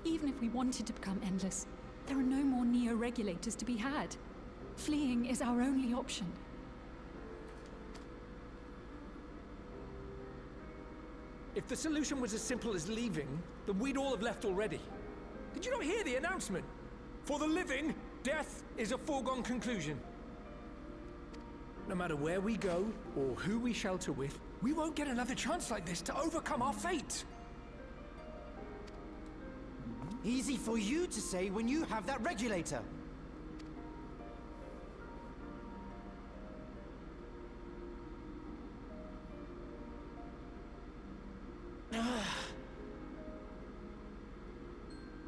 Even if we wanted to become endless, there are no more neo-regulators to be had. Fleeing is our only option. If the solution was as simple as leaving, then we'd all have left already. Did you not hear the announcement? For the living, death is a foregone conclusion. No matter where we go, or who we shelter with, we won't get another chance like this to overcome our fate. Easy for you to say when you have that regulator.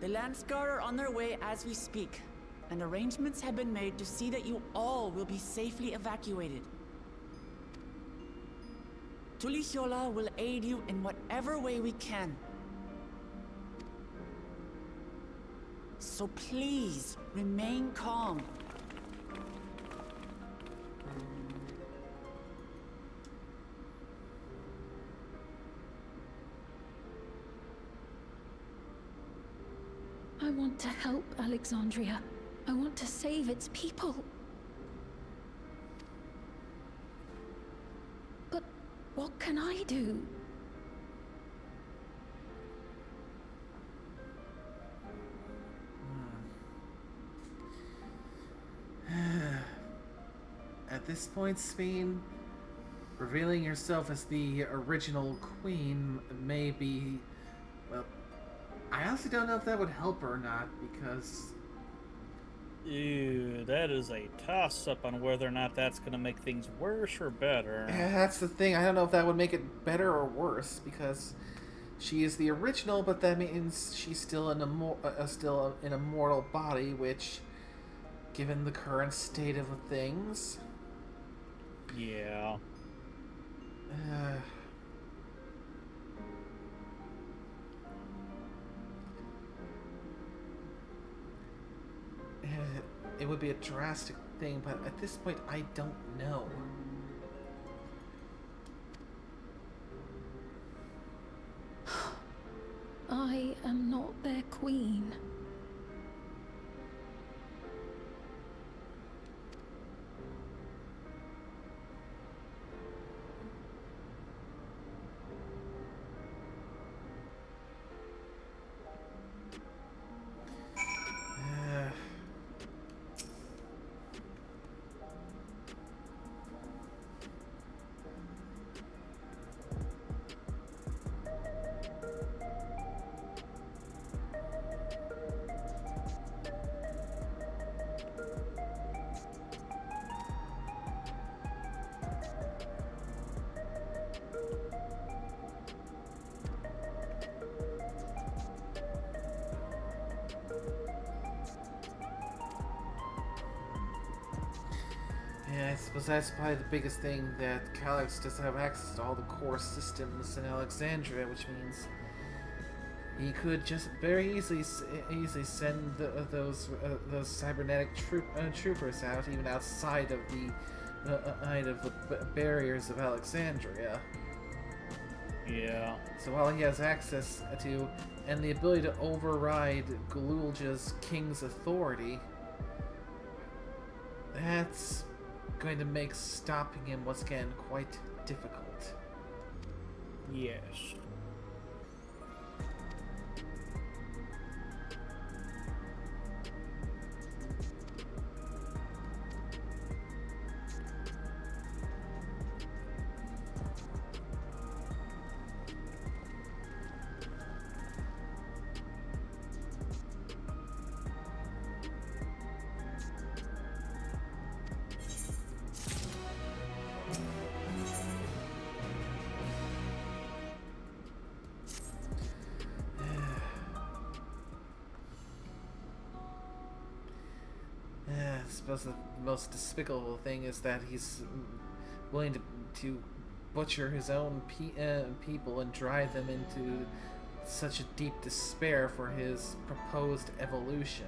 The Landsguard are on their way as we speak, and arrangements have been made to see that you all will be safely evacuated. Tuliyollal will aid you in whatever way we can. So please, remain calm. I want to help Alexandria. I want to save its people. But what can I do? At this point, Speen, revealing yourself as the original queen may be, well, I honestly don't know if that would help her or not, because... Ew, that is a toss-up on whether or not that's going to make things worse or better. Yeah, that's the thing. I don't know if that would make it better or worse, because she is the original, but that means she's still in a mortal body, which, given the current state of things... Yeah. It would be a drastic thing, but at this point, I don't know. I am not their queen. Yeah, I suppose that's probably the biggest thing, that Calyx doesn't have access to all the core systems in Alexandria, which means he could just very easily send those cybernetic troopers out, even outside of the barriers of Alexandria. Yeah. So while he has access to and the ability to override Galulja's king's authority, that's going to make stopping him once again quite difficult. Yes. suppose the most despicable thing is that he's willing to butcher his own people and drive them into such a deep despair for his proposed evolution.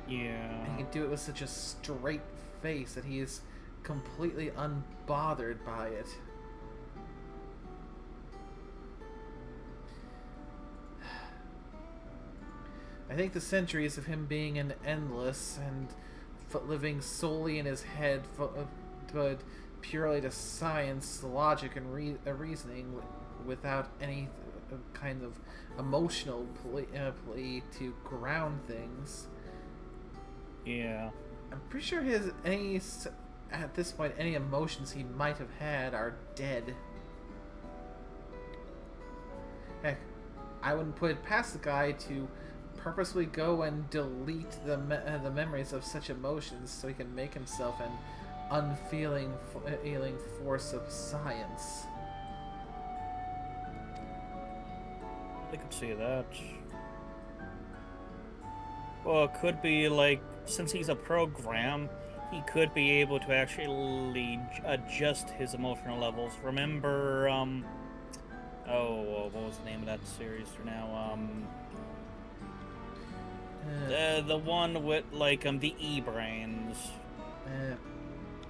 Yeah. And he can do it with such a straight face that he is completely unbothered by it. I think the centuries of him being an endless and living solely in his head, but purely to science, logic, and reasoning, without any kind of emotional plea to ground things. Yeah. I'm pretty sure at this point, any emotions he might have had are dead. Heck, I wouldn't put it past the guy to purposely go and delete the memories of such emotions so he can make himself an unfeeling force of science. I could see that. Well, it could be like, since he's a program, he could be able to actually adjust his emotional levels. Remember, what was the name of that series for now? The one with, like, the E-brains.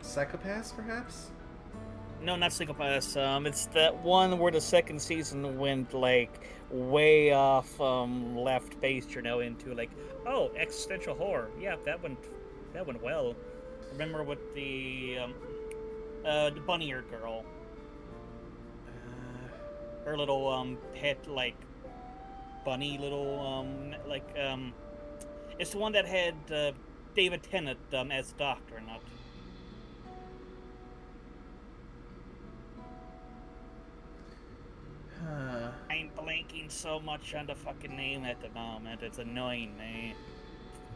Psychopaths, perhaps? No, not Psychopaths. It's that one where the second season went, like, way off, left base, into, like, oh, existential horror. Yeah, that went well. Remember with the bunny ear girl. Her little, pet, like, bunny little, it's the one that had, David Tennant, as the Doctor, not... I'm blanking so much on the fucking name at the moment. It's annoying me.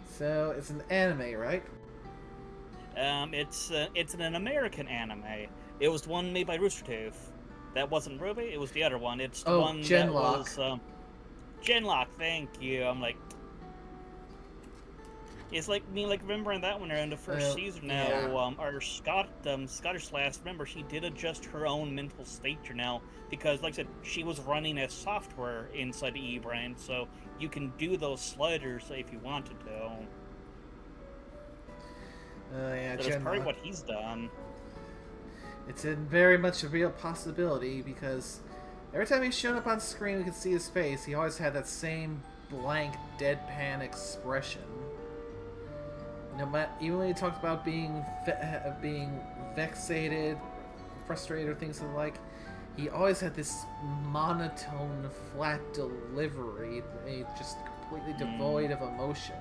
So it's an anime, right? It's an American anime. It was the one made by Rooster Tooth. That wasn't Ruby. It was the other one. It's the one Genlock. that was Genlock. Thank you. I'm like, it's like me, like remembering that one in the first season. Now, yeah. Our Scottish lass. Remember, she did adjust her own mental state now because, like I said, she was running a software inside the E-brain, so you can do those sliders if you wanted to. Yeah, so that's probably what he's done. It's very much a real possibility because every time he's shown up on screen, we can see his face. He always had that same blank, deadpan expression. No matter, even when he talked about being vexated, frustrated, or things of the like, he always had this monotone, flat delivery, just completely devoid of emotion.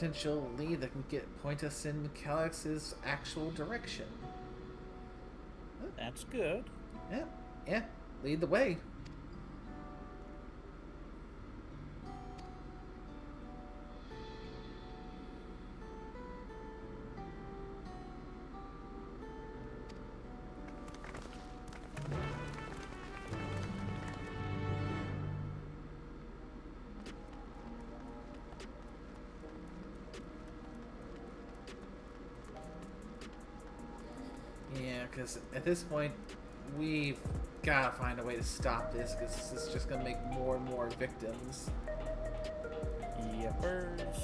potential lead that can point us in Calix's actual direction. That's good. Yeah. Lead the way. Yeah, because at this point, we've got to find a way to stop this, because this is just going to make more and more victims. Yepers.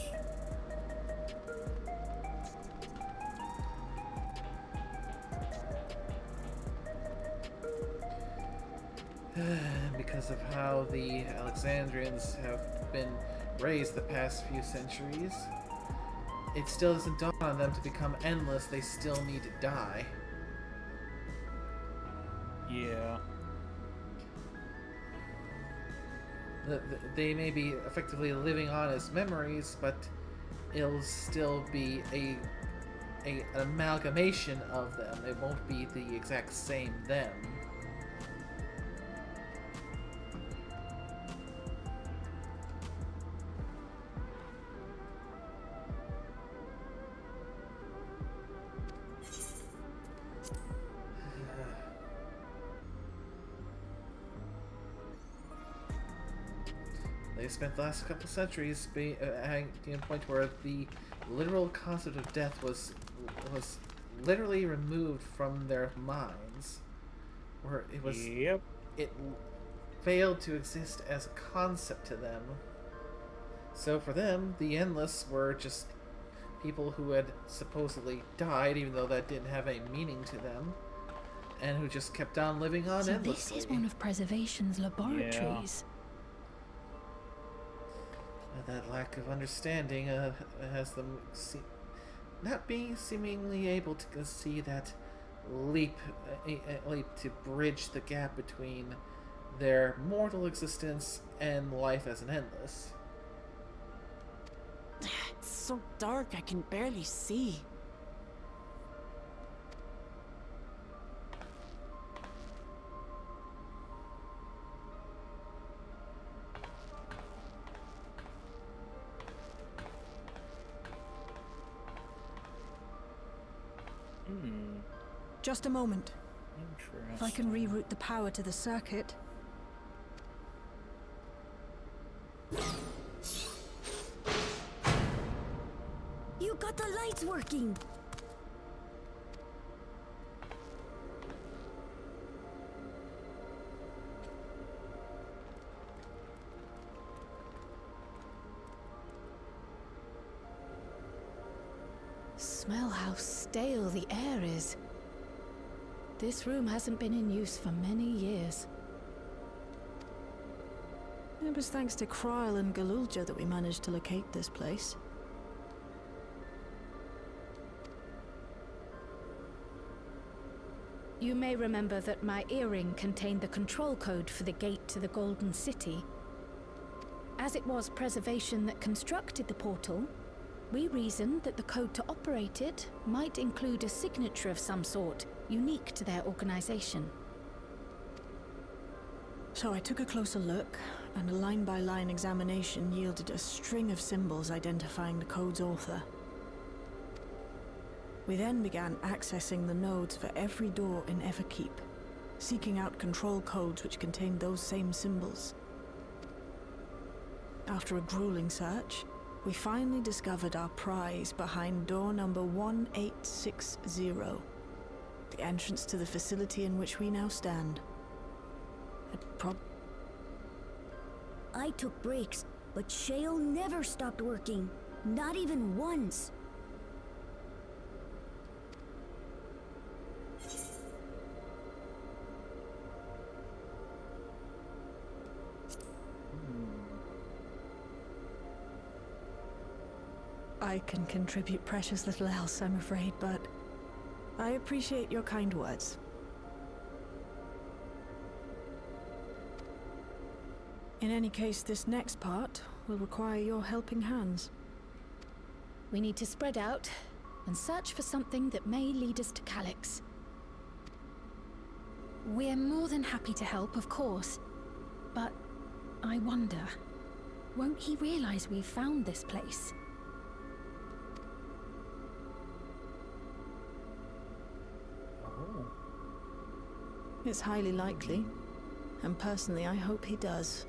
Because of how the Alexandrians have been raised the past few centuries, it still doesn't dawn on them to become endless. They still need to die. Yeah. They may be effectively living on as memories, but it'll still be an amalgamation of them. It won't be the exact same them. They spent the last couple centuries at a point where the literal concept of death was literally removed from their minds, where it was it failed to exist as a concept to them. So for them, the endless were just people who had supposedly died, even though that didn't have any meaning to them, and who just kept on living on endlessly. So this is one of preservation's laboratories. Yeah. That lack of understanding has them not being seemingly able to see that leap to bridge the gap between their mortal existence and life as an endless. It's so dark, I can barely see. Just a moment. If I can reroute the power to the circuit. You got the lights working! Smell how stale the air is. This room hasn't been in use for many years. It was thanks to Kryl and Galulja that we managed to locate this place. You may remember that my earring contained the control code for the gate to the Golden City. As it was Preservation that constructed the portal, we reasoned that the code to operate it might include a signature of some sort, unique to their organization. So I took a closer look, and a line-by-line examination yielded a string of symbols identifying the code's author. We then began accessing the nodes for every door in Everkeep, seeking out control codes which contained those same symbols. After a grueling search, we finally discovered our prize behind door number 1860, the entrance to the facility in which we now stand. I took breaks, but Shale never stopped working. Not even once. I can contribute precious little else, I'm afraid, but I appreciate your kind words. In any case, this next part will require your helping hands. We need to spread out and search for something that may lead us to Calyx. We're more than happy to help, of course. But I wonder, won't he realize we've found this place? It's highly likely, and personally I hope he does.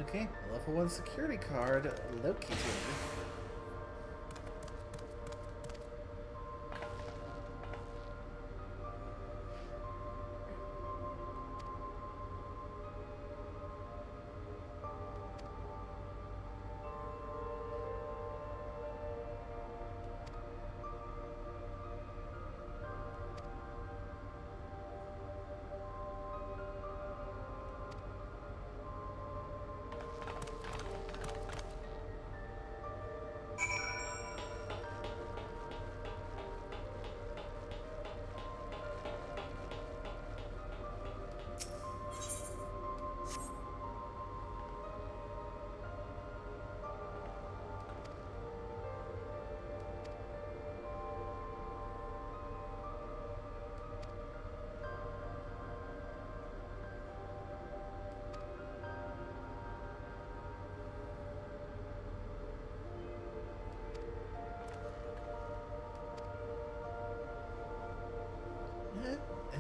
Okay, a level 1 security card located.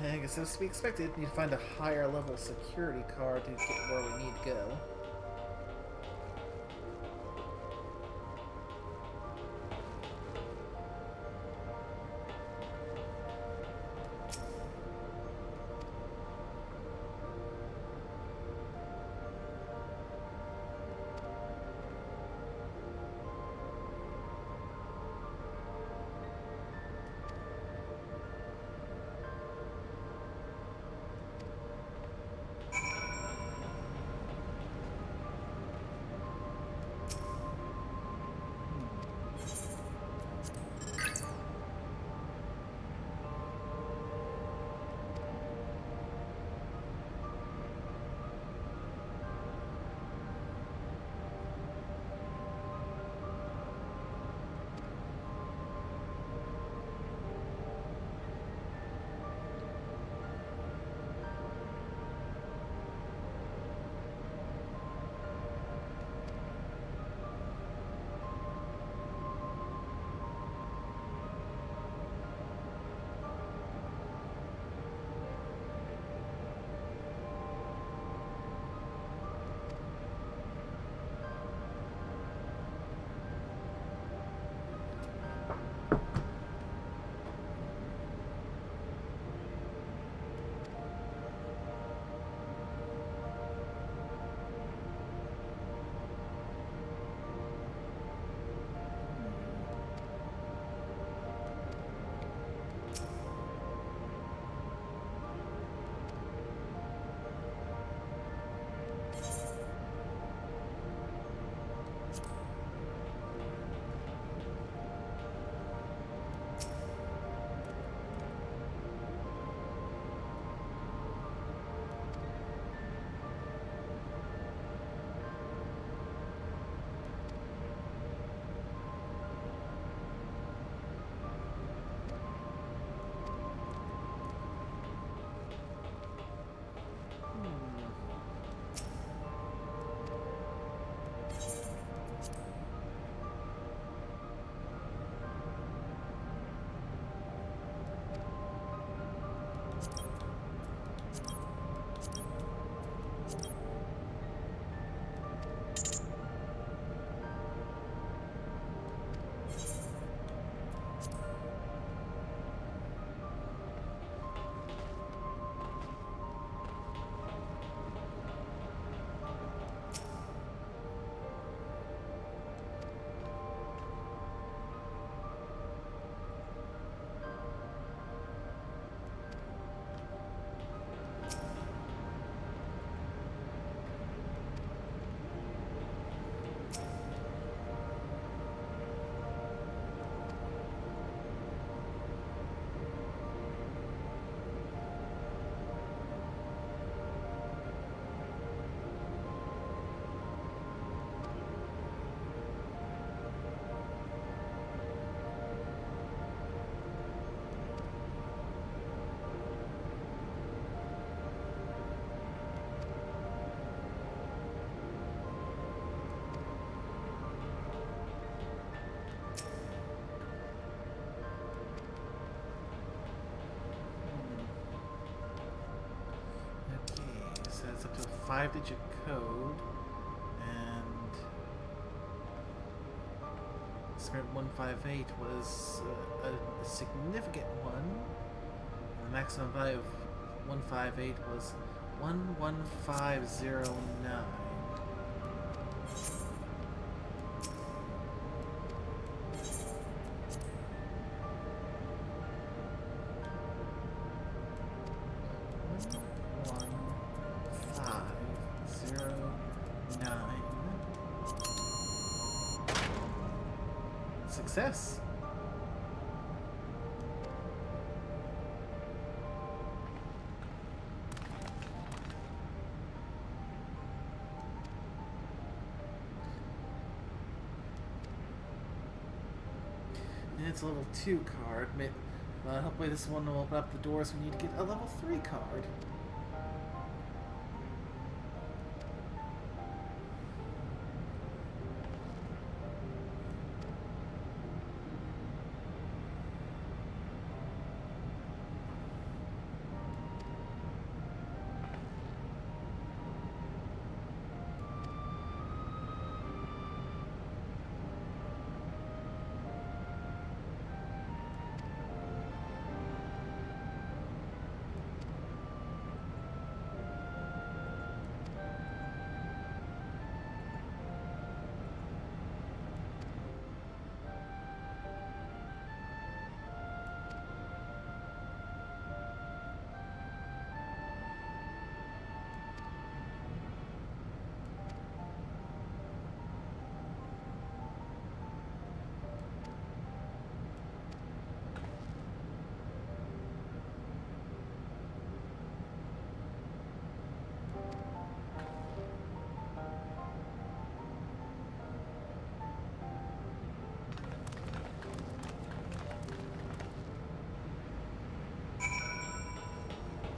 I guess as to be expected, we need to find a higher level security card to get where we need to go. It's up to a 5-digit code, and Script 158 was a significant one. The maximum value of 158 was 11509. Success. And it's a level 2 card. Hopefully this one will open up the doors we need to get a level 3 card.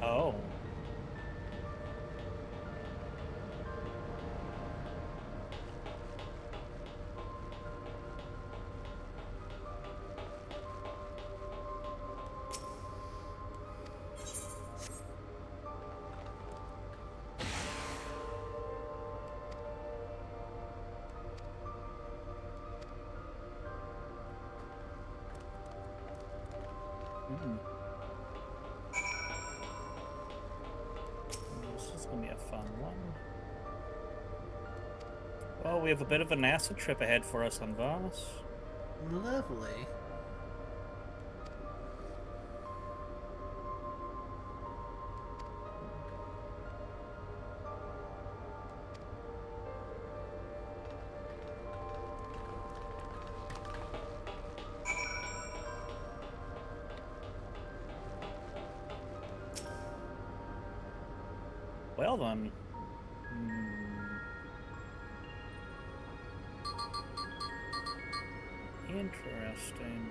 Oh. This is gonna be a fun one. Well, we have a bit of an acid trip ahead for us on Voss. Lovely. Well then. Interesting.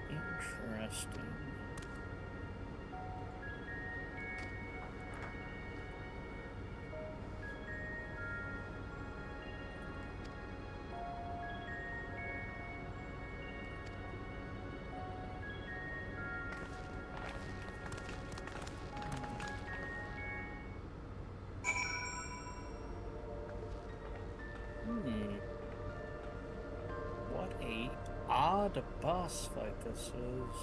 Interesting. What a odd boss fight this is.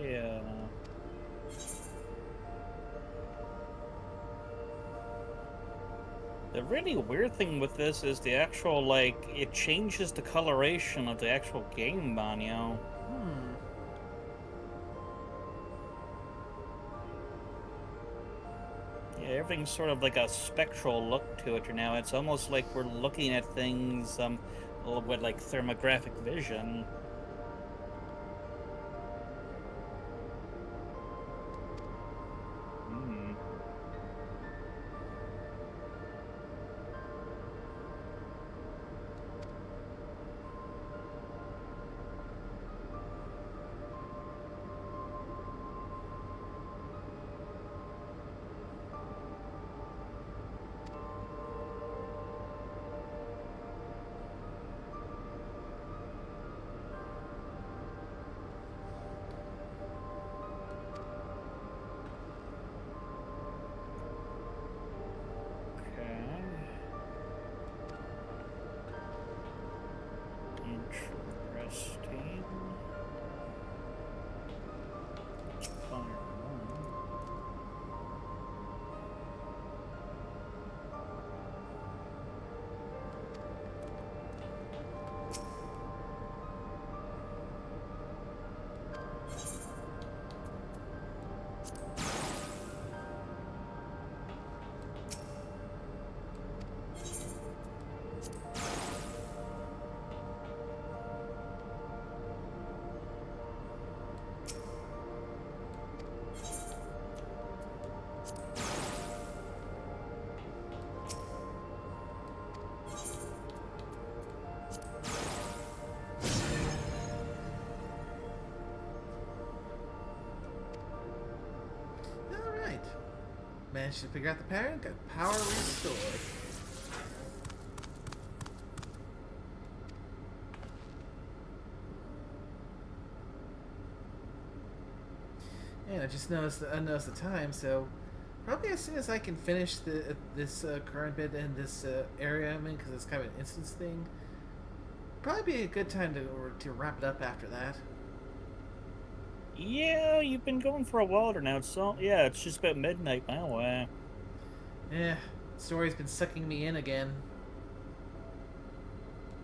Yeah. The really weird thing with this is the actual, like, it changes the coloration of the actual game, Banyo. Yeah, everything's sort of like a spectral look to it now. It's almost like we're looking at things with, like, thermographic vision. Interesting. Fire one. Managed to figure out the pattern, got power restored. And I just noticed the time, so probably as soon as I can finish this current bit in this area I'm in, because it's kind of an instance thing, probably be a good time to wrap it up after that. Yeah, you've been going for a while now, so yeah, it's just about midnight now. Yeah, story's been sucking me in again.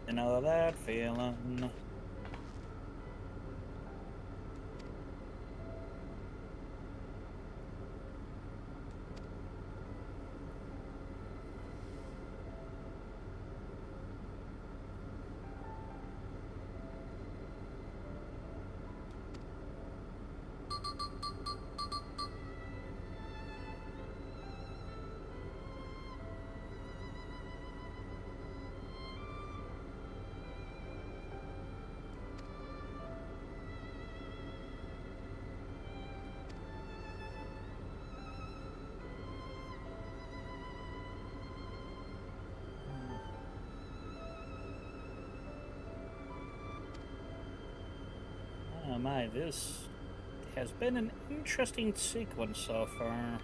You know that feeling. Oh my, this has been an interesting sequence so far.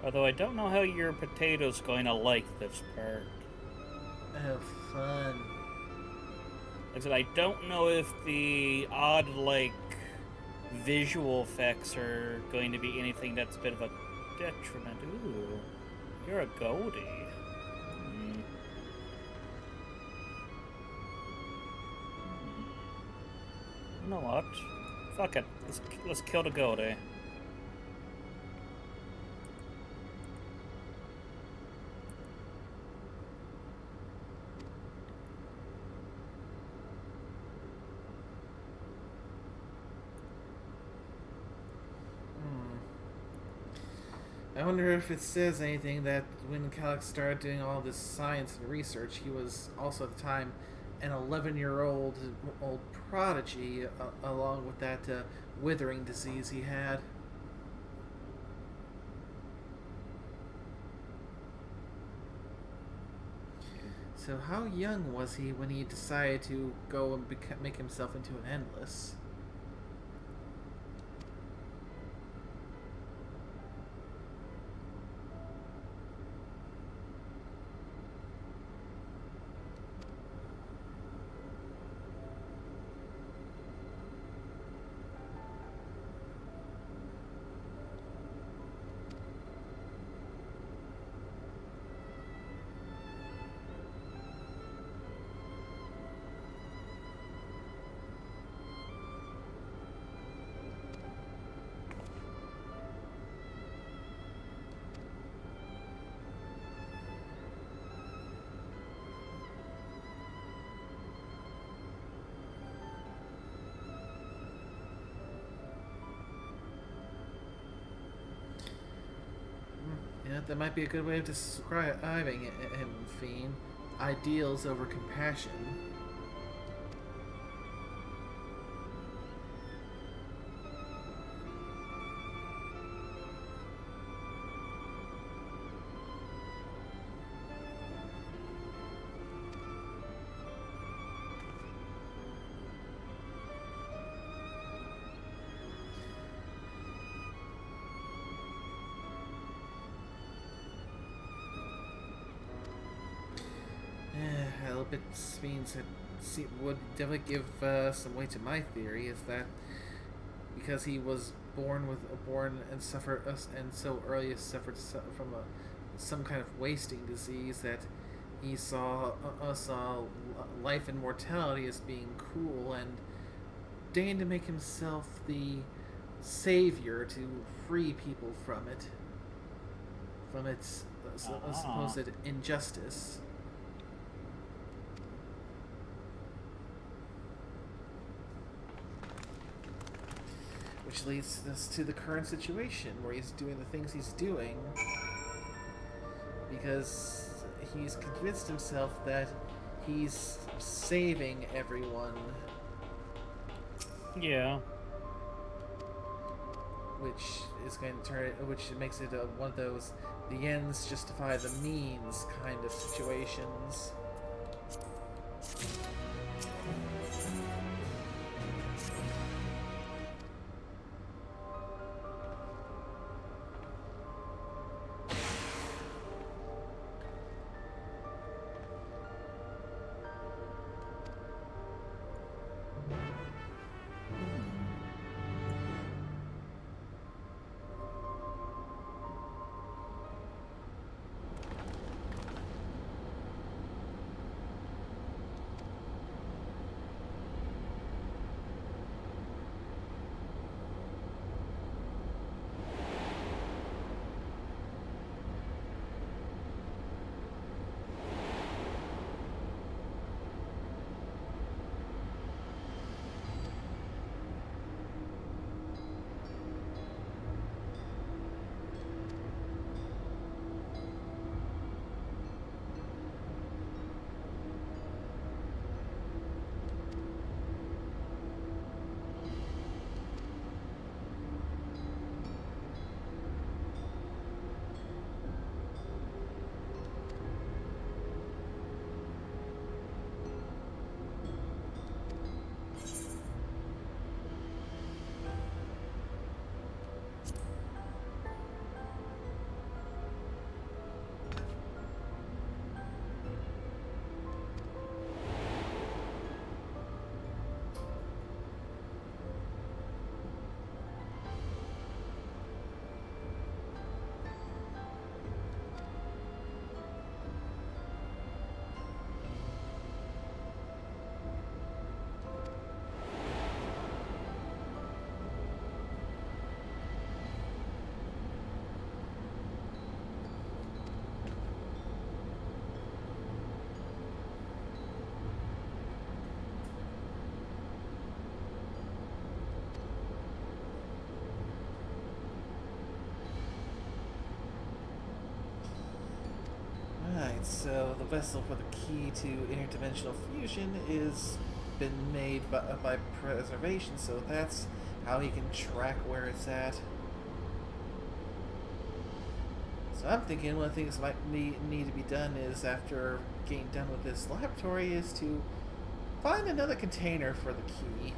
Although I don't know how your potato's going to like this part. Oh, fun. Like I said, I don't know if the odd, like, visual effects are going to be anything that's a bit of a detriment. Ooh, you're a Goldie. You know what? Fuck it. Let's kill the Goldie. I wonder if it says anything that when Calix started doing all this science and research, he was also at the time an 11-year-old prodigy, along with that withering disease he had. So how young was he when he decided to go and make himself into an endless? Yeah, that might be a good way of describing him, Fiend. Ideals over compassion. Means it would definitely give some weight to my theory is that because he was born and suffered and so early suffered from some kind of wasting disease that he saw life and mortality as being cruel and deigned to make himself the savior to free people from its supposed injustice. Which leads us to the current situation where he's doing the things he's doing because he's convinced himself that he's saving everyone. Yeah. which is going to which makes it one of those the ends justify the means kind of situations. Alright, so the vessel for the key to interdimensional fusion is been made by preservation, so that's how he can track where it's at. So I'm thinking one of the things that might need to be done is, after getting done with this laboratory, is to find another container for the key.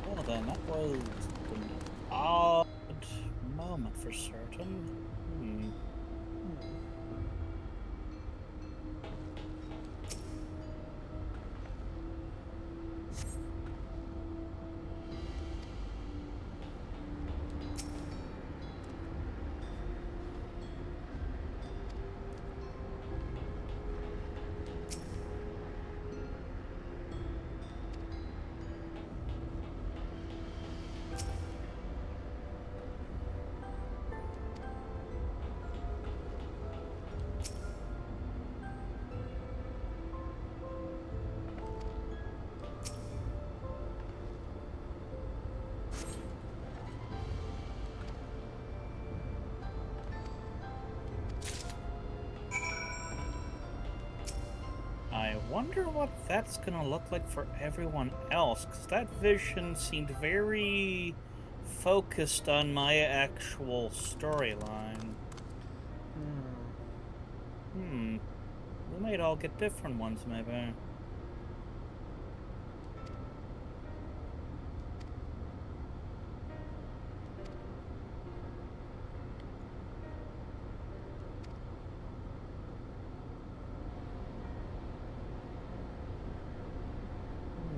Well then, that was an odd moment for certain. I wonder what that's gonna look like for everyone else, because that vision seemed very focused on my actual storyline. We might all get different ones, maybe.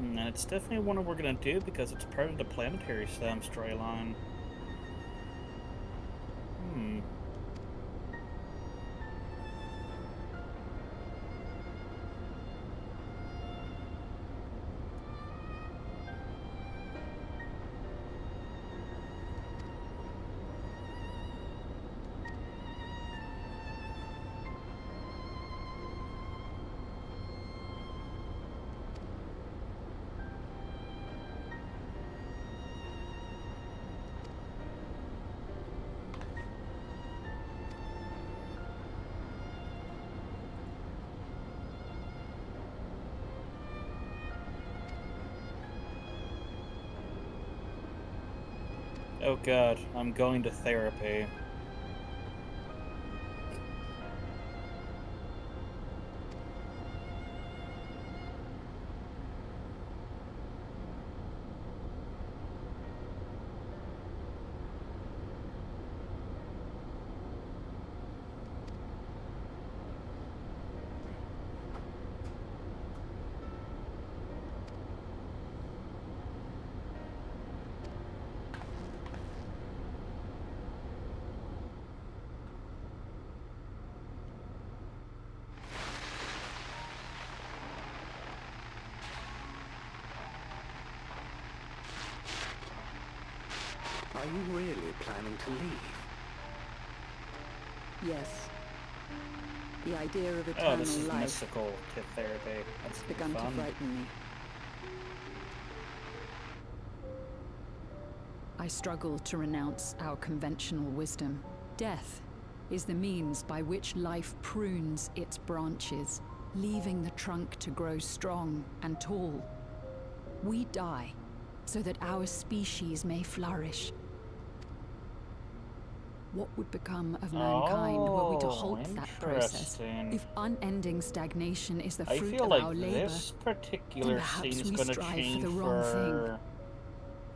And it's definitely one we're gonna do because it's part of the Planetary Sam storyline. Oh god, I'm going to therapy. Are you really planning to leave? Yes. The idea of Oh, eternal this is life mystical kid therapy. That's has begun to fun. frighten me. I struggle to renounce our conventional wisdom. Death is the means by which life prunes its branches, leaving the trunk to grow strong and tall. We die so that our species may flourish. What would become of mankind were we to halt that process? If unending stagnation is the I fruit feel of like our labor, this particular then perhaps scene's we gonna strive change for the wrong thing.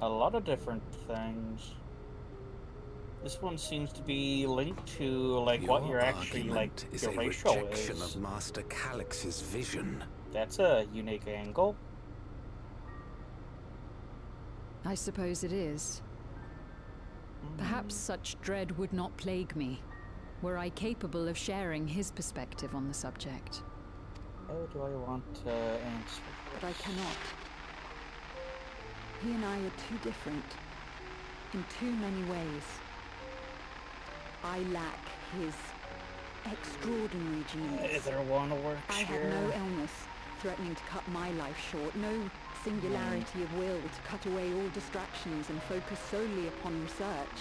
a lot of different things. This one seems to be linked to like what you're actually like Is your a racial rejection is. of Master Calix's vision. That's a unique angle. I suppose it is. Perhaps such dread would not plague me, were I capable of sharing his perspective on the subject. How do I want to answer? But I cannot. He and I are too different, in too many ways. I lack his extraordinary genius. Either one works I had here. no illness threatening to cut my life short, no singularity of will to cut away all distractions and focus solely upon research.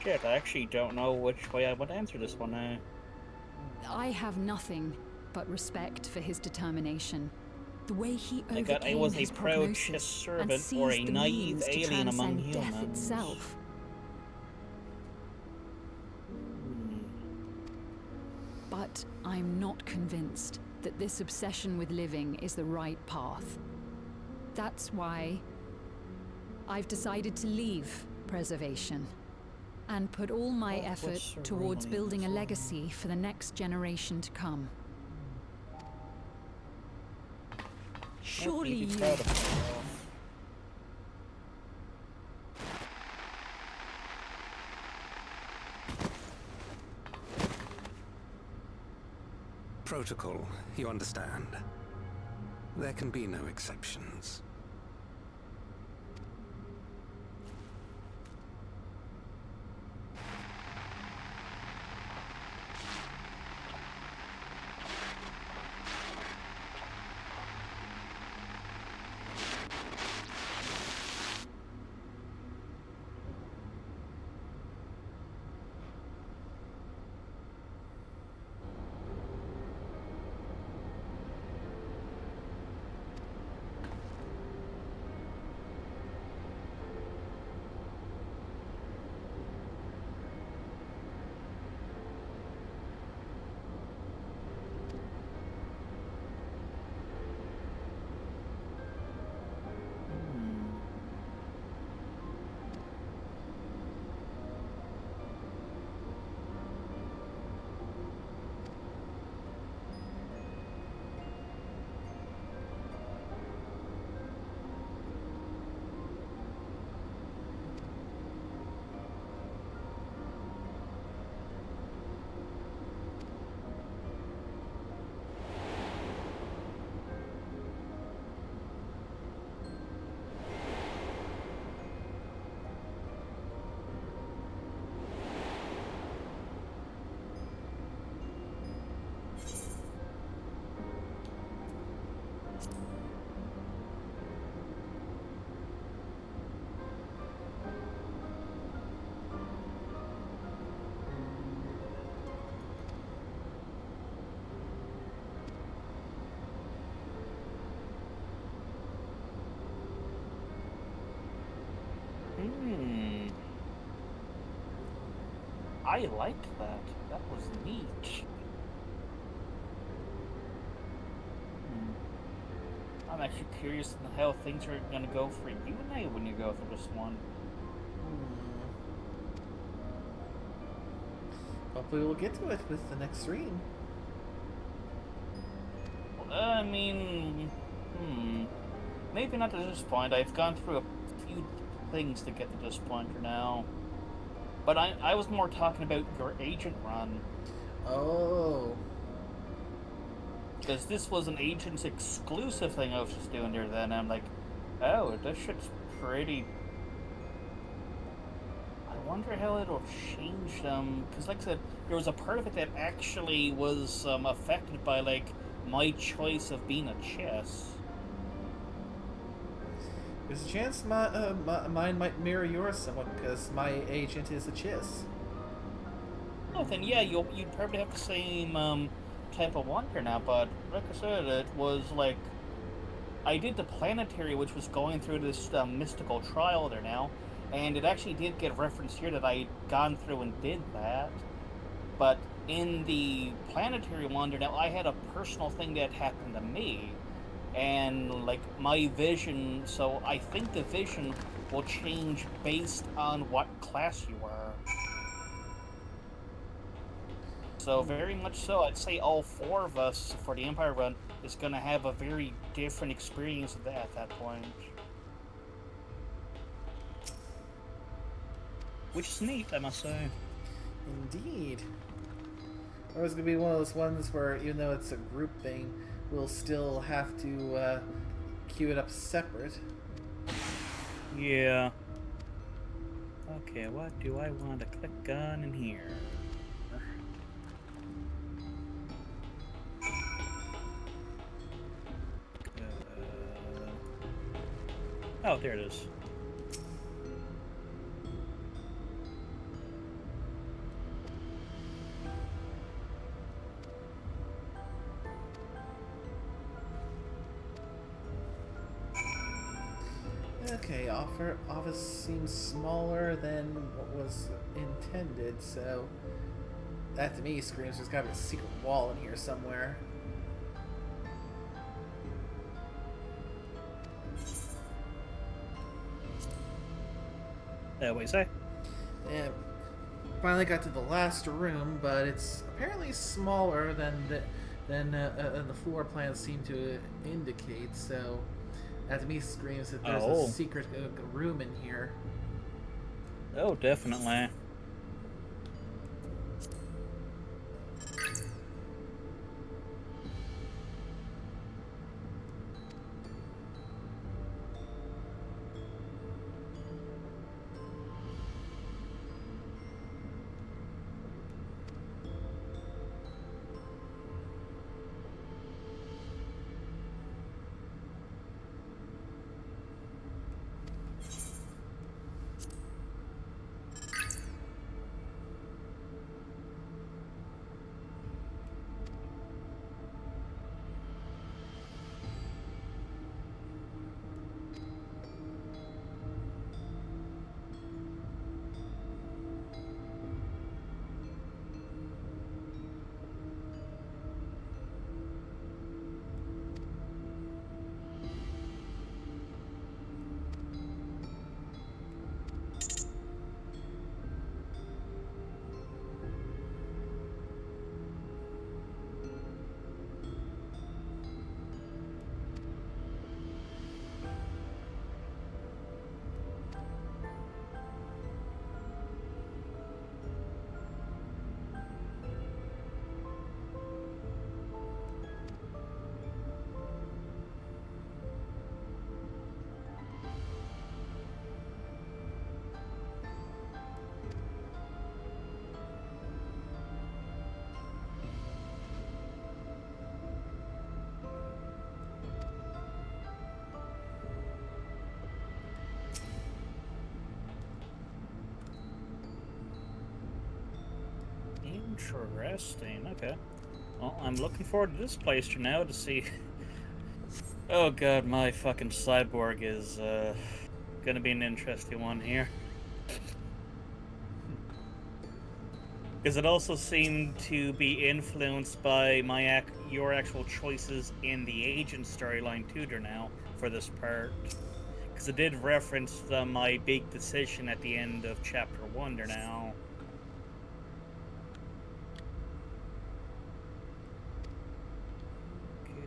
Shit, I actually don't know which way I would answer this one now. I have nothing but respect for his determination. The way he I got I overcame was a his proud prognosis chess and servant or a seized the naive means to alien among transcend death humans. itself. But I'm not convinced that this obsession with living is the right path. That's why I've decided to leave preservation and put all my effort towards building a legacy for the next generation to come. Surely you... Protocol, you understand. There can be no exceptions. I liked that. That was neat. I'm actually curious on how things are going to go for you, Nate, when you go through this one. Hopefully we'll get to it with the next stream. I mean, maybe not to this point. I've gone through a few things to get to this point now. But I was more talking about your agent run. Oh. Because this was an agent's exclusive thing I was just doing there then. I'm like, oh, this shit's pretty... I wonder how it'll change them. Because like I said, there was a part of it that actually was affected by, like, my choice of being a chess. There's a chance mine might mirror yours somewhat, because my agent is a chiss. Oh, then yeah, you'd probably have the same type of wonder now, but like I said, it was like... I did the planetary, which was going through this mystical trial there now, and it actually did get referenced here that I'd gone through and did that. But in the planetary wonder now, I had a personal thing that happened to me. And, like, my vision, so I think the vision will change based on what class you are. So, very much so, I'd say all four of us for the Empire run is going to have a very different experience at that point. Which is neat, I must say. Indeed. Or it's going to be one of those ones where, even though it's a group thing, we'll still have to queue it up separate. Yeah. Okay, what do I want to click on in here? Oh, there it is. Okay, office seems smaller than what was intended, so that to me screams there's gotta be a secret wall in here somewhere. What do you say? Yeah, finally got to the last room, but it's apparently smaller than the floor plans seem to indicate, so that to me screams that there's a secret room in here. Oh, definitely. Interesting, okay. Well, I'm looking forward to this playthrough now to see... Oh god, my fucking cyborg is gonna be an interesting one here. Because it also seemed to be influenced by your actual choices in the agent storyline too, now for this part. Because it did reference my big decision at the end of chapter 1 now. Okay,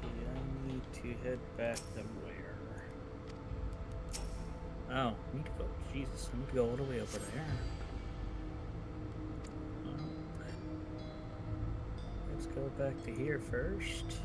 I need to head back to where? Oh, I need to go. Jesus, I need to go all the way over there. Let's go back to here first.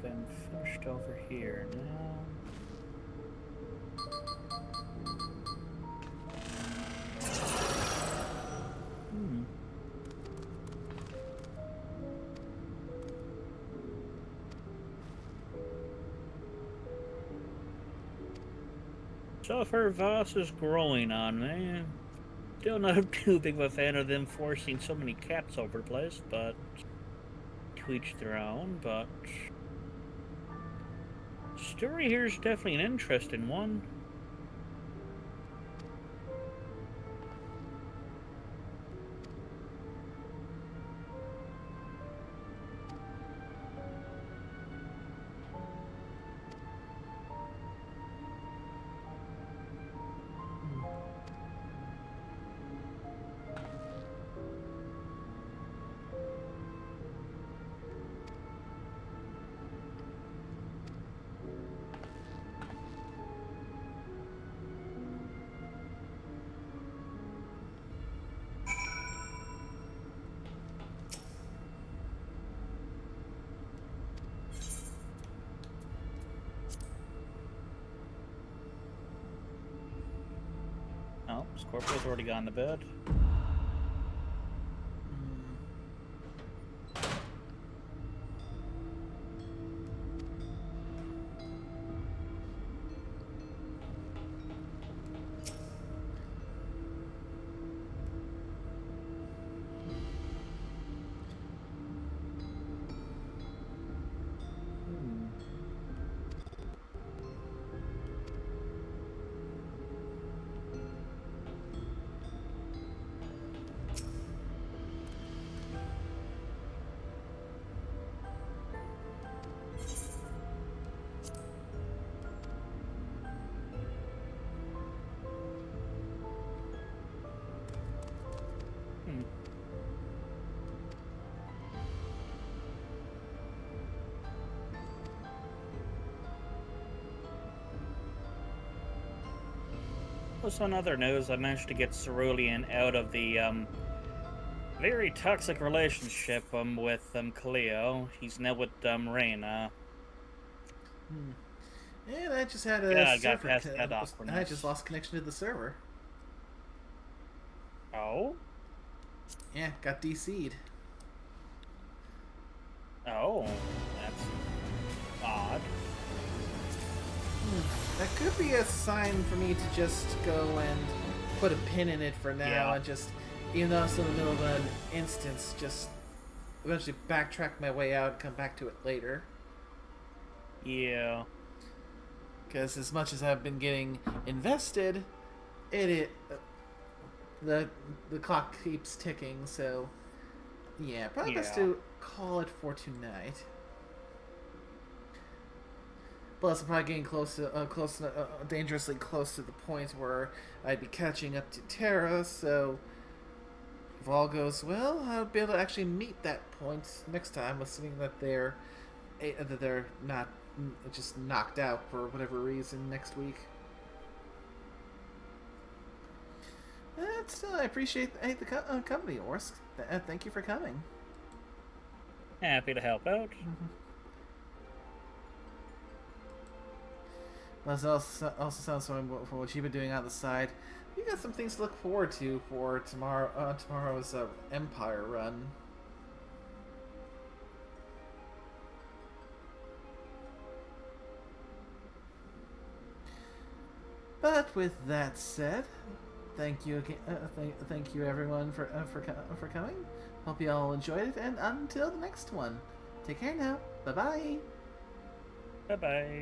I'm finished over here now. So far, Voss is growing on me. Still not too big of a fan of them forcing so many cats over the place, but to each their own, but story here is definitely an interesting one. Oh, Scorpio's already gone to bed. Also, on other news, I managed to get Cerulean out of the very toxic relationship with Cleo. He's now with Reyna. And I just had a got past that awkwardness. I just lost connection to the server. Oh? Yeah, got DC'd. Oh, that's odd. That could be a sign for me to just go and put a pin in it for now and just, even though it's in the middle of an instance, just eventually backtrack my way out and come back to it later. Yeah. Because as much as I've been getting invested, it the clock keeps ticking, so yeah, probably best to call it for tonight. Plus, I'm probably getting dangerously close to the point where I'd be catching up to Terra, so if all goes well, I'll be able to actually meet that point next time, assuming that they're not just knocked out for whatever reason next week. Still, I appreciate the company, Orsk. Thank you for coming. Happy to help out. That also sounds fun for what you've been doing on the side. You got some things to look forward to for tomorrow's Empire run. But with that said, thank you again. Thank you everyone for coming. Hope you all enjoyed it, and until the next one, take care now. Bye bye. Bye bye.